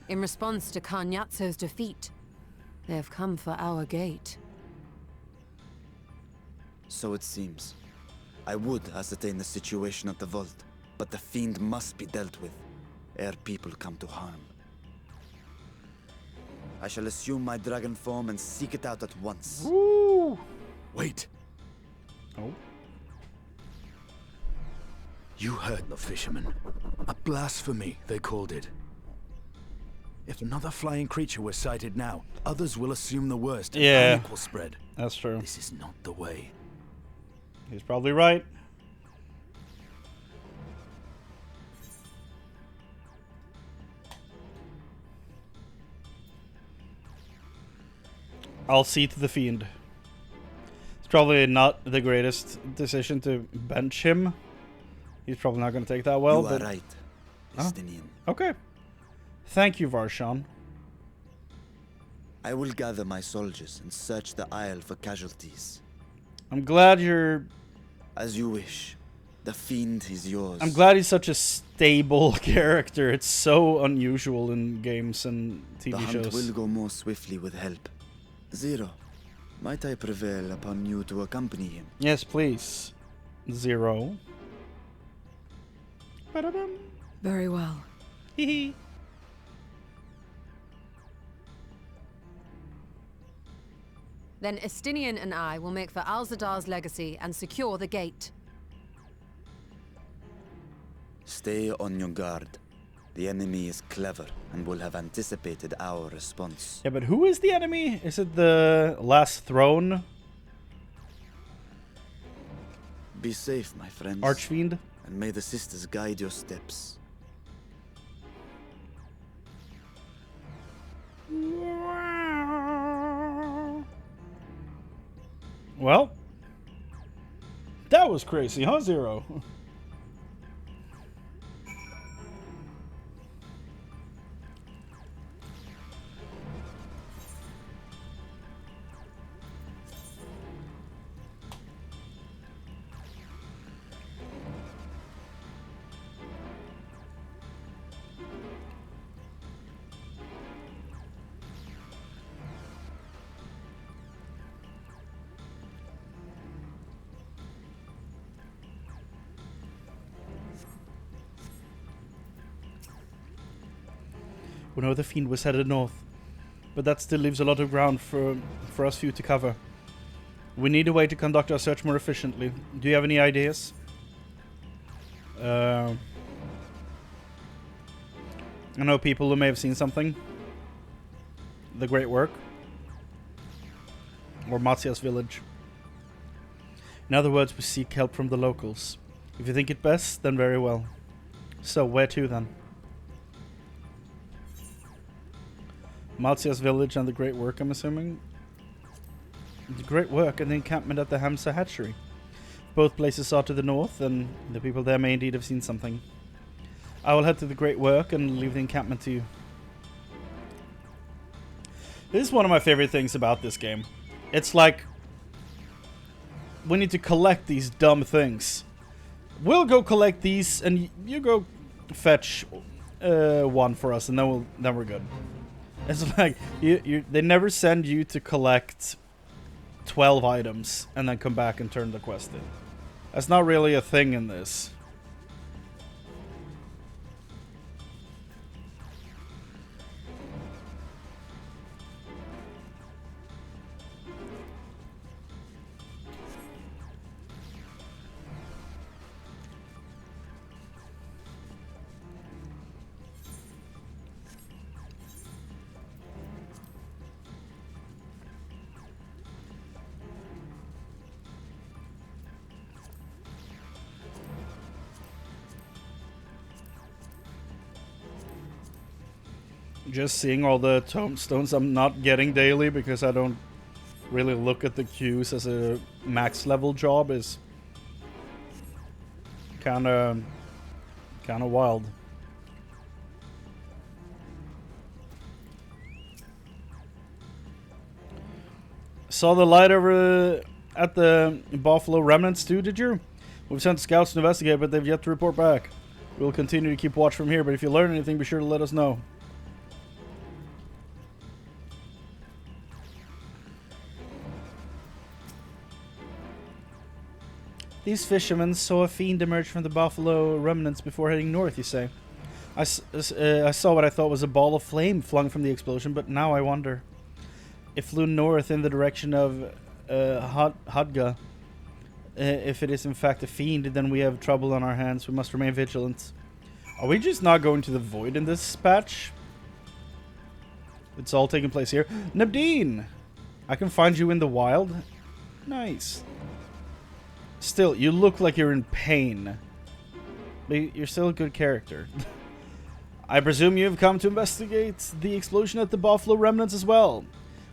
In response to Karnyatso's defeat, they have come for our gate. So it seems. I would ascertain the situation at the vault, but the fiend must be dealt with, ere people come to harm. I shall assume my dragon form and seek it out at once. Woo! Wait. Oh. You heard the fisherman. A blasphemy, they called it. If another flying creature were sighted now, others will assume the worst and panic will spread. That's true. This is not the way. He's probably right. I'll see to the fiend. It's probably not the greatest decision to bench him. He's probably not going to take that well. You but... are right, Estinian. Okay. Thank you, Varshan. I will gather my soldiers and search the isle for casualties. I'm glad you're... As you wish. The fiend is yours. I'm glad he's such a stable character. It's so unusual in games and TV the shows. hunt will go more swiftly with help. Zero, might I prevail upon you to accompany him? Yes, please. Zero. Very well. Hehe. Then Estinian and I will make for Al-Zadar's legacy and secure the gate. Stay on your guard. The enemy is clever and will have anticipated our response. Yeah, but who is the enemy? Is it the last throne? Be safe, my friends. Archfiend? And may the sisters guide your steps. Well, that was crazy, huh, Zero? We know the fiend was headed north, but that still leaves a lot of ground for us few to cover. We need a way to conduct our search more efficiently. Do you have any ideas? I know people who may have seen something. The Great Work. Or Matsia's village. In other words, we seek help from the locals. If you think it best, then very well. So, where to then? Matsia's village and the Great Work, I'm assuming. The Great Work and the encampment at the Hamsa hatchery. Both places are to the north, and the people there may indeed have seen something. I will head to the Great Work and leave the encampment to you. This is one of my favorite things about this game. It's like we need to collect these dumb things. We'll go collect these, and you go fetch one for us, and then we're good. It's like they never send you to collect 12 items and then come back and turn the quest in. That's not really a thing in this. Just seeing all the tombstones I'm not getting daily because I don't really look at the queues as a max level job is kind of wild. Saw the light over at the Buffalo Remnants too, did you? We've sent scouts to investigate, but they've yet to report back. We'll continue to keep watch from here, but if you learn anything, be sure to let us know. These fishermen saw a fiend emerge from the Buffalo Remnants before heading north, you say? I saw what I thought was a ball of flame flung from the explosion, but now I wonder. It flew north in the direction of Hadga. If it is in fact a fiend, then we have trouble on our hands. We must remain vigilant. Are we just not going to the void in this patch? It's all taking place here. Nabdeen! I can find you in the wild? Nice. Still, you look like you're in pain. But you're still a good character. I presume you have come to investigate the explosion at the Buffalo Remnants as well.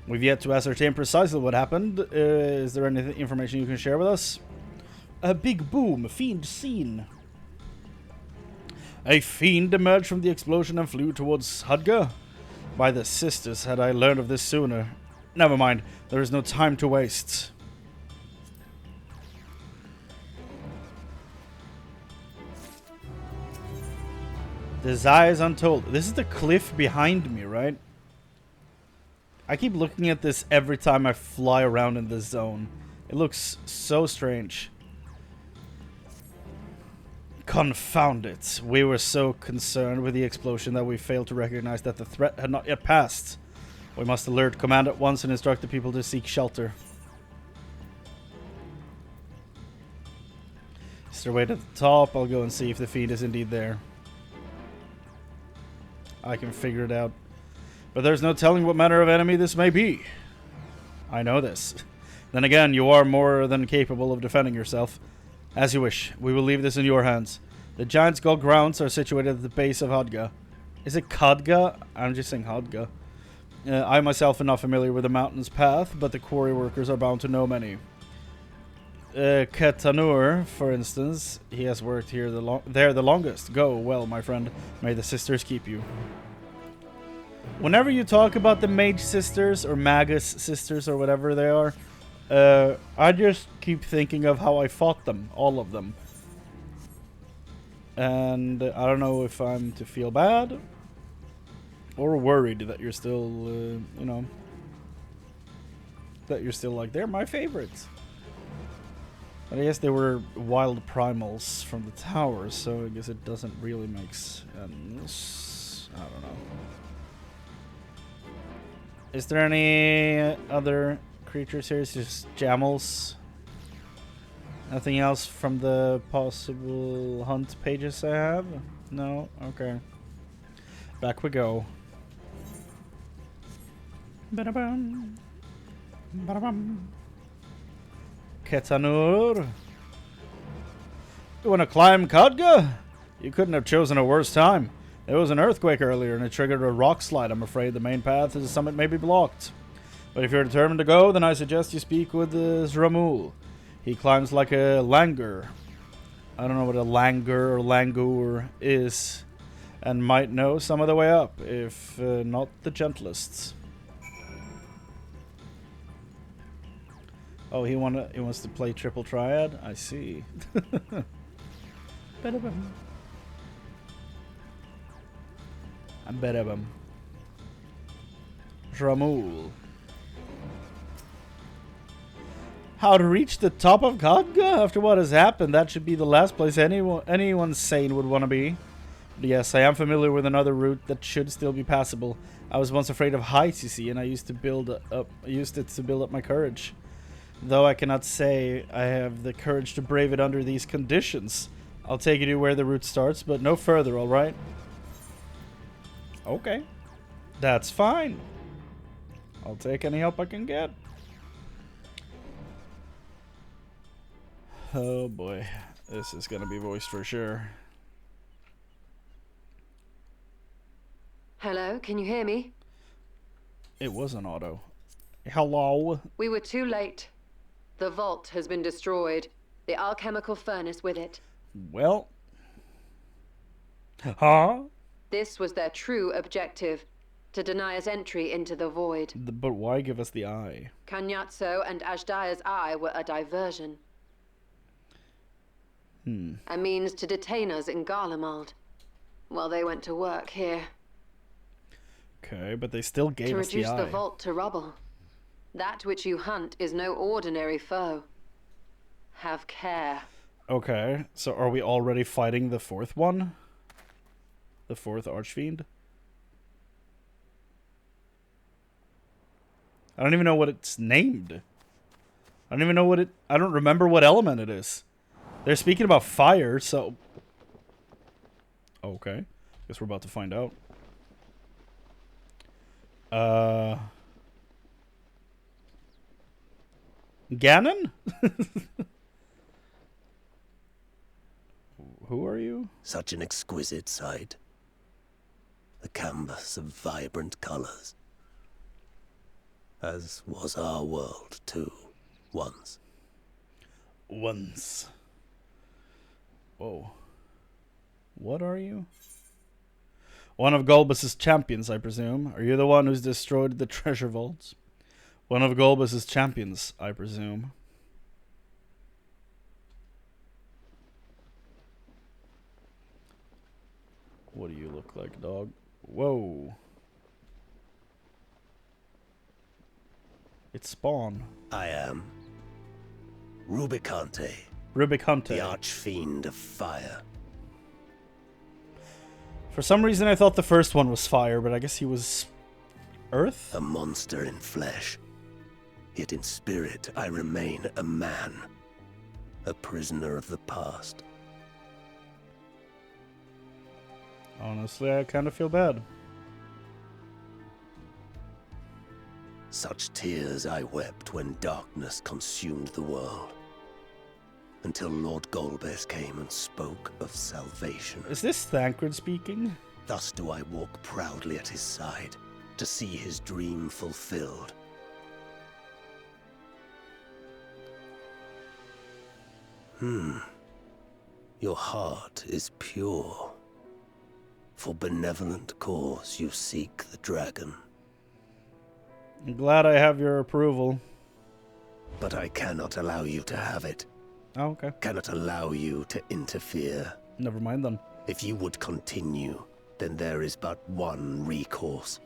We've yet to ascertain precisely what happened. Is there any information you can share with us? A big boom, a fiend seen. A fiend emerged from the explosion and flew towards Hadga. By the sisters, had I learned of this sooner. Never mind, there is no time to waste. Desires untold. This is the cliff behind me, right? I keep looking at this every time I fly around in this zone. It looks so strange. Confound it. We were so concerned with the explosion that we failed to recognize that the threat had not yet passed. We must alert command at once and instruct the people to seek shelter. Is there a way to the top? I'll go and see if the fiend is indeed there. I can figure it out. But there's no telling what manner of enemy this may be. I know this. Then again, you are more than capable of defending yourself. As you wish. We will leave this in your hands. The Giant Skull grounds are situated at the base of Hadga. Is it Khadga? I'm just saying Hadga. I myself am not familiar with the mountain's path, but the quarry workers are bound to know many. Ketanur, for instance, he has worked here the longest. Go well, my friend. May the sisters keep you. Whenever you talk about the Mage Sisters or Magus Sisters or whatever they are, I just keep thinking of how I fought them, all of them. And I don't know if I'm to feel bad or worried that you're still, you know, that you're still like, they're my favorites. But I guess they were wild primals from the towers, so I guess it doesn't really make sense. I don't know. Is there any other creatures here? It's just Jamals. Nothing else from the possible hunt pages I have? No? Okay. Back we go. Ba-da-bum. Ba-da-bum. Ketanur. You want to climb Khadga? You couldn't have chosen a worse time. There was an earthquake earlier and it triggered a rock slide. I'm afraid the main path to the summit may be blocked. But if you're determined to go, then I suggest you speak with Zramul. He climbs like a langur. I don't know what a langur or langur is. And might know some of the way up, if not the gentlest. Oh, he wants to play triple triad? I see. Bedabum. Zramul. How to reach the top of Khadga after what has happened? That should be the last place anyone sane would want to be. But yes, I am familiar with another route that should still be passable. I was once afraid of heights, you see, and I used it to build up my courage. Though I cannot say I have the courage to brave it under these conditions. I'll take you to where the route starts, but no further, alright? Okay. That's fine. I'll take any help I can get. Oh boy. This is gonna be voiced for sure. Hello, can you hear me? It was an auto. Hello? We were too late. The vault has been destroyed. The alchemical furnace with it. Well. Huh? This was their true objective. To deny us entry into the void. But why give us the eye? Kanyatso and Ajdaya's eye were a diversion. A means to detain us in Garlemald. While they went to work here. Okay, but they still gave us the eye. To reduce the vault to rubble. That which you hunt is no ordinary foe. Have care. Okay, so are we already fighting the fourth one? The fourth Archfiend? I don't even know what it's named. I don't even know what it... I don't remember what element it is. They're speaking about fire, so... Okay. Guess we're about to find out. Ganon? Who are you? Such an exquisite sight. A canvas of vibrant colors. As was our world, too, once. Once. Whoa. What are you? One of Golbus's champions, I presume. Are you the one who's destroyed the treasure vaults? One of Golbus's champions, I presume. What do you look like, dog? Whoa. It's Spawn. I am Rubicante. Rubicante. The Archfiend of Fire. For some reason I thought the first one was fire, but I guess he was earth? A monster in flesh. Yet in spirit I remain a man. A prisoner of the past. Honestly, I kind of feel bad. Such tears I wept when darkness consumed the world. Until Lord Golbez came and spoke of salvation. Is this Thancred speaking? Thus do I walk proudly at his side, to see his dream fulfilled. Your heart is pure. For benevolent cause you seek the dragon. I'm glad I have your approval. But I cannot allow you to have it. Oh, okay. Cannot allow you to interfere. Never mind then. If you would continue, then there is but one recourse.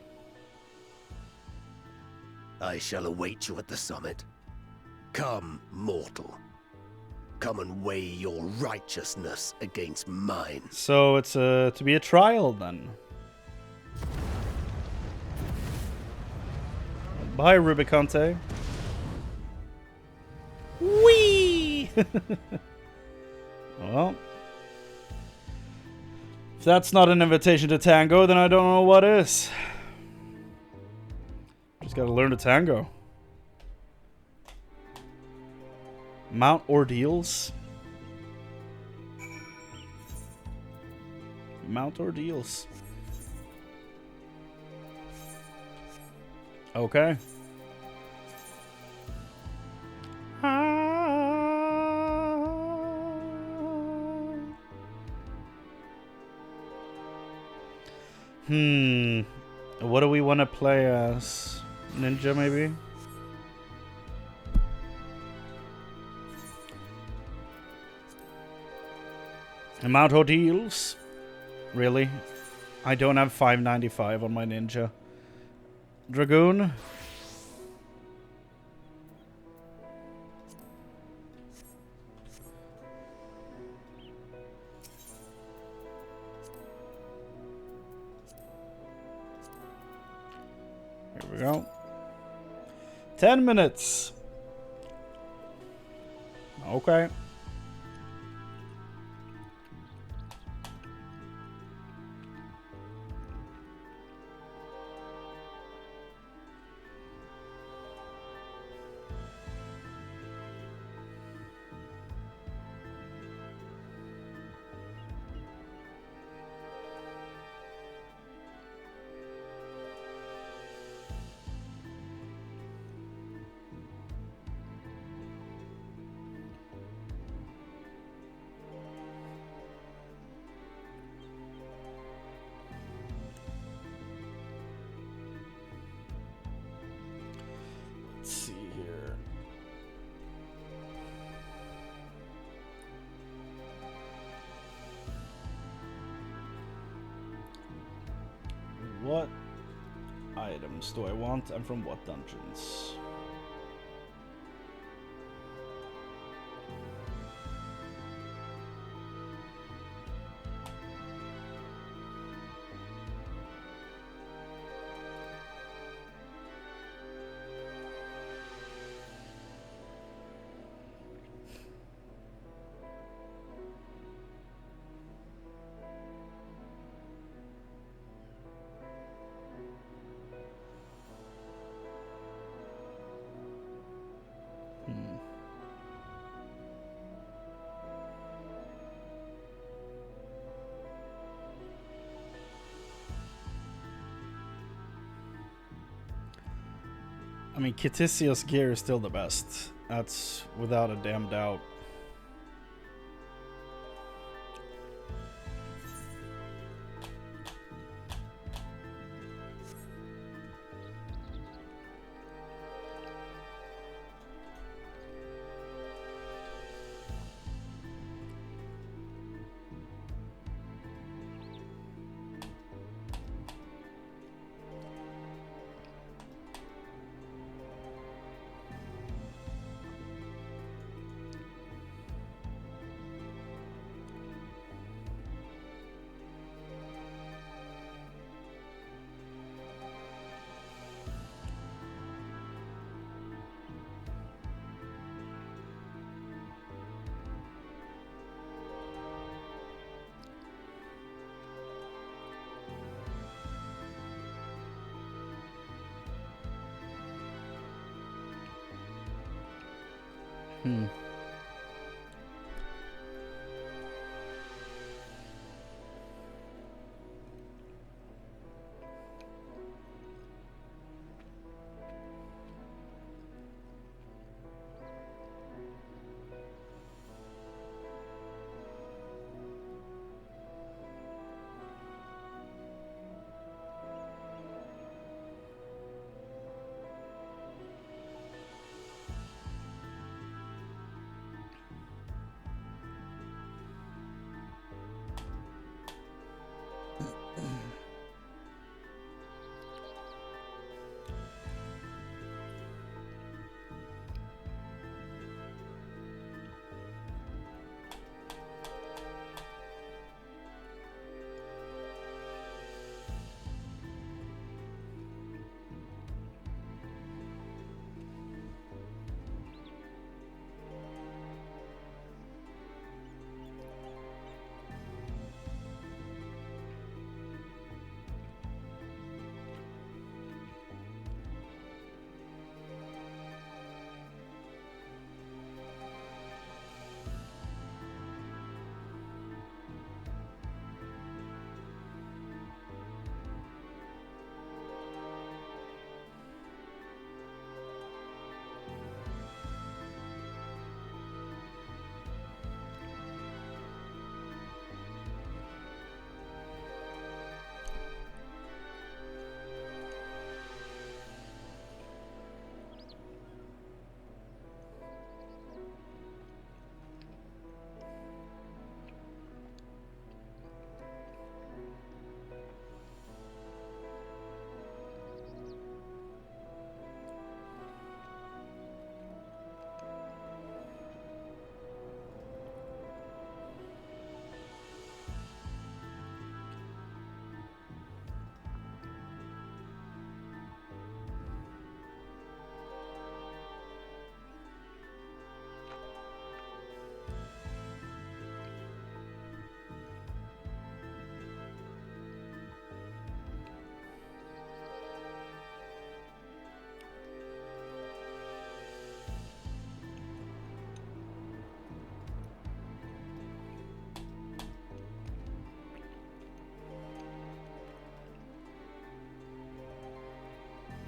I shall await you at the summit. Come, mortal. Come and weigh your righteousness against mine. So it's to be a trial then. Bye, Rubicante. Whee! Well, if that's not an invitation to tango, then I don't know what is. Just gotta learn to tango. Mount Ordeals. Mount Ordeals. Okay. What do we want to play as? Ninja, maybe? Mount Ordeals? Really? I don't have 595 on my ninja. Dragoon? Here we go. 10 minutes. Okay. What items do I want and from what dungeons? I mean, Kitisia's gear is still the best. That's without a damn doubt.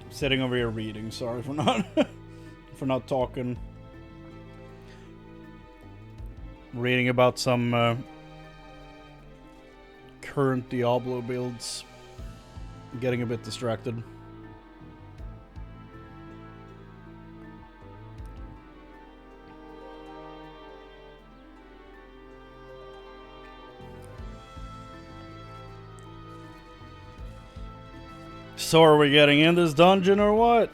Sitting over here reading. Sorry for not for not talking. Reading about some current Diablo builds. Getting a bit distracted. So are we getting in this dungeon or what?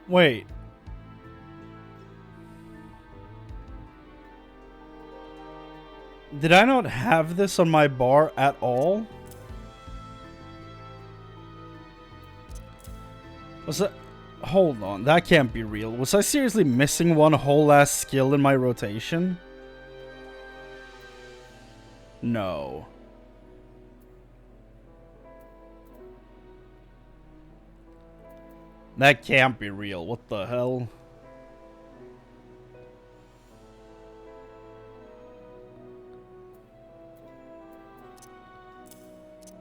Wait. Did I not have this on my bar at all? Was that... Hold on, that can't be real. Was I seriously missing one whole ass skill in my rotation? No. That can't be real. What the hell?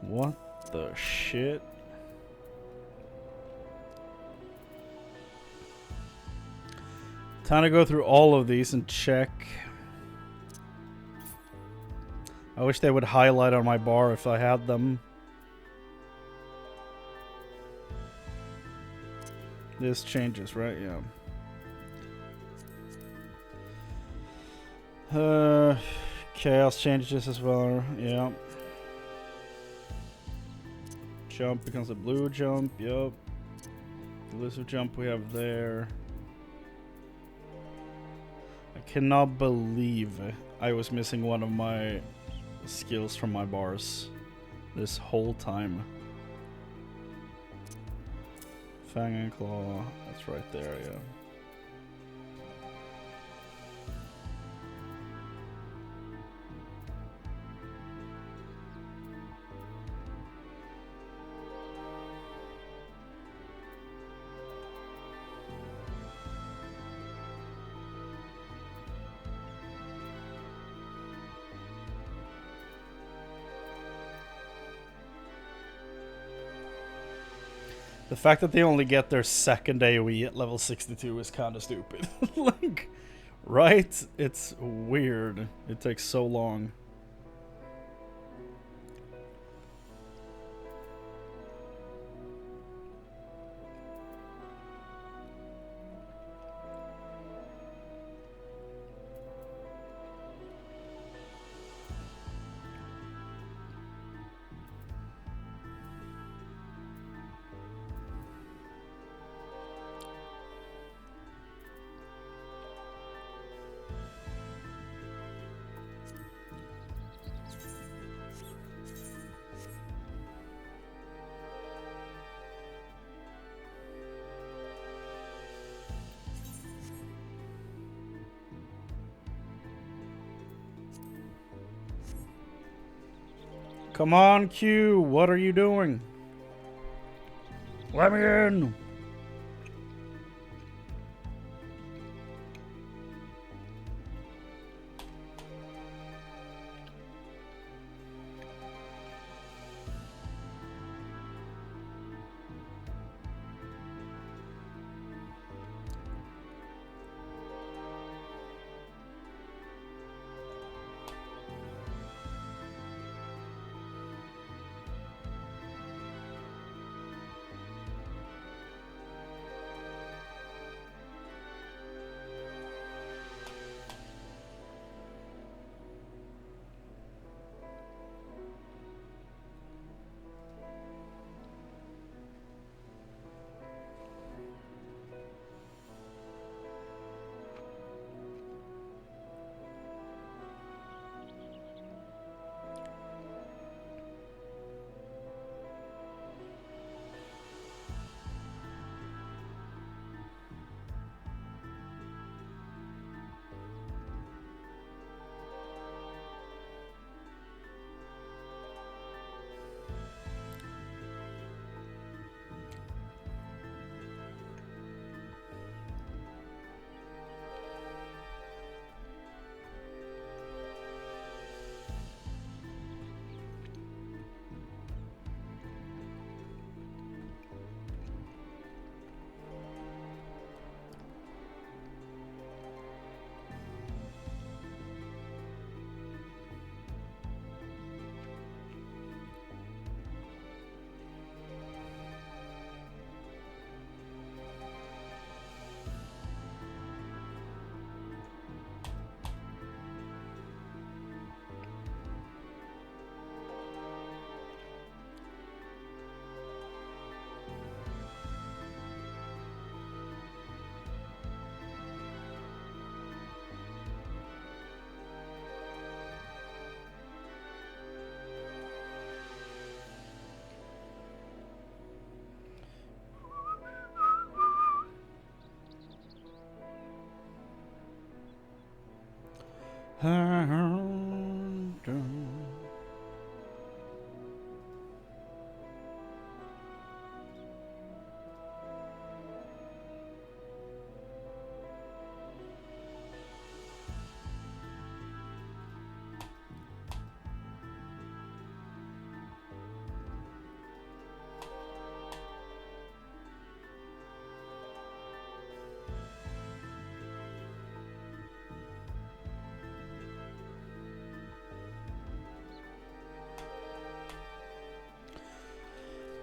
What the shit? Time to go through all of these and check. I wish they would highlight on my bar if I had them. This changes, right? Yeah. Chaos changes as well. Yeah. Jump becomes a blue jump. Yup. Elusive jump we have there. I cannot believe I was missing one of my skills from my bars this whole time. Fang and Claw, that's right there, yeah. The fact that they only get their second AoE at level 62 is kind of stupid. Like, right? It's weird. It takes so long. Come on, Q. What are you doing? Let me in.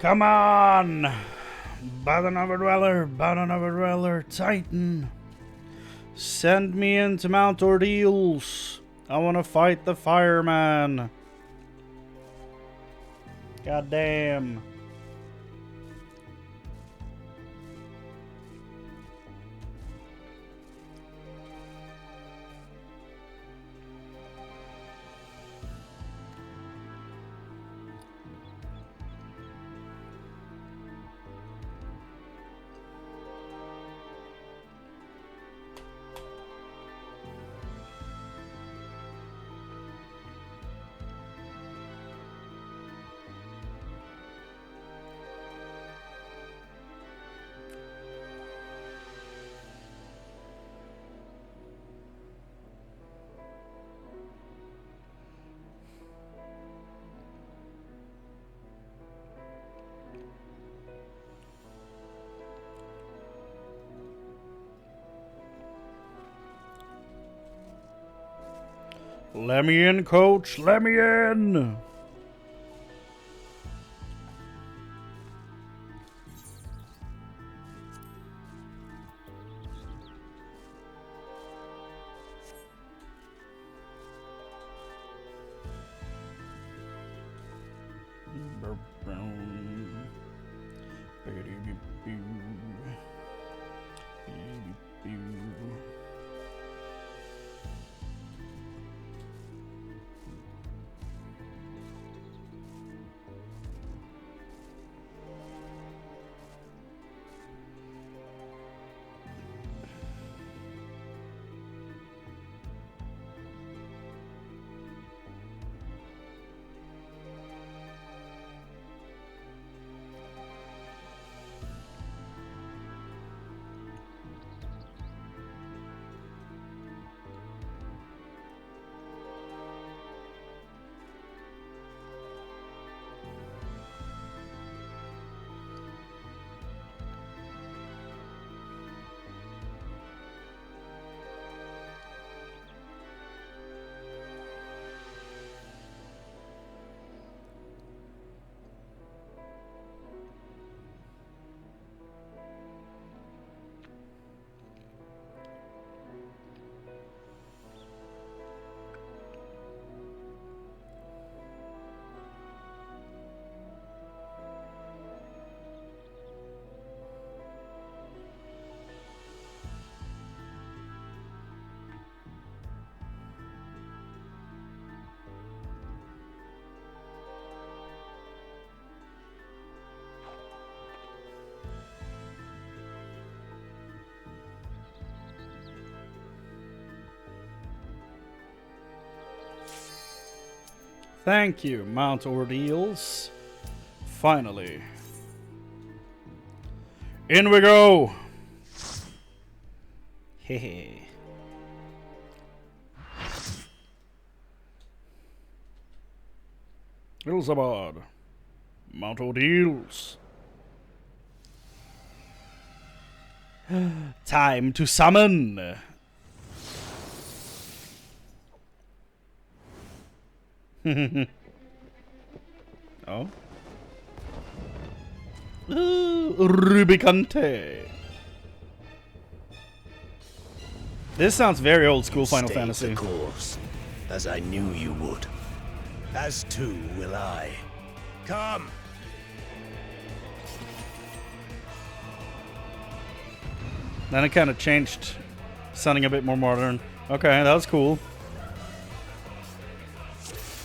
Come on! Baron of Dweller, Titan. Send me into Mount Ordeals. I want to fight the fireman. God damn. Let me in, coach. Let me in. Thank you, Mount Ordeals. Finally. In we go! Hehe. Ilzabad. Mount Ordeals. Time to summon! Oh. Rubicante. This sounds very old school Final Fantasy. Stay the course, as I knew you would. As too will I. Come! Then it kind of changed, sounding a bit more modern. Okay, that was cool.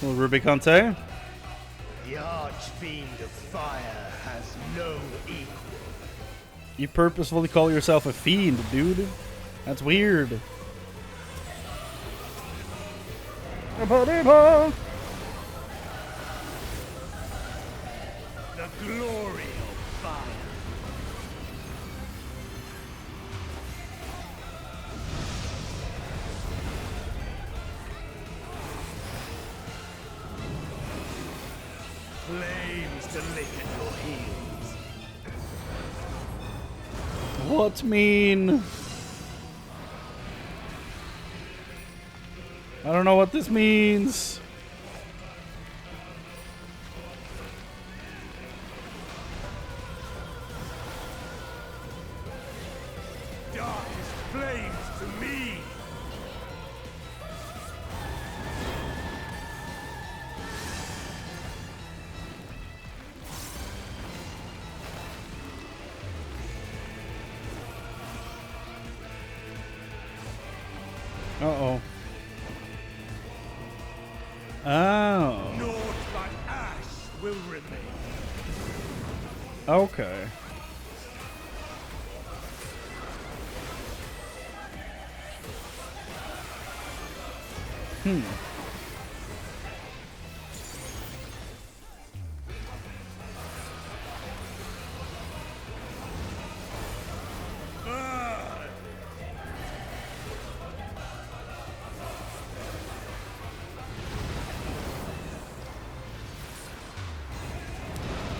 Little Rubicante. The Archfiend of Fire has no equal. You purposefully call yourself a fiend, dude. That's weird. The glory of fire. Flames to lick at your heels. What mean? I don't know what this means. Darkest flames to me. Uh-oh. Oh. Naught but ash will remain. Okay.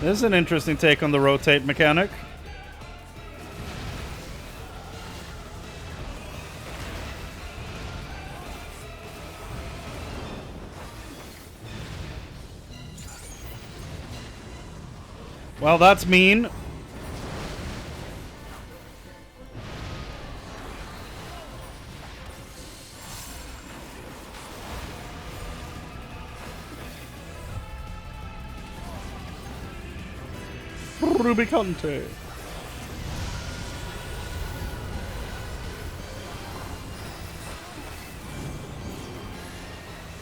This is an interesting take on the rotate mechanic. Well, that's mean. Rubicante.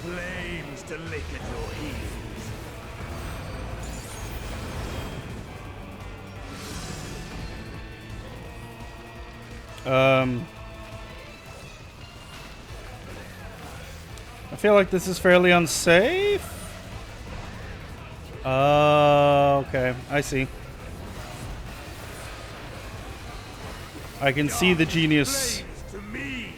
Flames to lick at your heels. I feel like this is fairly unsafe. Okay, I see. I can see the genius. To me.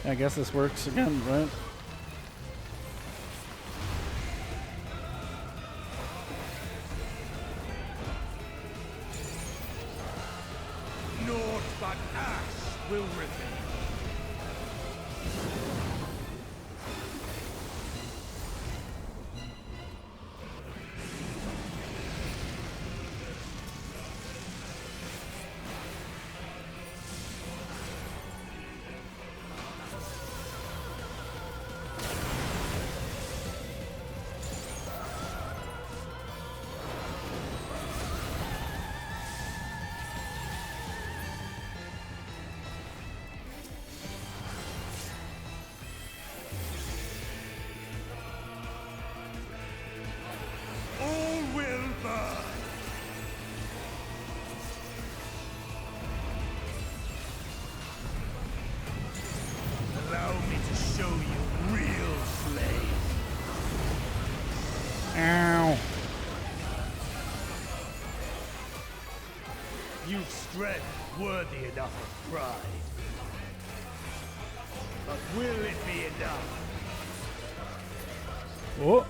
I guess this works again, right? Naught but ash will remain. All will burn. Allow me to show you real flame. Ow. You've strength worthy enough of pride. But will it be enough? Oh.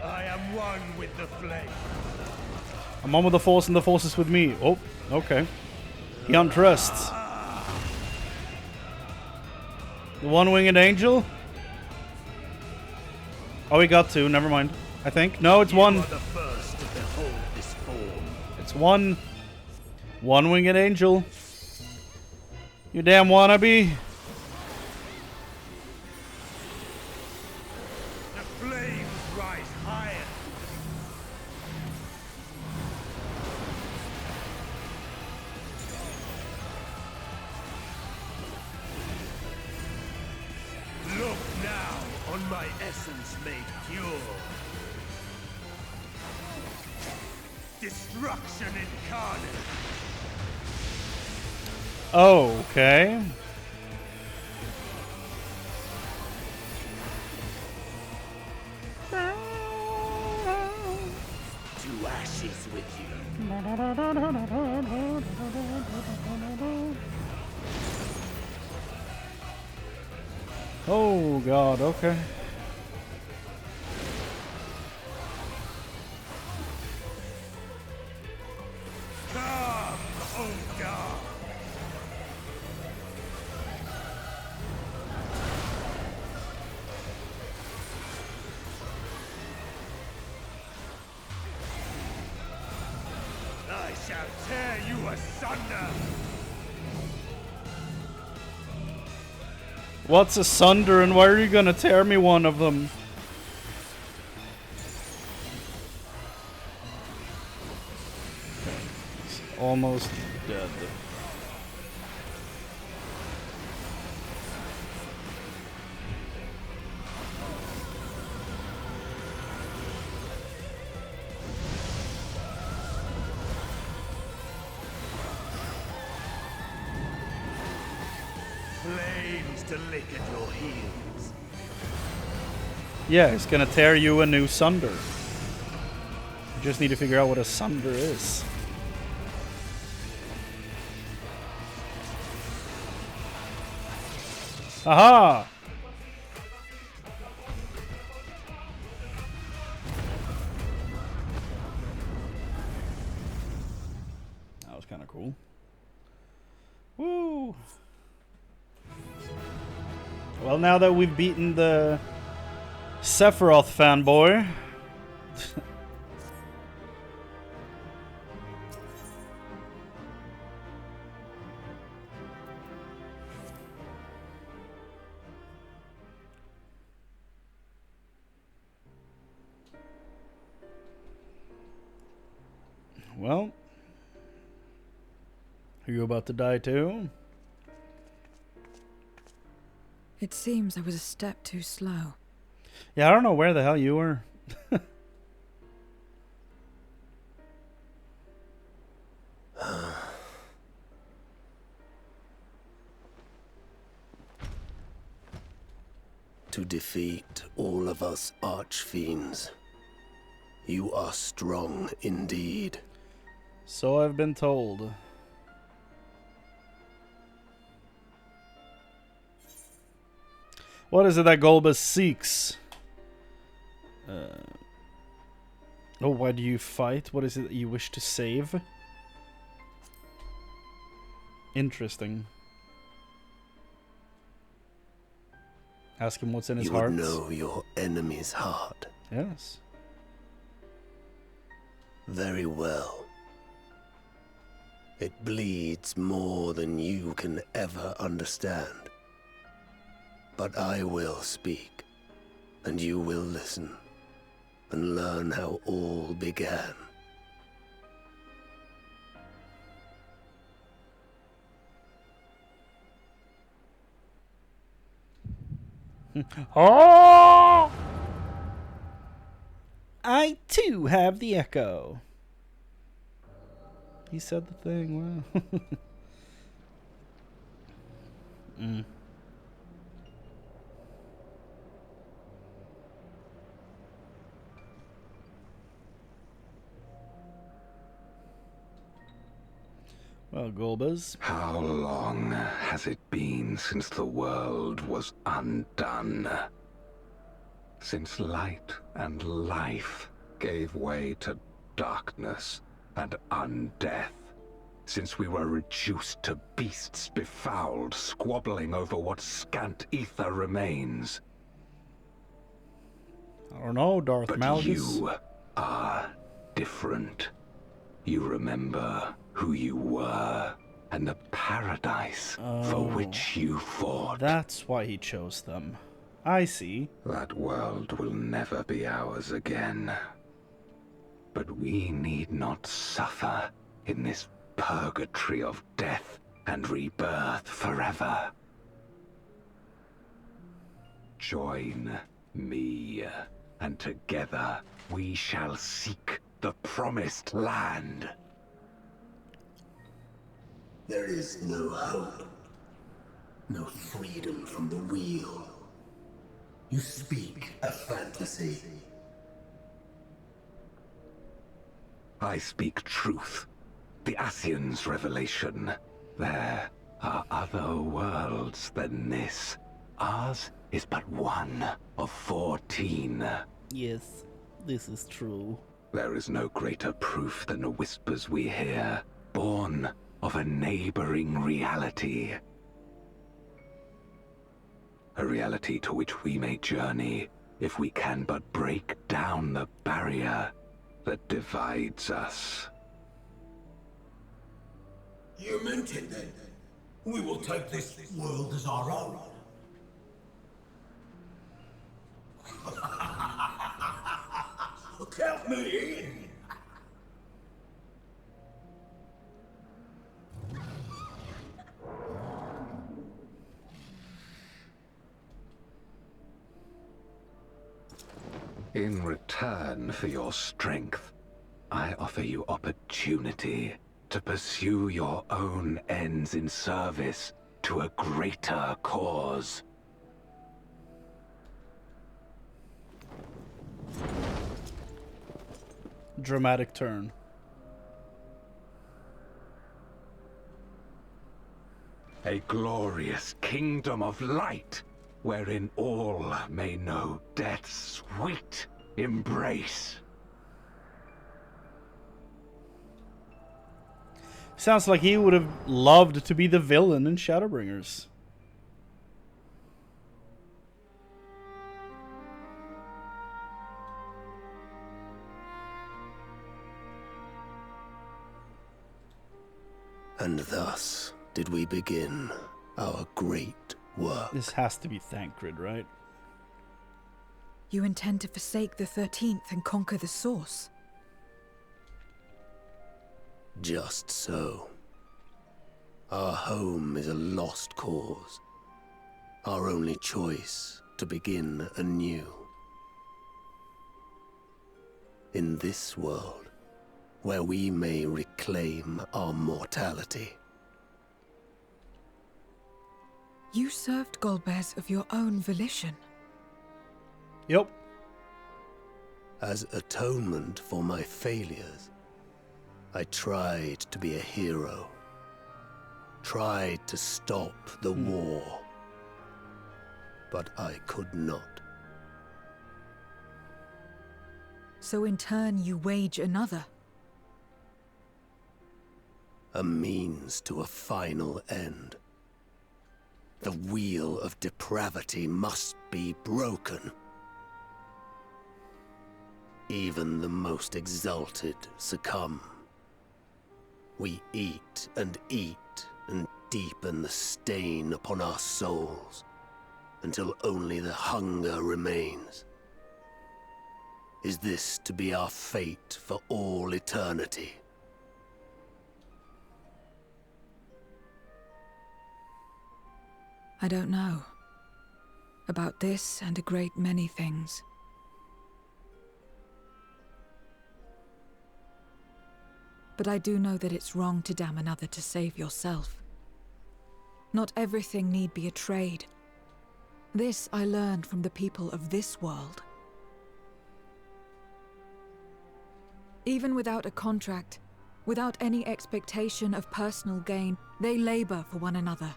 I am one with the flame. I'm on with the Force and the Force is with me. Oh, okay. He untrusts. The one-winged angel? Oh, we got two. Never mind. I think. No, it's one. You are the first to behold this form. It's one. One-winged angel. You damn wannabe. The flames rise higher. Look now on my essence made pure. Destruction incarnate. Okay. To ashes with you. Oh god, okay. Come, oh God. I shall tear you asunder. What's asunder and why are you gonna tear me one of them? It's almost dead. Flames to lick at your heels. Yeah, it's gonna tear you a new sunder. You just need to figure out what a sunder is. Aha! That was kind of cool. Woo! go. Well, now that we've beaten the Sephiroth fanboy. Well, are you about to die too? It seems I was a step too slow. Yeah, I don't know where the hell you were. To defeat all of us archfiends, you are strong indeed. So I've been told. What is it that Golbus seeks? Oh, why do you fight? What is it that you wish to save? Interesting. Ask him what's in his heart. You would know your enemy's heart. Yes. Very well. It bleeds more than you can ever understand. But I will speak, and you will listen, and learn how all began. Oh! I too have the echo. He said the thing, wow. Well, Golbez. How long has it been since the world was undone? Since light and life gave way to darkness and undeath. Since we were reduced to beasts befouled, squabbling over what scant ether remains. I don't know, Darth Malgus. You are different. You remember who you were and the paradise for which you fought. That's why he chose them. I see. That world will never be ours again. But we need not suffer in this purgatory of death and rebirth forever. Join me, and together we shall seek the promised land. There is no hope, no freedom from the wheel. You speak a fantasy. I speak truth. The Ascian's revelation. There are other worlds than this. Ours is but one of 14. Yes, this is true. There is no greater proof than the whispers we hear, born of a neighboring reality. A reality to which we may journey if we can but break down the barrier that divides us. You meant it then. We will take this world as our own. Count me in. In return for your strength, I offer you opportunity to pursue your own ends in service to a greater cause. Dramatic turn. A glorious kingdom of light, wherein all may know death's sweet embrace. Sounds like he would have loved to be the villain in Shadowbringers. And thus did we begin our great work. This has to be Thancred, right? You intend to forsake the 13th and conquer the Source? Just so. Our home is a lost cause. Our only choice to begin anew. In this world, where we may reclaim our mortality. You served Golbez of your own volition. Yep. As atonement for my failures, I tried to be a hero. Tried to stop the war. But I could not. So in turn you wage another. A means to a final end. The wheel of depravity must be broken. Even the most exalted succumb. We eat and deepen the stain upon our souls, until only the hunger remains. Is this to be our fate for all eternity? I don't know. About this and a great many things. But I do know that it's wrong to damn another to save yourself. Not everything need be a trade. This I learned from the people of this world. Even without a contract, without any expectation of personal gain, they labor for one another.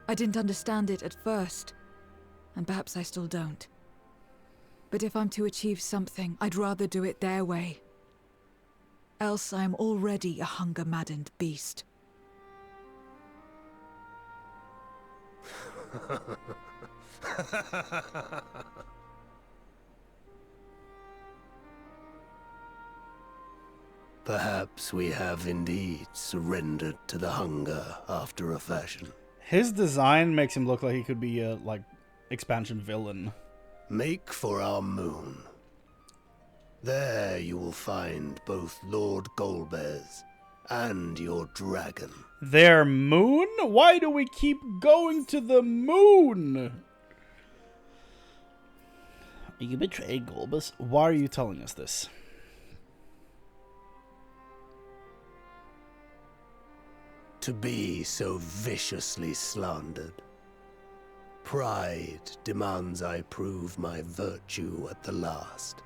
I didn't understand it at first, and perhaps I still don't. But if I'm to achieve something, I'd rather do it their way. Else I am already a hunger-maddened beast. Perhaps we have indeed surrendered to the hunger after a fashion. His design makes him look like he could be a, like, expansion villain. Make for our moon. There you will find both Lord Golbez and your dragon. Their moon? Why do we keep going to the moon? You betrayed Golbez. Why are you telling us this? To be so viciously slandered. Pride demands I prove my virtue at the last.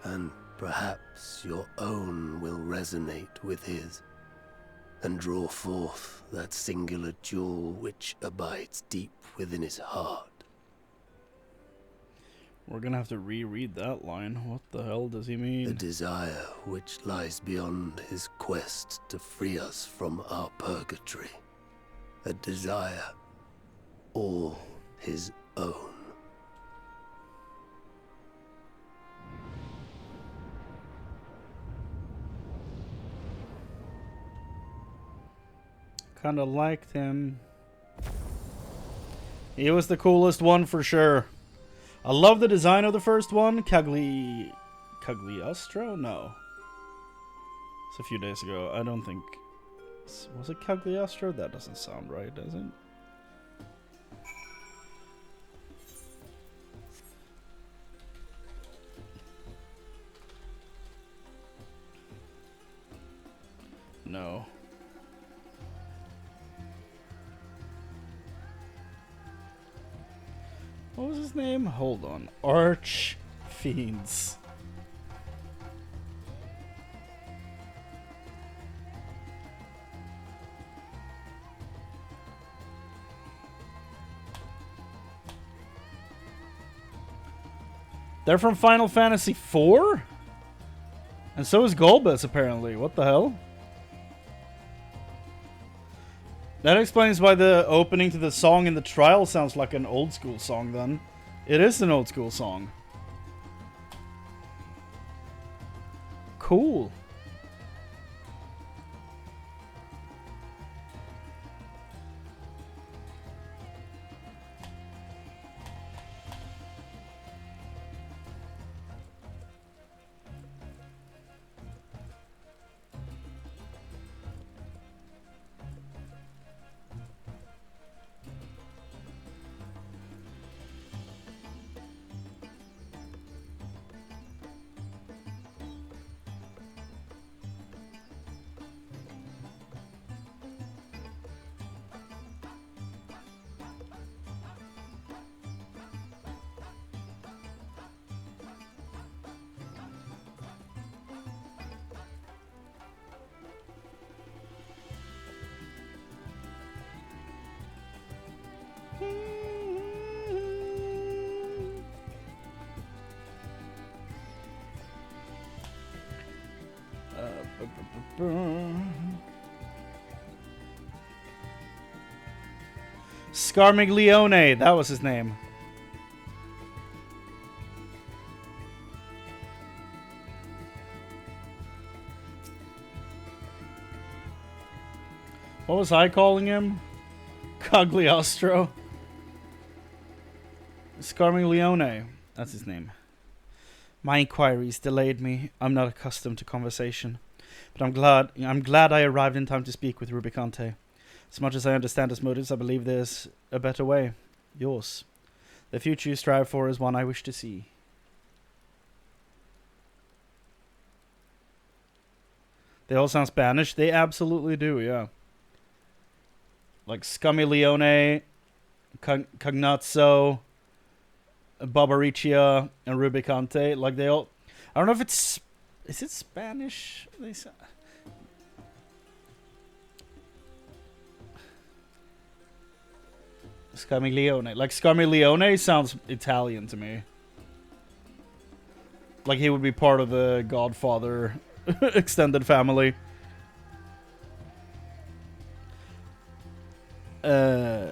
And perhaps your own will resonate with his, and draw forth that singular jewel which abides deep within his heart. We're gonna have to reread that line. What the hell does he mean? The desire which lies beyond his quest to free us from our purgatory. A desire all his own. Kinda liked him. He was the coolest one for sure. I love the design of the first one. Cagliostro? No. It's a few days ago. I don't think... Was it Cagliostro? That doesn't sound right, does it? No. What was his name? Hold on. Archfiends. They're from Final Fantasy IV? And so is Golbez, apparently. What the hell? That explains why the opening to the song in the trial sounds like an old school song then. It is an old school song. Cool. Scarmiglione, that was his name. What was I calling him? Cagliostro. Scarmiglione, that's his name. My inquiries delayed me. I'm not accustomed to conversation. But I'm glad I arrived in time to speak with Rubicante. As much as I understand his motives, I believe there's a better way. Yours. The future you strive for is one I wish to see. They all sound Spanish? They absolutely do, yeah. Like Scammilione, Cagnazzo, Barbaricia, and Rubicante. Like they all... I don't know if it's... Is it Spanish? They say... Scarmiglione. Like, Scarmiglione sounds Italian to me. Like he would be part of the Godfather extended family. And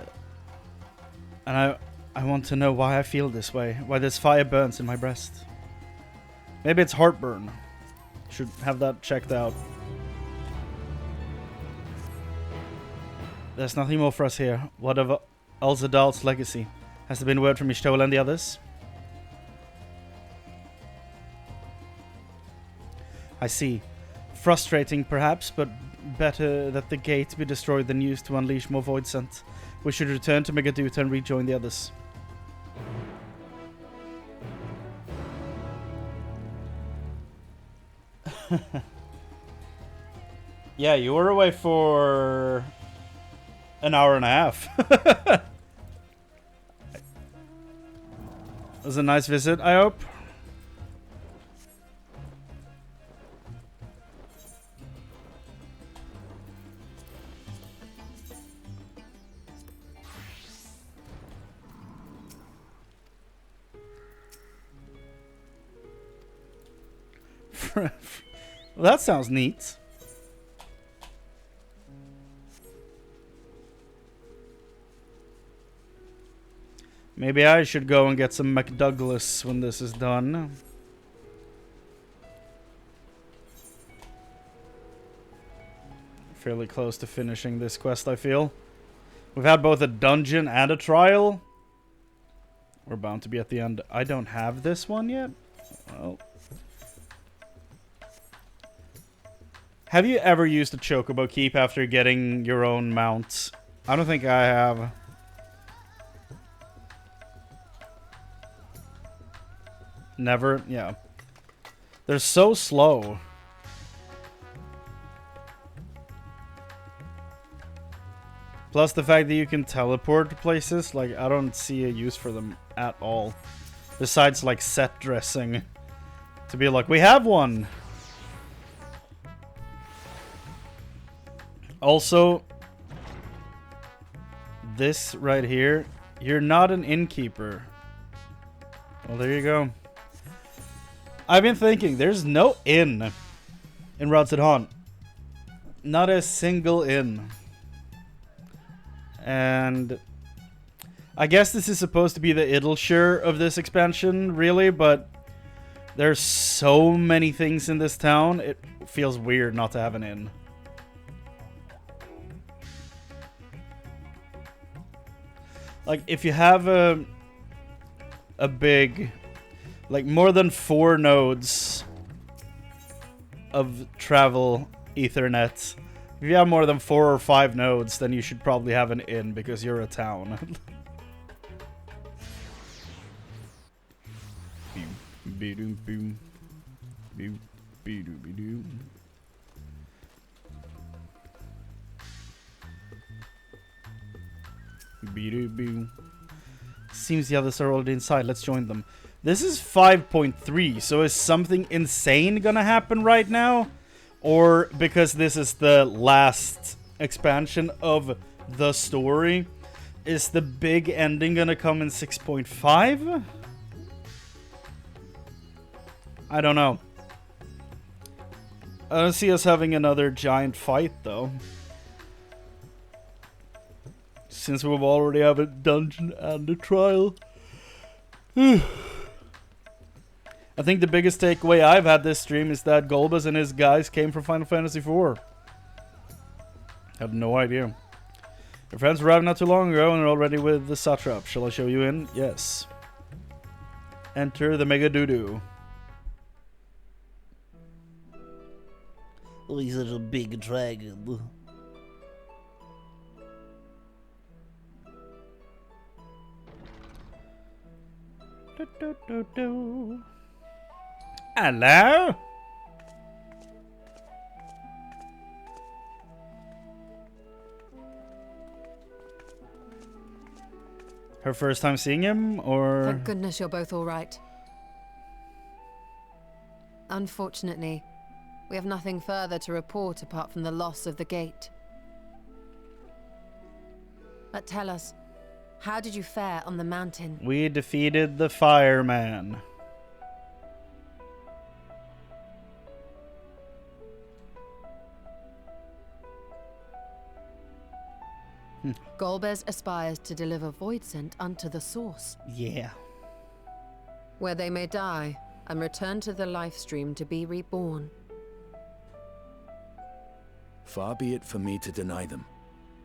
I want to know why I feel this way. Why this fire burns in my breast. Maybe it's heartburn. Should have that checked out. There's nothing more for us here. What of Alzadal's legacy? Has there been word from Ishtola and the others? I see. Frustrating, perhaps, but better that the gate be destroyed than used to unleash more void scent. We should return to Megaduta and rejoin the others. Yeah, you were away for an hour and a half. It was a nice visit, I hope. Well, that sounds neat. Maybe I should go and get some McDouglas when this is done. Fairly close to finishing this quest, I feel. We've had both a dungeon and a trial. We're bound to be at the end. I don't have this one yet. Well. Have you ever used a Chocobo Keep after getting your own mount? I don't think I have. Never? Yeah. They're so slow. Plus the fact that you can teleport to places, like, I don't see a use for them at all. Besides, like, set dressing. To be like, we have one! Also, this right here, you're not an innkeeper. Well, there you go. I've been thinking, there's no inn in Rod's Haunt. Not a single inn. And I guess this is supposed to be the Idleshire of this expansion, really, but there's so many things in this town, it feels weird not to have an inn. Like, if you have a big, like, more than 4 nodes of travel Ethernet, if you have more than 4 or 5 nodes, then you should probably have an inn because you're a town. Boom, boom, boom, boom. Seems the others are already inside. Let's join them. This is 5.3, so is something insane gonna happen right now? Or because this is the last expansion of the story, is the big ending gonna come in 6.5? I don't know. I don't see us having another giant fight, though. Since we've already have a dungeon and a trial. I think the biggest takeaway I've had this stream is that Golbez and his guys came from Final Fantasy IV. Had no idea. Your friends arrived not too long ago and are already with the Satrap. Shall I show you in? Yes. Enter the Mega Doodoo. Oh, he's such a big dragon. Hello? Her first time seeing him, or? Thank goodness you're both all right. Unfortunately, we have nothing further to report apart from the loss of the gate. But tell us, how did you fare on the mountain? We defeated the fireman. Golbez aspires to deliver Voidsent unto the source. Yeah. Where they may die and return to the life stream to be reborn. Far be it for me to deny them,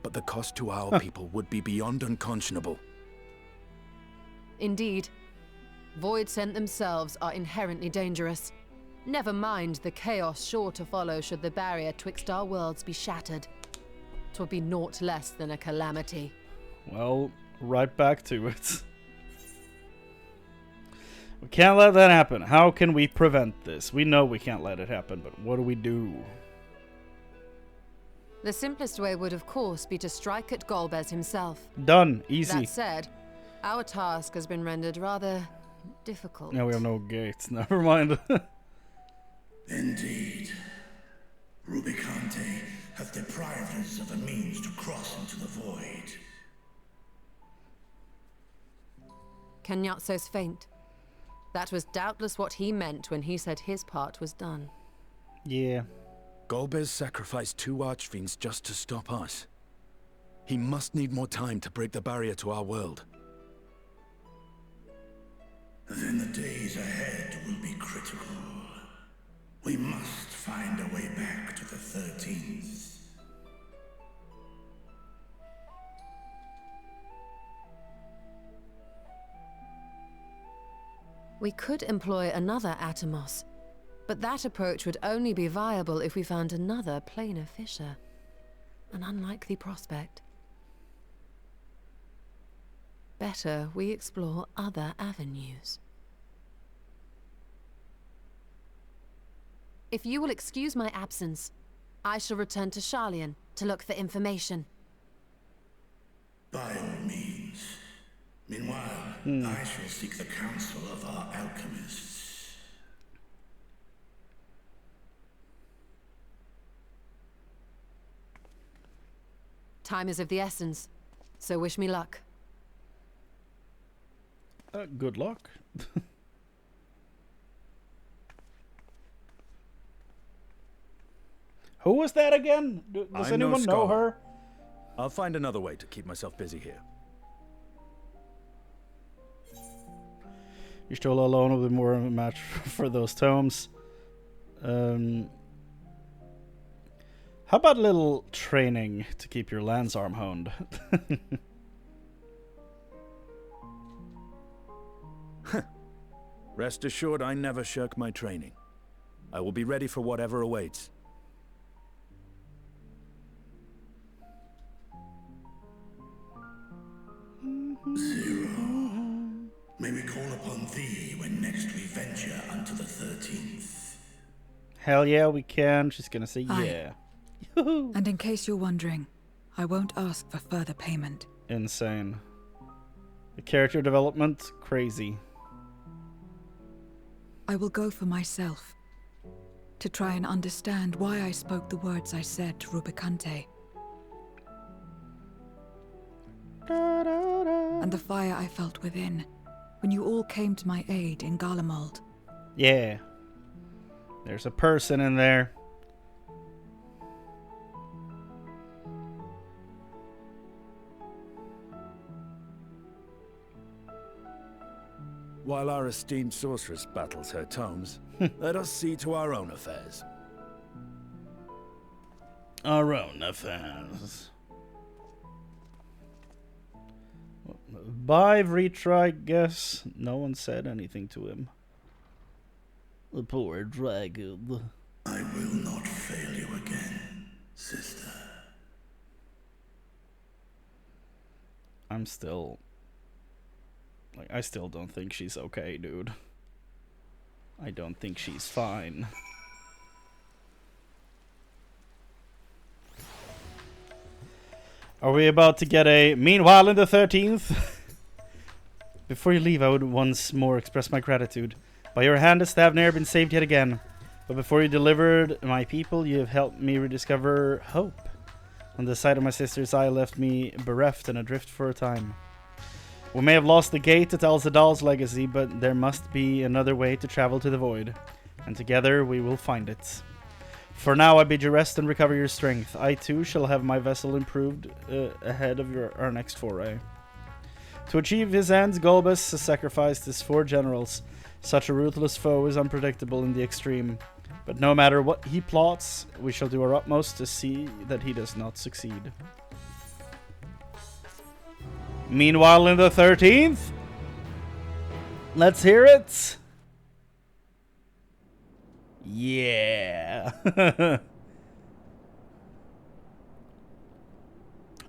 but the cost to our people would be beyond unconscionable. Indeed. Voidsent themselves are inherently dangerous. Never mind the chaos sure to follow should the barrier twixt our worlds be shattered. 'Twould be naught less than a calamity. Well, right back to it. We can't let that happen. How can we prevent this? We know we can't let it happen, but what do we do? The simplest way would, of course, be to strike at Golbez himself. Done. Easy. That said, our task has been rendered rather difficult. No, we have no gates. Never mind. Indeed. Rubicante have deprived us of a means to cross into the void. Kenyatso's faint. That was doubtless what he meant when he said his part was done. Yeah. Golbez sacrificed 2 archfiends just to stop us. He must need more time to break the barrier to our world. Then the days ahead will be critical. We must find a way back to the 13th. We could employ another Atomos, but that approach would only be viable if we found another planar fissure. An unlikely prospect. Better we explore other avenues. If you will excuse my absence, I shall return to Sharlayan to look for information. By all means. Meanwhile, I shall seek the counsel of our alchemists. Time is of the essence, so wish me luck. Good luck. Who was that again? Does anyone know her? I'll find another way to keep myself busy here. You're still alone will be more of a match for those tomes. How about a little training to keep your lance arm honed? Rest assured, I never shirk my training. I will be ready for whatever awaits. Zero. May we call upon thee when next we venture unto the 13th? Hell yeah, we can. She's gonna say Aye. yeah. And in case you're wondering, I won't ask for further payment. Insane. The character development, crazy. I will go for myself, to try and understand why I spoke the words I said to Rubicante. And the fire I felt within, when you all came to my aid in Garlemald. Yeah. There's a person in there. While our esteemed sorceress battles her tomes, let us see to our own affairs. Our own affairs. Bye, retry, guess. No one said anything to him. The poor dragon. I will not fail you again, sister. I'm still... Like, I still don't think she's okay, dude. I don't think she's fine. Are we about to get a meanwhile in the 13th? Before you leave, I would once more express my gratitude. By your hand has Stavnir been saved yet again. But before you delivered my people, you have helped me rediscover hope. On the sight of my sister's eye left me bereft and adrift for a time. We may have lost the gate to Alzadal's legacy, but there must be another way to travel to the void. And together we will find it. For now, I bid you rest and recover your strength. I too shall have my vessel improved ahead of our next foray. To achieve his ends, Golbus has sacrificed his 4 generals. Such a ruthless foe is unpredictable in the extreme. But no matter what he plots, we shall do our utmost to see that he does not succeed. Meanwhile, in the 13th, let's hear it. Yeah.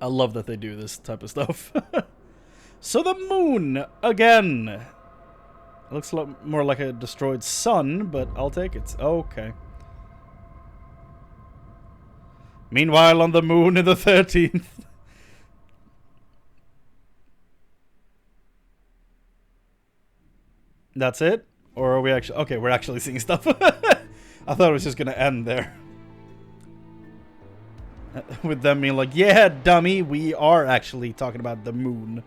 I love that they do this type of stuff. So the moon again. It looks a lot more like a destroyed sun, but I'll take it. Okay. Meanwhile, on the moon in the 13th. That's it? Or are we actually... Okay, we're actually seeing stuff. I thought it was just going to end there. With them being like, yeah, dummy, we are actually talking about the moon.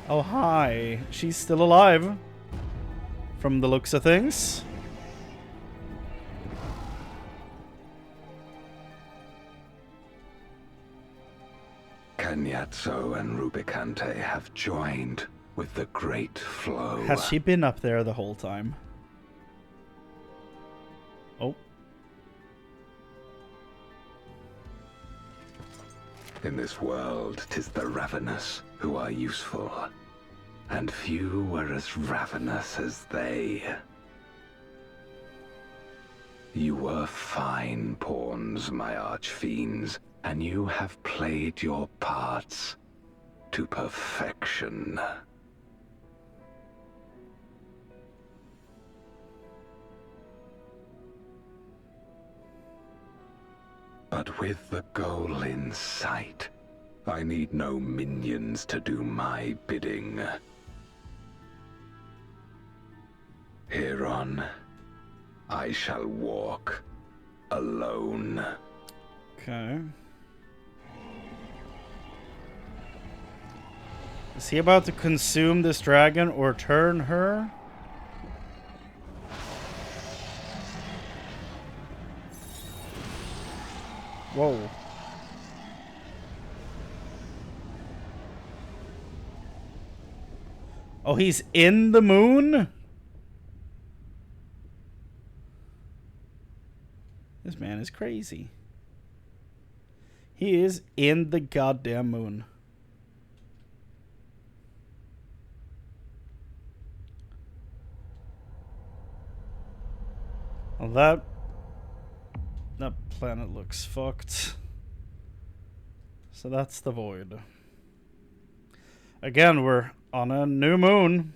Oh, hi. She's still alive. From the looks of things. Cagnazzo and Rubicante have joined with the great flow. Has she been up there the whole time? Oh. In this world, 'tis the ravenous who are useful, and few were as ravenous as they. You were fine pawns, my archfiends, and you have played your parts to perfection. But with the goal in sight, I need no minions to do my bidding. Hereon, I shall walk alone. Okay. Is he about to consume this dragon or turn her? Whoa. Oh, he's in the moon? This man is crazy. He is in the goddamn moon. Well, that planet looks fucked. So that's the void. Again, we're on a new moon.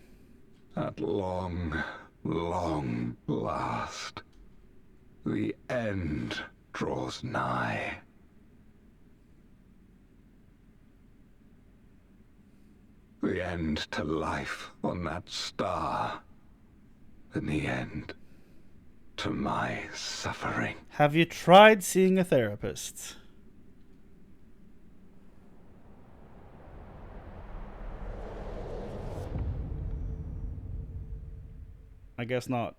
At long, long last, the end draws nigh. The end to life on that star. And the end to my suffering. Have you tried seeing a therapist? I guess not.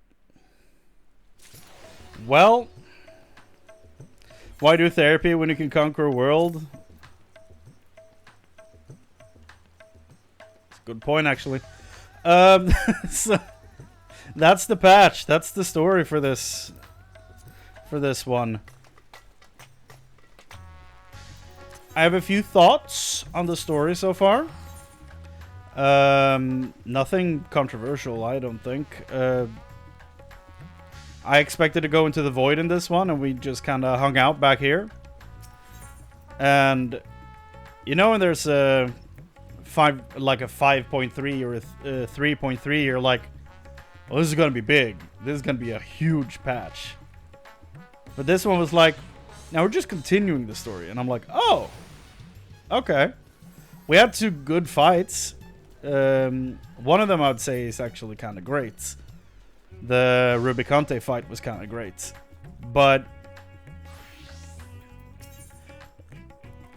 Well, why do therapy when you can conquer a world? That's a good point, actually. So that's the patch. That's the story for this one. I have a few thoughts on the story so far. Nothing controversial, I don't think. I expected to go into the void in this one, and we just kind of hung out back here. And you know, when there's a 5.3 or a 3.3, you're like, well, this is gonna be big. This is gonna be a huge patch. But this one was like, now we're just continuing the story, and I'm like, oh, okay. We had 2 good fights. One of them I would say is actually kind of great. The Rubicante fight was kind of great, but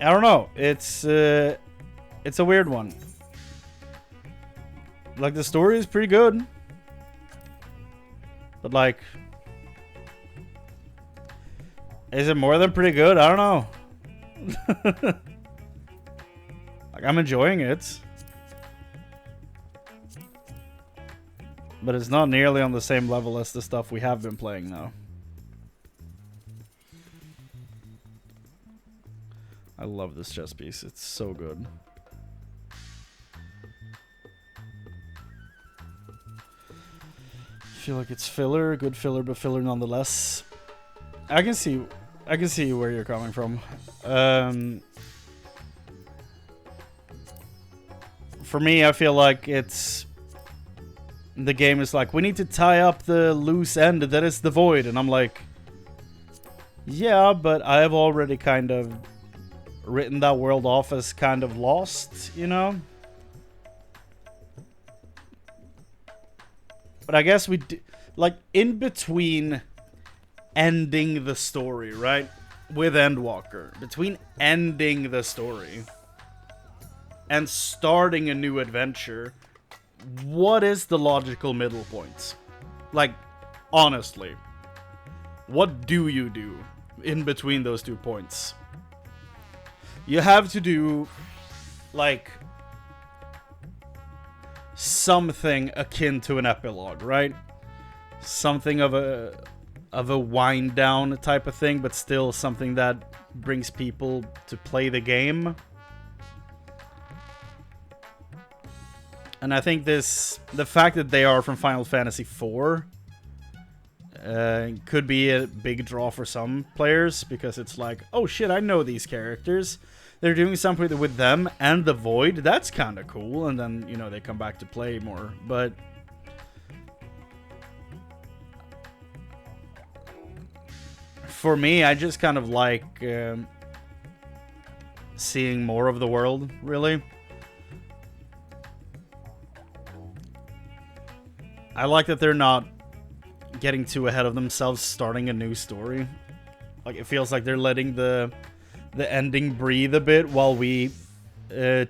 I don't know. It's a weird one. Like, the story is pretty good, but like, is it more than pretty good? I don't know. Like, I'm enjoying it. But it's not nearly on the same level as the stuff we have been playing now. I love this chess piece. It's so good. I feel like it's filler, good filler, but filler nonetheless. I can see where you're coming from. For me, I feel like the game is like, we need to tie up the loose end that is the void, and I'm like, yeah, but I have already kind of written that world off as kind of lost, you know? But I guess we do, like, in between ending the story, right? With Endwalker. Between ending the story and starting a new adventure, what is the logical middle point? Like, honestly, what do you do in between those 2 points? You have to do, like, something akin to an epilogue, right? Something of a wind down type of thing, but still something that brings people to play the game. And I think the fact that they are from Final Fantasy IV could be a big draw for some players, because it's like, oh shit, I know these characters. They're doing something with them and the Void. That's kind of cool. And then, you know, they come back to play more. But for me, I just kind of like seeing more of the world, really. I like that they're not getting too ahead of themselves starting a new story. Like, it feels like they're letting the ending breathe a bit while we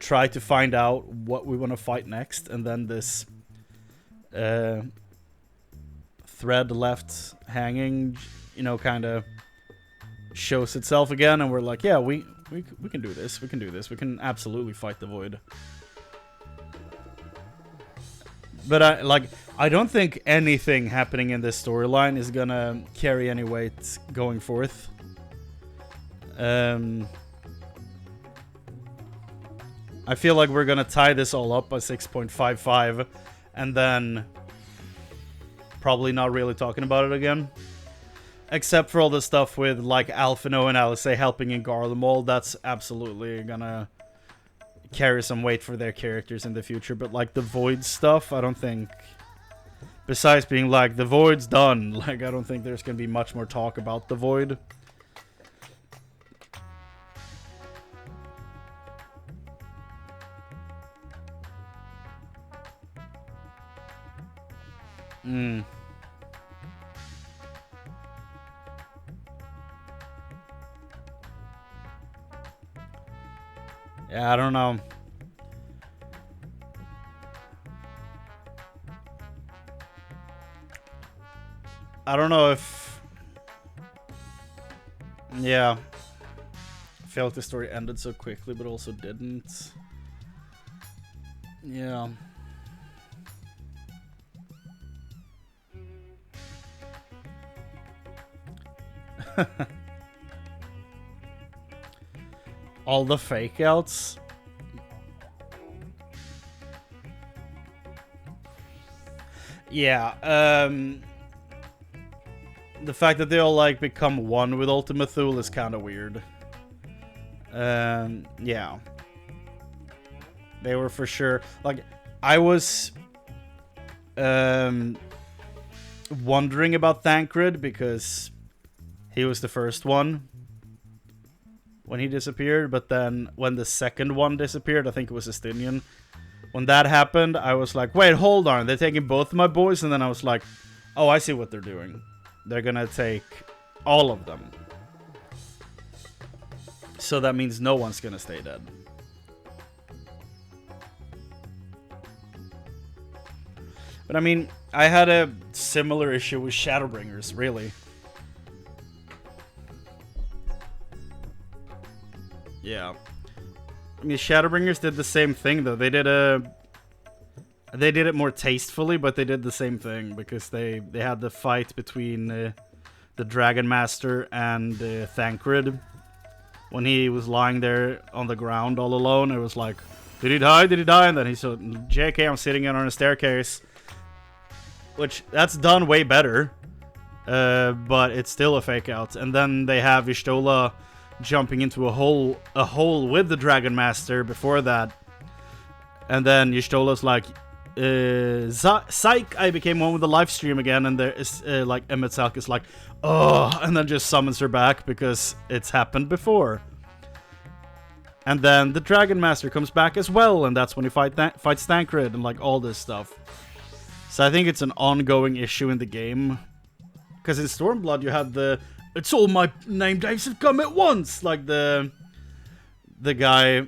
try to find out what we want to fight next, and then this thread left hanging, you know, kind of shows itself again, and we're like, yeah, we can do this. We can do this. We can absolutely fight the Void. But I don't think anything happening in this storyline is gonna carry any weight going forth. I feel like we're gonna tie this all up by 6.55, and then probably not really talking about it again. Except for all the stuff with like Alphino and Alice helping in Garlemald, that's absolutely gonna carry some weight for their characters in the future. But like the Void stuff, I don't think, besides being like the Void's done, like I don't think there's gonna be much more talk about the Void. Yeah, I don't know. I don't know if... Yeah. I feel like the story ended so quickly, but also didn't. Yeah. All the fake outs. Yeah, the fact that they all like become one with Ultima Thule is kind of weird. Yeah. They were for sure, like, I was wondering about Thancred because he was the first one when he disappeared, but then when the second one disappeared, I think it was Estinian. When that happened, I was like, wait, hold on, they're taking both of my boys? And then I was like, oh, I see what they're doing. They're gonna take all of them. So that means no one's gonna stay dead. But I mean, I had a similar issue with Shadowbringers, really. Yeah. I mean, Shadowbringers did the same thing, though. They did it more tastefully, but they did the same thing, because they had the fight between the Dragon Master and Thancred. When he was lying there on the ground all alone, it was like, did he die? Did he die? And then he said, JK, I'm sitting in on a staircase. Which, that's done way better. But it's still a fake out. And then they have Y'shtola jumping into a hole with the Dragon Master before that. And then Y'shtola's like, psych, I became one with the live stream again. And there is, like, Emetzelk is like, oh, and then just summons her back because it's happened before. And then the Dragon Master comes back as well, and that's when he fights Thancred and, like, all this stuff. So I think it's an ongoing issue in the game. Because in Stormblood you had the, it's all my name tags have come at once! Like the guy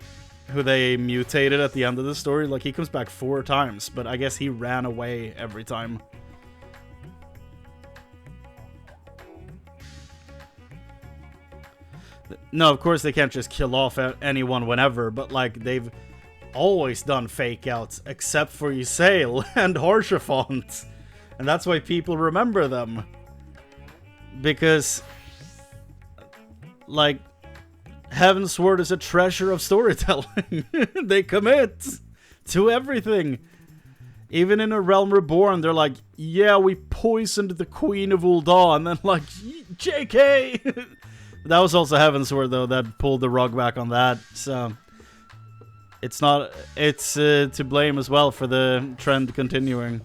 who they mutated at the end of the story, like, he comes back 4 times, but I guess he ran away every time. No, of course they can't just kill off anyone whenever, but, like, they've always done fake outs, except for Ysayle and Haurchefant. And that's why people remember them. Because, like, Heavensward is a treasure of storytelling. They commit to everything. Even in A Realm Reborn, they're like, yeah, we poisoned the Queen of Ul'dah, and then, like, JK! That was also Heavensward, though, that pulled the rug back on that, so... It's not... It's to blame as well for the trend continuing.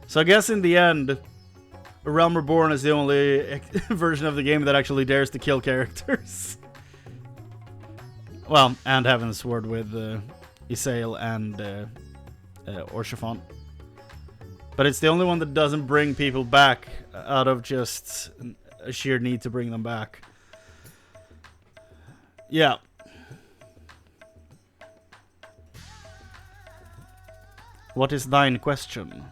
So I guess in the end, A Realm Reborn is the only version of the game that actually dares to kill characters. Well, and Heavensward with Ysayle and Haurchefant. But it's the only one that doesn't bring people back out of just a sheer need to bring them back. Yeah. What is thine question?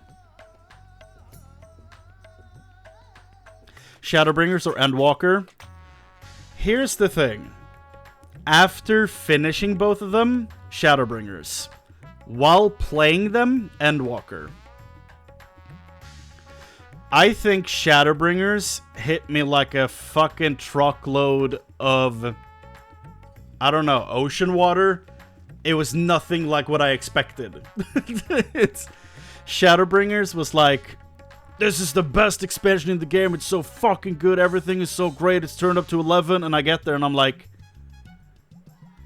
Shadowbringers or Endwalker. Here's the thing. After finishing both of them, Shadowbringers. While playing them, Endwalker. I think Shadowbringers hit me like a fucking truckload of, I don't know, ocean water. It was nothing like what I expected. Shadowbringers was like, this is the best expansion in the game, it's so fucking good, everything is so great, it's turned up to 11, and I get there and I'm like,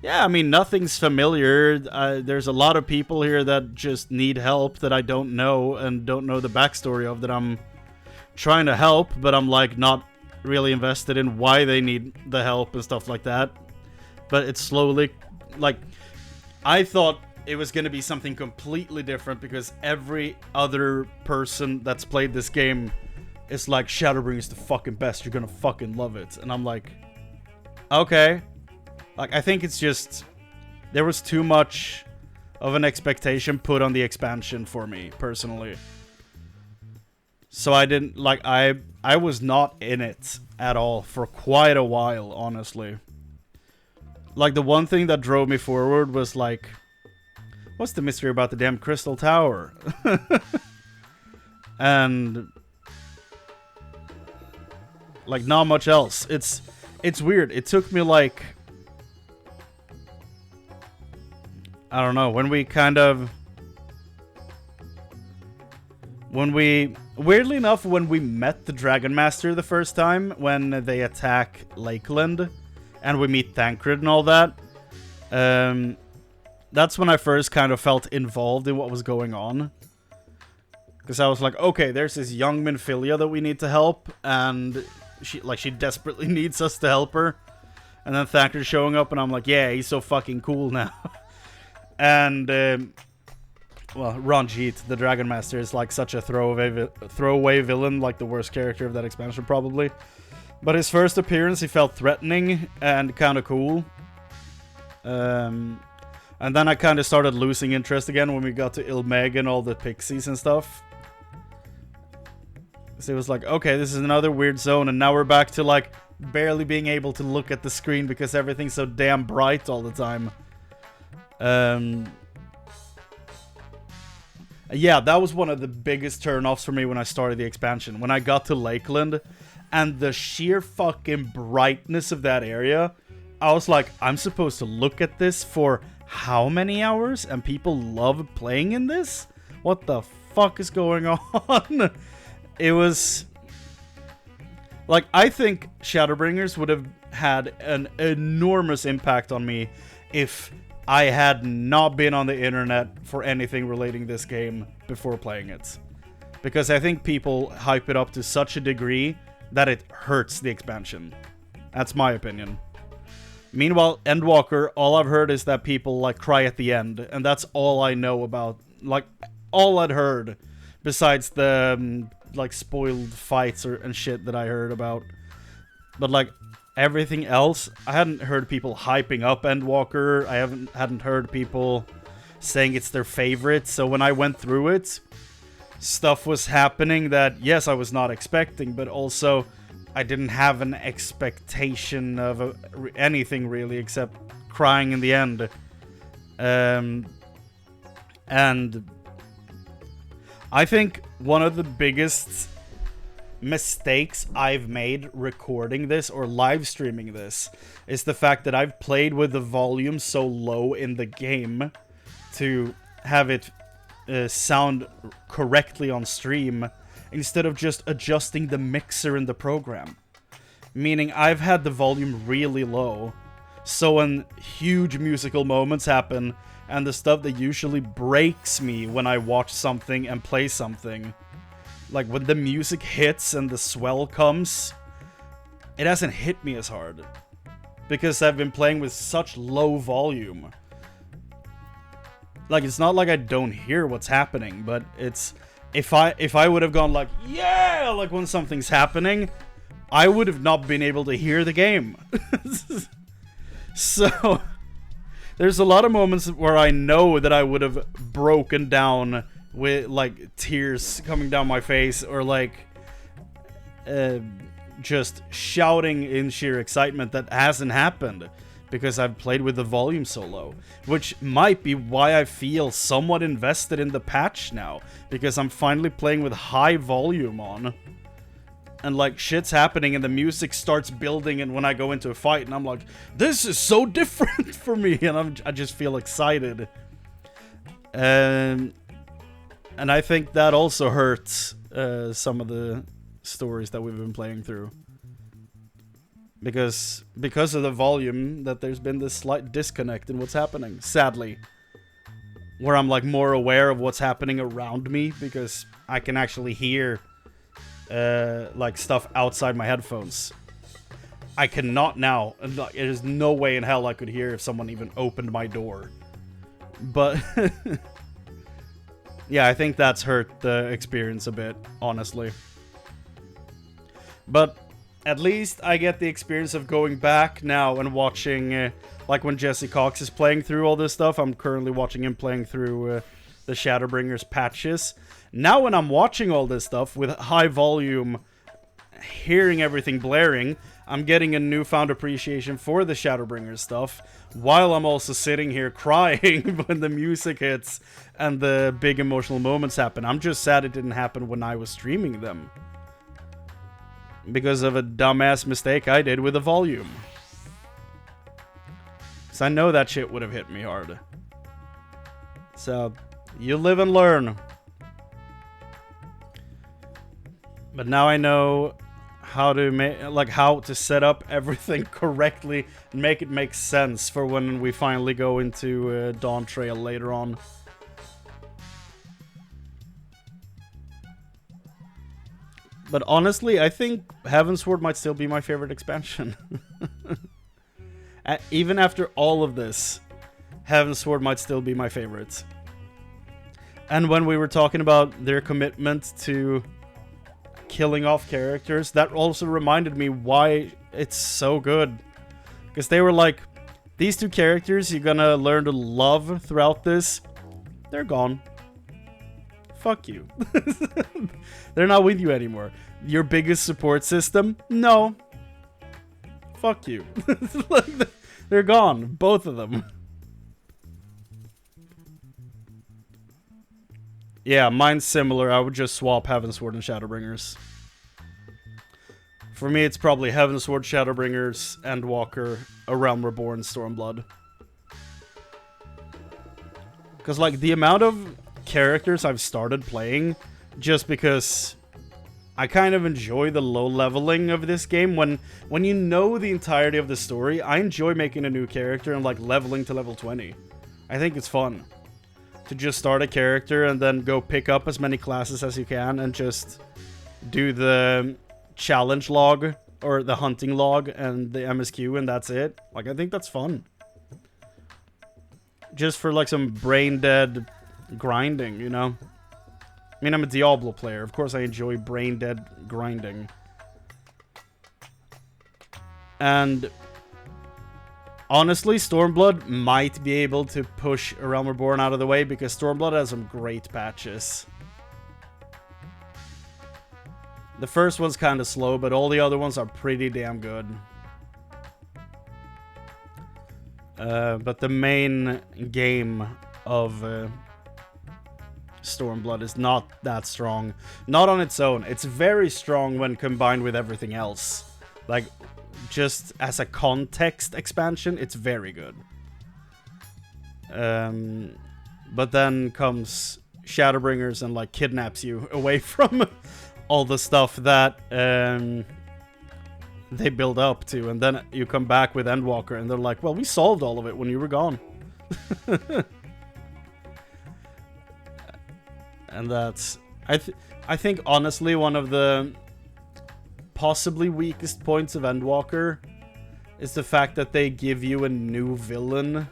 yeah, I mean, nothing's familiar. There's a lot of people here that just need help that I don't know and don't know the backstory of, that I'm trying to help, but I'm like not really invested in why they need the help and stuff like that. But it's slowly, like, I thought it was gonna be something completely different because every other person that's played this game is like, Shadowbringers is the fucking best, you're gonna fucking love it. And I'm like, okay. Like, I think it's just, there was too much of an expectation put on the expansion for me, personally. So I didn't, like, I was not in it at all for quite a while, honestly. Like, the one thing that drove me forward was, like, what's the mystery about the damn Crystal Tower? And, like, not much else. It's weird. It took me, like, I don't know, weirdly enough, when we met the Dragon Master the first time, when they attack Lakeland, and we meet Thancred and all that, that's when I first kind of felt involved in what was going on. Because I was like, okay, there's this young Minfilia that we need to help, and she desperately needs us to help her. And then Thancred showing up, and I'm like, yeah, he's so fucking cool now. And, well, Ranjit, the Dragon Master, is like such a throwaway villain, like the worst character of that expansion, probably. But his first appearance, he felt threatening and kind of cool. And then I kind of started losing interest again when we got to Ilmeg and all the pixies and stuff. So it was like, okay, this is another weird zone, and now we're back to, like, barely being able to look at the screen because everything's so damn bright all the time. Yeah, that was one of the biggest turn-offs for me when I started the expansion. When I got to Lakeland, and the sheer fucking brightness of that area, I was like, I'm supposed to look at this for how many hours? And people love playing in this? What the fuck is going on? It was... like, I think Shadowbringers would have had an enormous impact on me if I had not been on the internet for anything relating this game before playing it. Because I think people hype it up to such a degree that it hurts the expansion. That's my opinion. Meanwhile, Endwalker, all I've heard is that people, like, cry at the end. And that's all I know about, like, all I'd heard. Besides the, like, spoiled fights and shit that I heard about. But, like, everything else, I hadn't heard people hyping up Endwalker. I hadn't heard people saying it's their favorite. So when I went through it, stuff was happening that, yes, I was not expecting, but also I didn't have an expectation of anything really except crying in the end. And I think one of the biggest mistakes I've made recording this or live streaming this is the fact that I've played with the volume so low in the game to have it sound correctly on stream instead of just adjusting the mixer in the program. Meaning I've had the volume really low, so when huge musical moments happen and the stuff that usually breaks me when I watch something and play something, like when the music hits and the swell comes, it hasn't hit me as hard. Because I've been playing with such low volume. Like, it's not like I don't hear what's happening, but it's... If I would have gone like, yeah, like when something's happening, I would have not been able to hear the game. So, there's a lot of moments where I know that I would have broken down with, like, tears coming down my face, or, like, just shouting in sheer excitement that hasn't happened because I've played with the volume so low, which might be why I feel somewhat invested in the patch now, because I'm finally playing with high volume on, and like shit's happening and the music starts building, and when I go into a fight and I'm like, this is so different for me, and I just feel excited. And I think that also hurts some of the stories that we've been playing through. Because of the volume, that there's been this slight disconnect in what's happening, sadly. Where I'm like more aware of what's happening around me, because I can actually hear like stuff outside my headphones. I cannot now. There's no way in hell I could hear if someone even opened my door. But yeah, I think that's hurt the experience a bit, honestly. But at least I get the experience of going back now and watching, like when Jesse Cox is playing through all this stuff. I'm currently watching him playing through the Shadowbringers patches. Now when I'm watching all this stuff with high volume, hearing everything blaring, I'm getting a newfound appreciation for the Shadowbringers stuff, while I'm also sitting here crying when the music hits and the big emotional moments happen. I'm just sad it didn't happen when I was streaming them, because of a dumbass mistake I did with the volume. So I know that shit would have hit me hard. So, you live and learn. But now I know how to how to set up everything correctly and make it make sense for when we finally go into Dawn Trail later on. But honestly, I think Heavensward might still be my favorite expansion. Even after all of this, Heavensward might still be my favorite. And when we were talking about their commitment to killing off characters, that also reminded me why it's so good. Because they were like, these two characters you're gonna learn to love throughout this, they're gone. Fuck you. They're not with you anymore. Your biggest support system? No. Fuck you. They're gone. Both of them. Yeah, mine's similar. I would just swap Heavensward and Shadowbringers. For me, it's probably Heavensward, Shadowbringers, Endwalker, A Realm Reborn, Stormblood. Because, like, the amount of characters I've started playing, just because I kind of enjoy the low leveling of this game. When you know the entirety of the story, I enjoy making a new character and like leveling to level 20. I think it's fun to just start a character and then go pick up as many classes as you can and just do the challenge log or the hunting log and the MSQ, and that's it. Like, I think that's fun. Just for like some brain dead grinding, you know? I mean, I'm a Diablo player. Of course I enjoy brain dead grinding. And honestly, Stormblood might be able to push A Realm Reborn out of the way, because Stormblood has some great patches. The first one's kind of slow, but all the other ones are pretty damn good. But the main game of Stormblood is not that strong. Not on its own. It's very strong when combined with everything else. Like, just as a context expansion, it's very good. But then comes Shadowbringers and like kidnaps you away from all the stuff that they build up to, and then you come back with Endwalker and they're like, well, we solved all of it when you were gone. And that's, I think honestly one of the possibly weakest points of Endwalker is the fact that they give you a new villain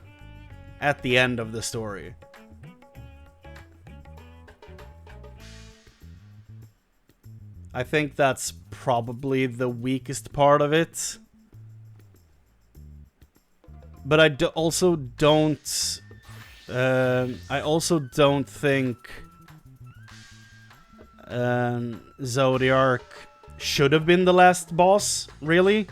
at the end of the story. I think that's probably the weakest part of it. But I also don't think Zodiark should have been the last boss, really.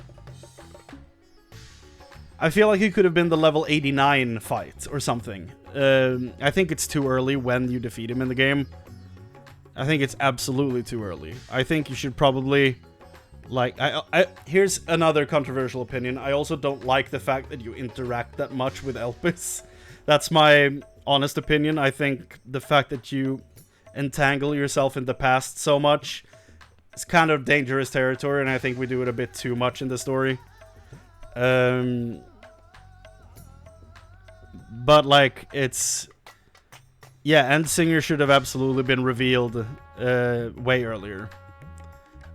I feel like it could have been the level 89 fight or something. I think it's too early when you defeat him in the game. I think it's absolutely too early. I think you should probably... Like, here's another controversial opinion. I also don't like the fact that you interact that much with Elpis. That's my honest opinion. I think the fact that you entangle yourself in the past so much is kind of dangerous territory, and I think we do it a bit too much in the story. But, like, it's... Yeah, Endsinger should have absolutely been revealed way earlier.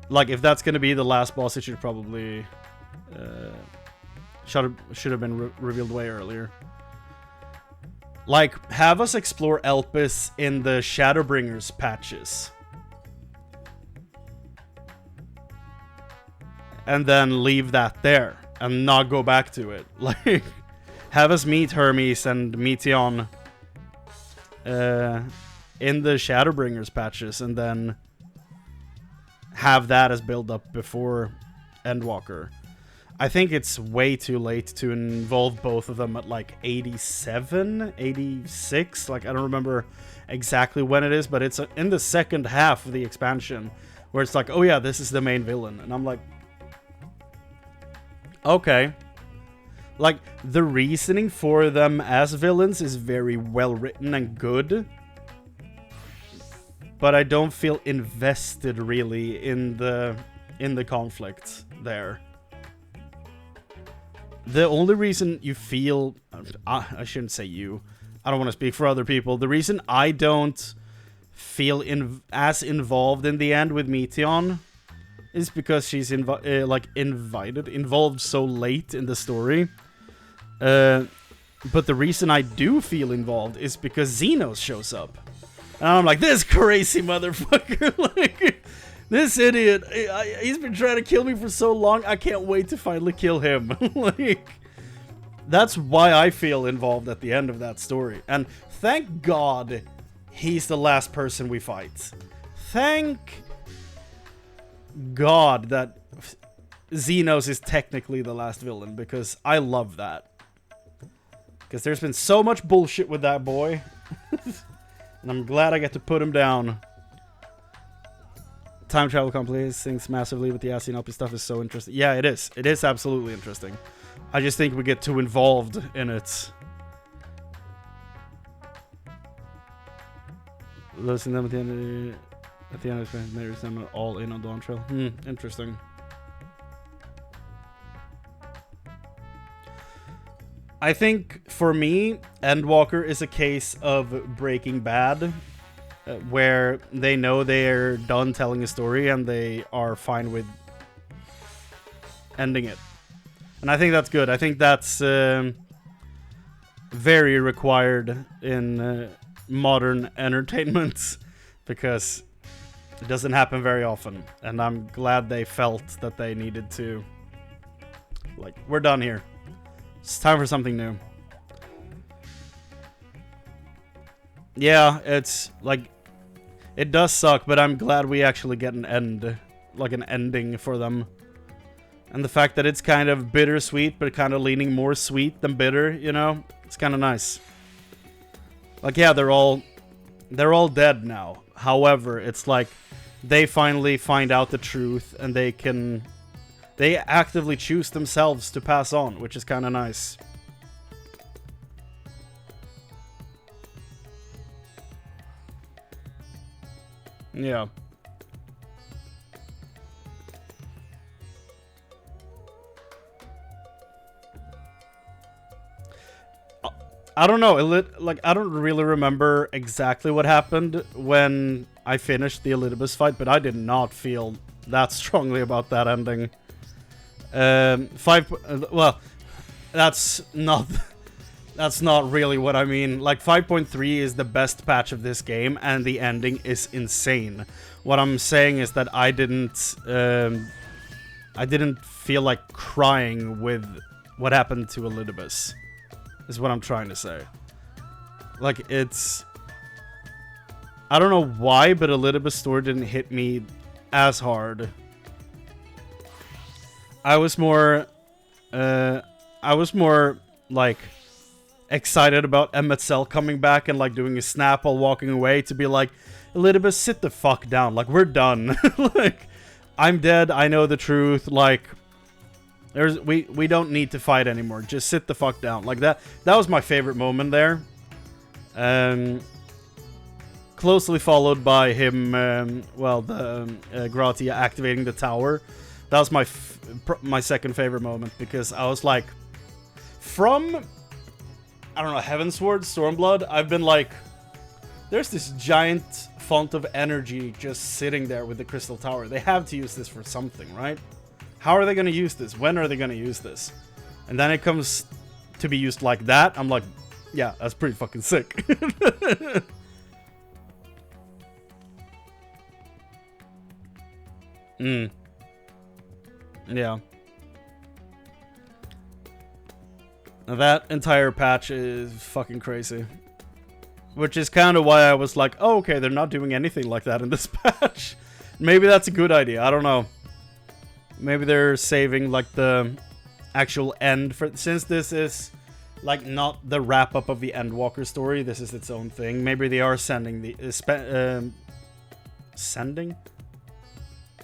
Like, if that's gonna be the last boss, it should probably... should have been revealed way earlier. Like, have us explore Elpis in the Shadowbringers patches. And then leave that there. And not go back to it. Like, have us meet Hermes and Meteon in the Shadowbringers patches, and then have that as build up before Endwalker. I think it's way too late to involve both of them at like 87, 86. Like, I don't remember exactly when it is, but it's in the second half of the expansion where it's like, oh yeah, this is the main villain. And I'm like, okay. Like, the reasoning for them as villains is very well written and good. But I don't feel invested really in the conflict there. The only reason you feel... I shouldn't say you. I don't want to speak for other people. The reason I don't feel as involved in the end with Meteon is because she's involved so late in the story. But the reason I do feel involved is because Xenos shows up. And I'm like, this crazy motherfucker, like, this idiot, he's been trying to kill me for so long, I can't wait to finally kill him. Like, that's why I feel involved at the end of that story. And thank God he's the last person we fight. Thank God that Xenos is technically the last villain, because I love that. Because there's been so much bullshit with that boy. And I'm glad I get to put him down. Time travel complicates things massively, but the Asian LP stuff is so interesting. Yeah, it is. It is absolutely interesting. I just think we get too involved in it. Losing them at the end of them all in on Dawn Trail. Interesting. I think, for me, Endwalker is a case of Breaking Bad, where they know they're done telling a story and they are fine with ending it. And I think that's good. I think that's very required in modern entertainment, because it doesn't happen very often. And I'm glad they felt that they needed to, like, we're done here. It's time for something new. Yeah, it's like, it does suck, but I'm glad we actually get an end, like an ending for them. And the fact that it's kind of bittersweet, but kind of leaning more sweet than bitter, you know? It's kind of nice. Like, yeah, they're all dead now. However, it's like they finally find out the truth, and they actively choose themselves to pass on, which is kind of nice. Yeah. I don't know, like, I don't really remember exactly what happened when I finished the Elidibus fight, but I did not feel that strongly about that ending. Well, that's not really what I mean. Like, 5.3 is the best patch of this game, and the ending is insane. What I'm saying is that I didn't feel like crying with what happened to Elidibus, is what I'm trying to say. Like, it's... I don't know why, but Elidibus' story didn't hit me as hard I was more like excited about Emet coming back and like doing a snap while walking away to be like, Elizabeth, sit the fuck down. Like, we're done. Like, I'm dead. I know the truth. Like, we don't need to fight anymore. Just sit the fuck down. Like that was my favorite moment there. Closely followed by him, Gratia activating the tower. That was my second favorite moment, because I was like, from, I don't know, Heavensward, Stormblood, I've been like, there's this giant font of energy just sitting there with the Crystal Tower. They have to use this for something, right? How are they going to use this? When are they going to use this? And then it comes to be used like that. I'm like, yeah, that's pretty fucking sick. Yeah. Now that entire patch is fucking crazy. Which is kind of why I was like, oh, okay, they're not doing anything like that in this patch. Maybe that's a good idea. I don't know. Maybe they're saving like the actual end for, since this is like not the wrap up of the Endwalker story. This is its own thing. Maybe they are sending the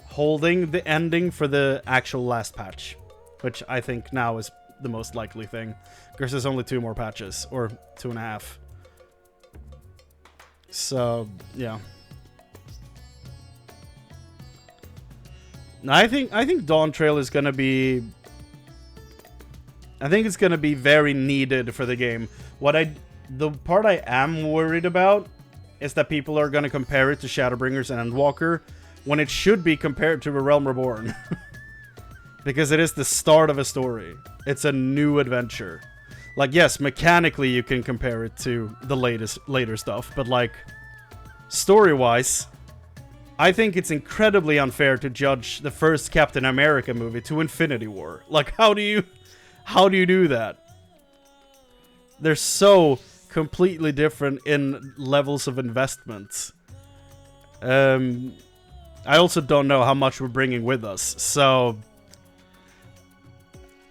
holding the ending for the actual last patch, which I think now is the most likely thing, because there's only 2 more patches, or 2.5. So yeah. Now, I think Dawn Trail is gonna be. I think it's gonna be very needed for the game. The part I am worried about is that people are gonna compare it to Shadowbringers and Endwalker, when it should be compared to A Realm Reborn. Because it is the start of a story. It's a new adventure. Like, yes, mechanically you can compare it to the later stuff, but like, story-wise, I think it's incredibly unfair to judge the first Captain America movie to Infinity War. Like, how do you do that? They're so completely different in levels of investment. I also don't know how much we're bringing with us, so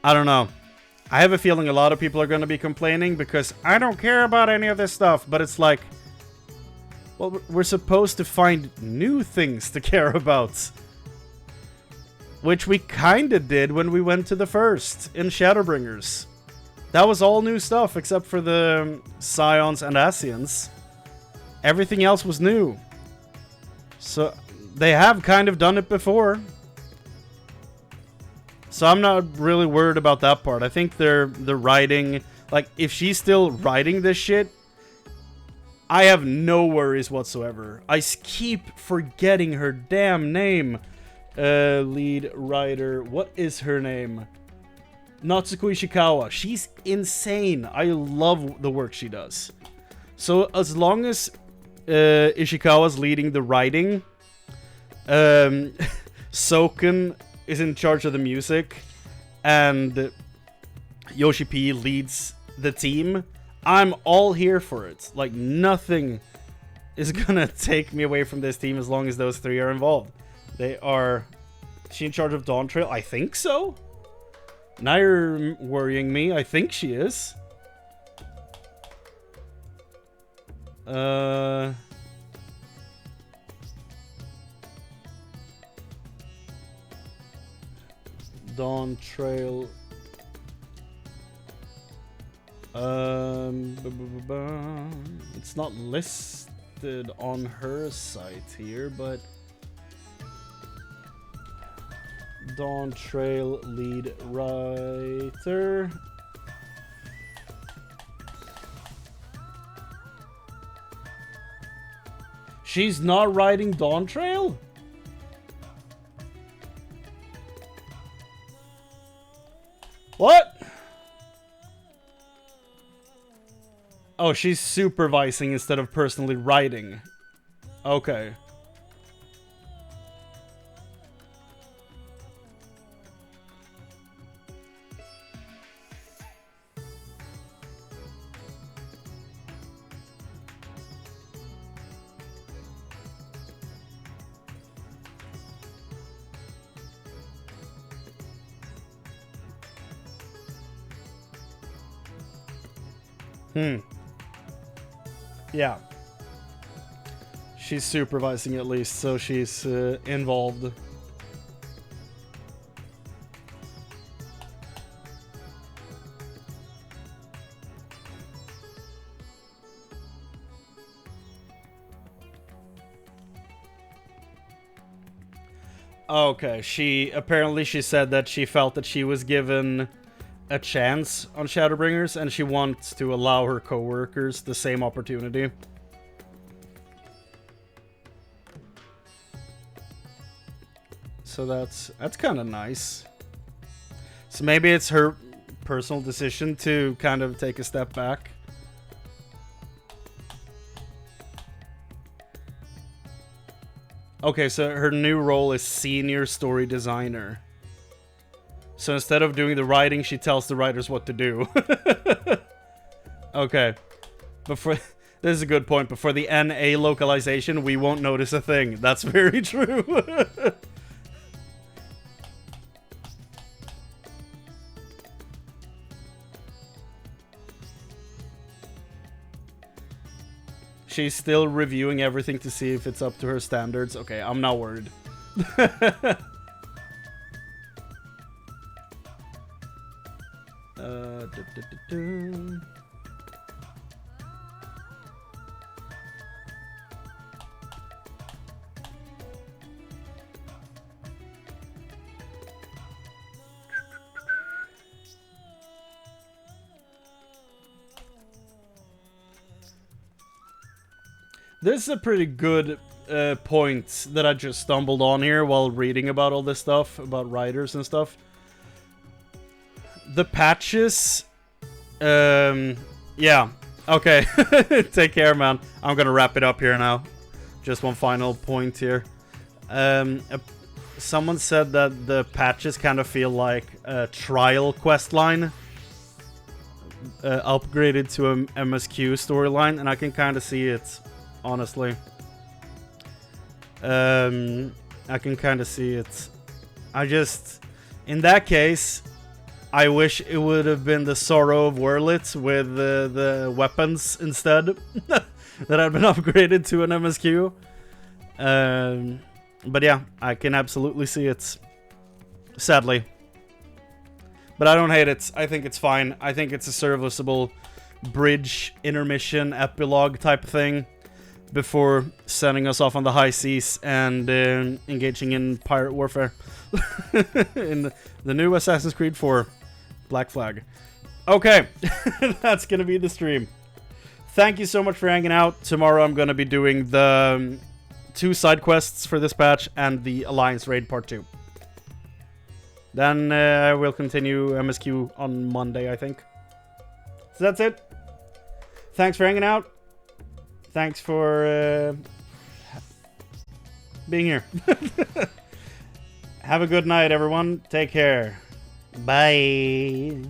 I don't know. I have a feeling a lot of people are going to be complaining because I don't care about any of this stuff, but it's like, well, we're supposed to find new things to care about. Which we kinda did when we went to the first in Shadowbringers. That was all new stuff except for the Scions and Asians. Everything else was new. So they have kind of done it before. So I'm not really worried about that part. I think they're writing, like, if she's still writing this shit, I have no worries whatsoever. I keep forgetting her damn name. Lead writer, what is her name? Natsuko Ishikawa. She's insane. I love the work she does. So as long as Ishikawa's leading the writing, Soken is in charge of the music, and Yoshi P leads the team, I'm all here for it. Like, nothing is gonna take me away from this team as long as those 3 are involved. They are... Is she in charge of Dawn Trail? I think so. Now you're worrying me. I think she is. Dawn Trail. It's not listed on her site here, but Dawn Trail lead writer. She's not writing Dawn Trail? What? Oh, she's supervising instead of personally writing. Okay. Yeah. She's supervising at least, so she's involved. Okay, she said that she felt that she was given a chance on Shadowbringers, and she wants to allow her co-workers the same opportunity. So that's kind of nice. So maybe it's her personal decision to kind of take a step back. Okay, so her new role is senior story designer. So instead of doing the writing, she tells the writers what to do. Okay. This is a good point. But for the NA localization, we won't notice a thing. That's very true. She's still reviewing everything to see if it's up to her standards. Okay, I'm not worried. This is a pretty good point that I just stumbled on here while reading about all this stuff, about writers and stuff. The patches... yeah. Okay. Take care, man. I'm gonna wrap it up here now. Just one final point here. Someone said that the patches kind of feel like a trial quest line. Upgraded to a MSQ storyline, and I can kind of see it. Honestly, I can kind of see it. In that case, I wish it would have been the Sorrow of Wurlit with the weapons instead that had been upgraded to an MSQ. But yeah, I can absolutely see it. Sadly, but I don't hate it. I think it's fine. I think it's a serviceable bridge, intermission, epilogue type thing before sending us off on the high seas and engaging in pirate warfare in the new Assassin's Creed 4 Black Flag. Okay, that's gonna be the stream. Thank you so much for hanging out. Tomorrow I'm gonna be doing the 2 side quests for this patch and the Alliance Raid Part 2. Then I will continue MSQ on Monday, I think. So that's it. Thanks for hanging out. Thanks for being here. Have a good night, everyone. Take care. Bye.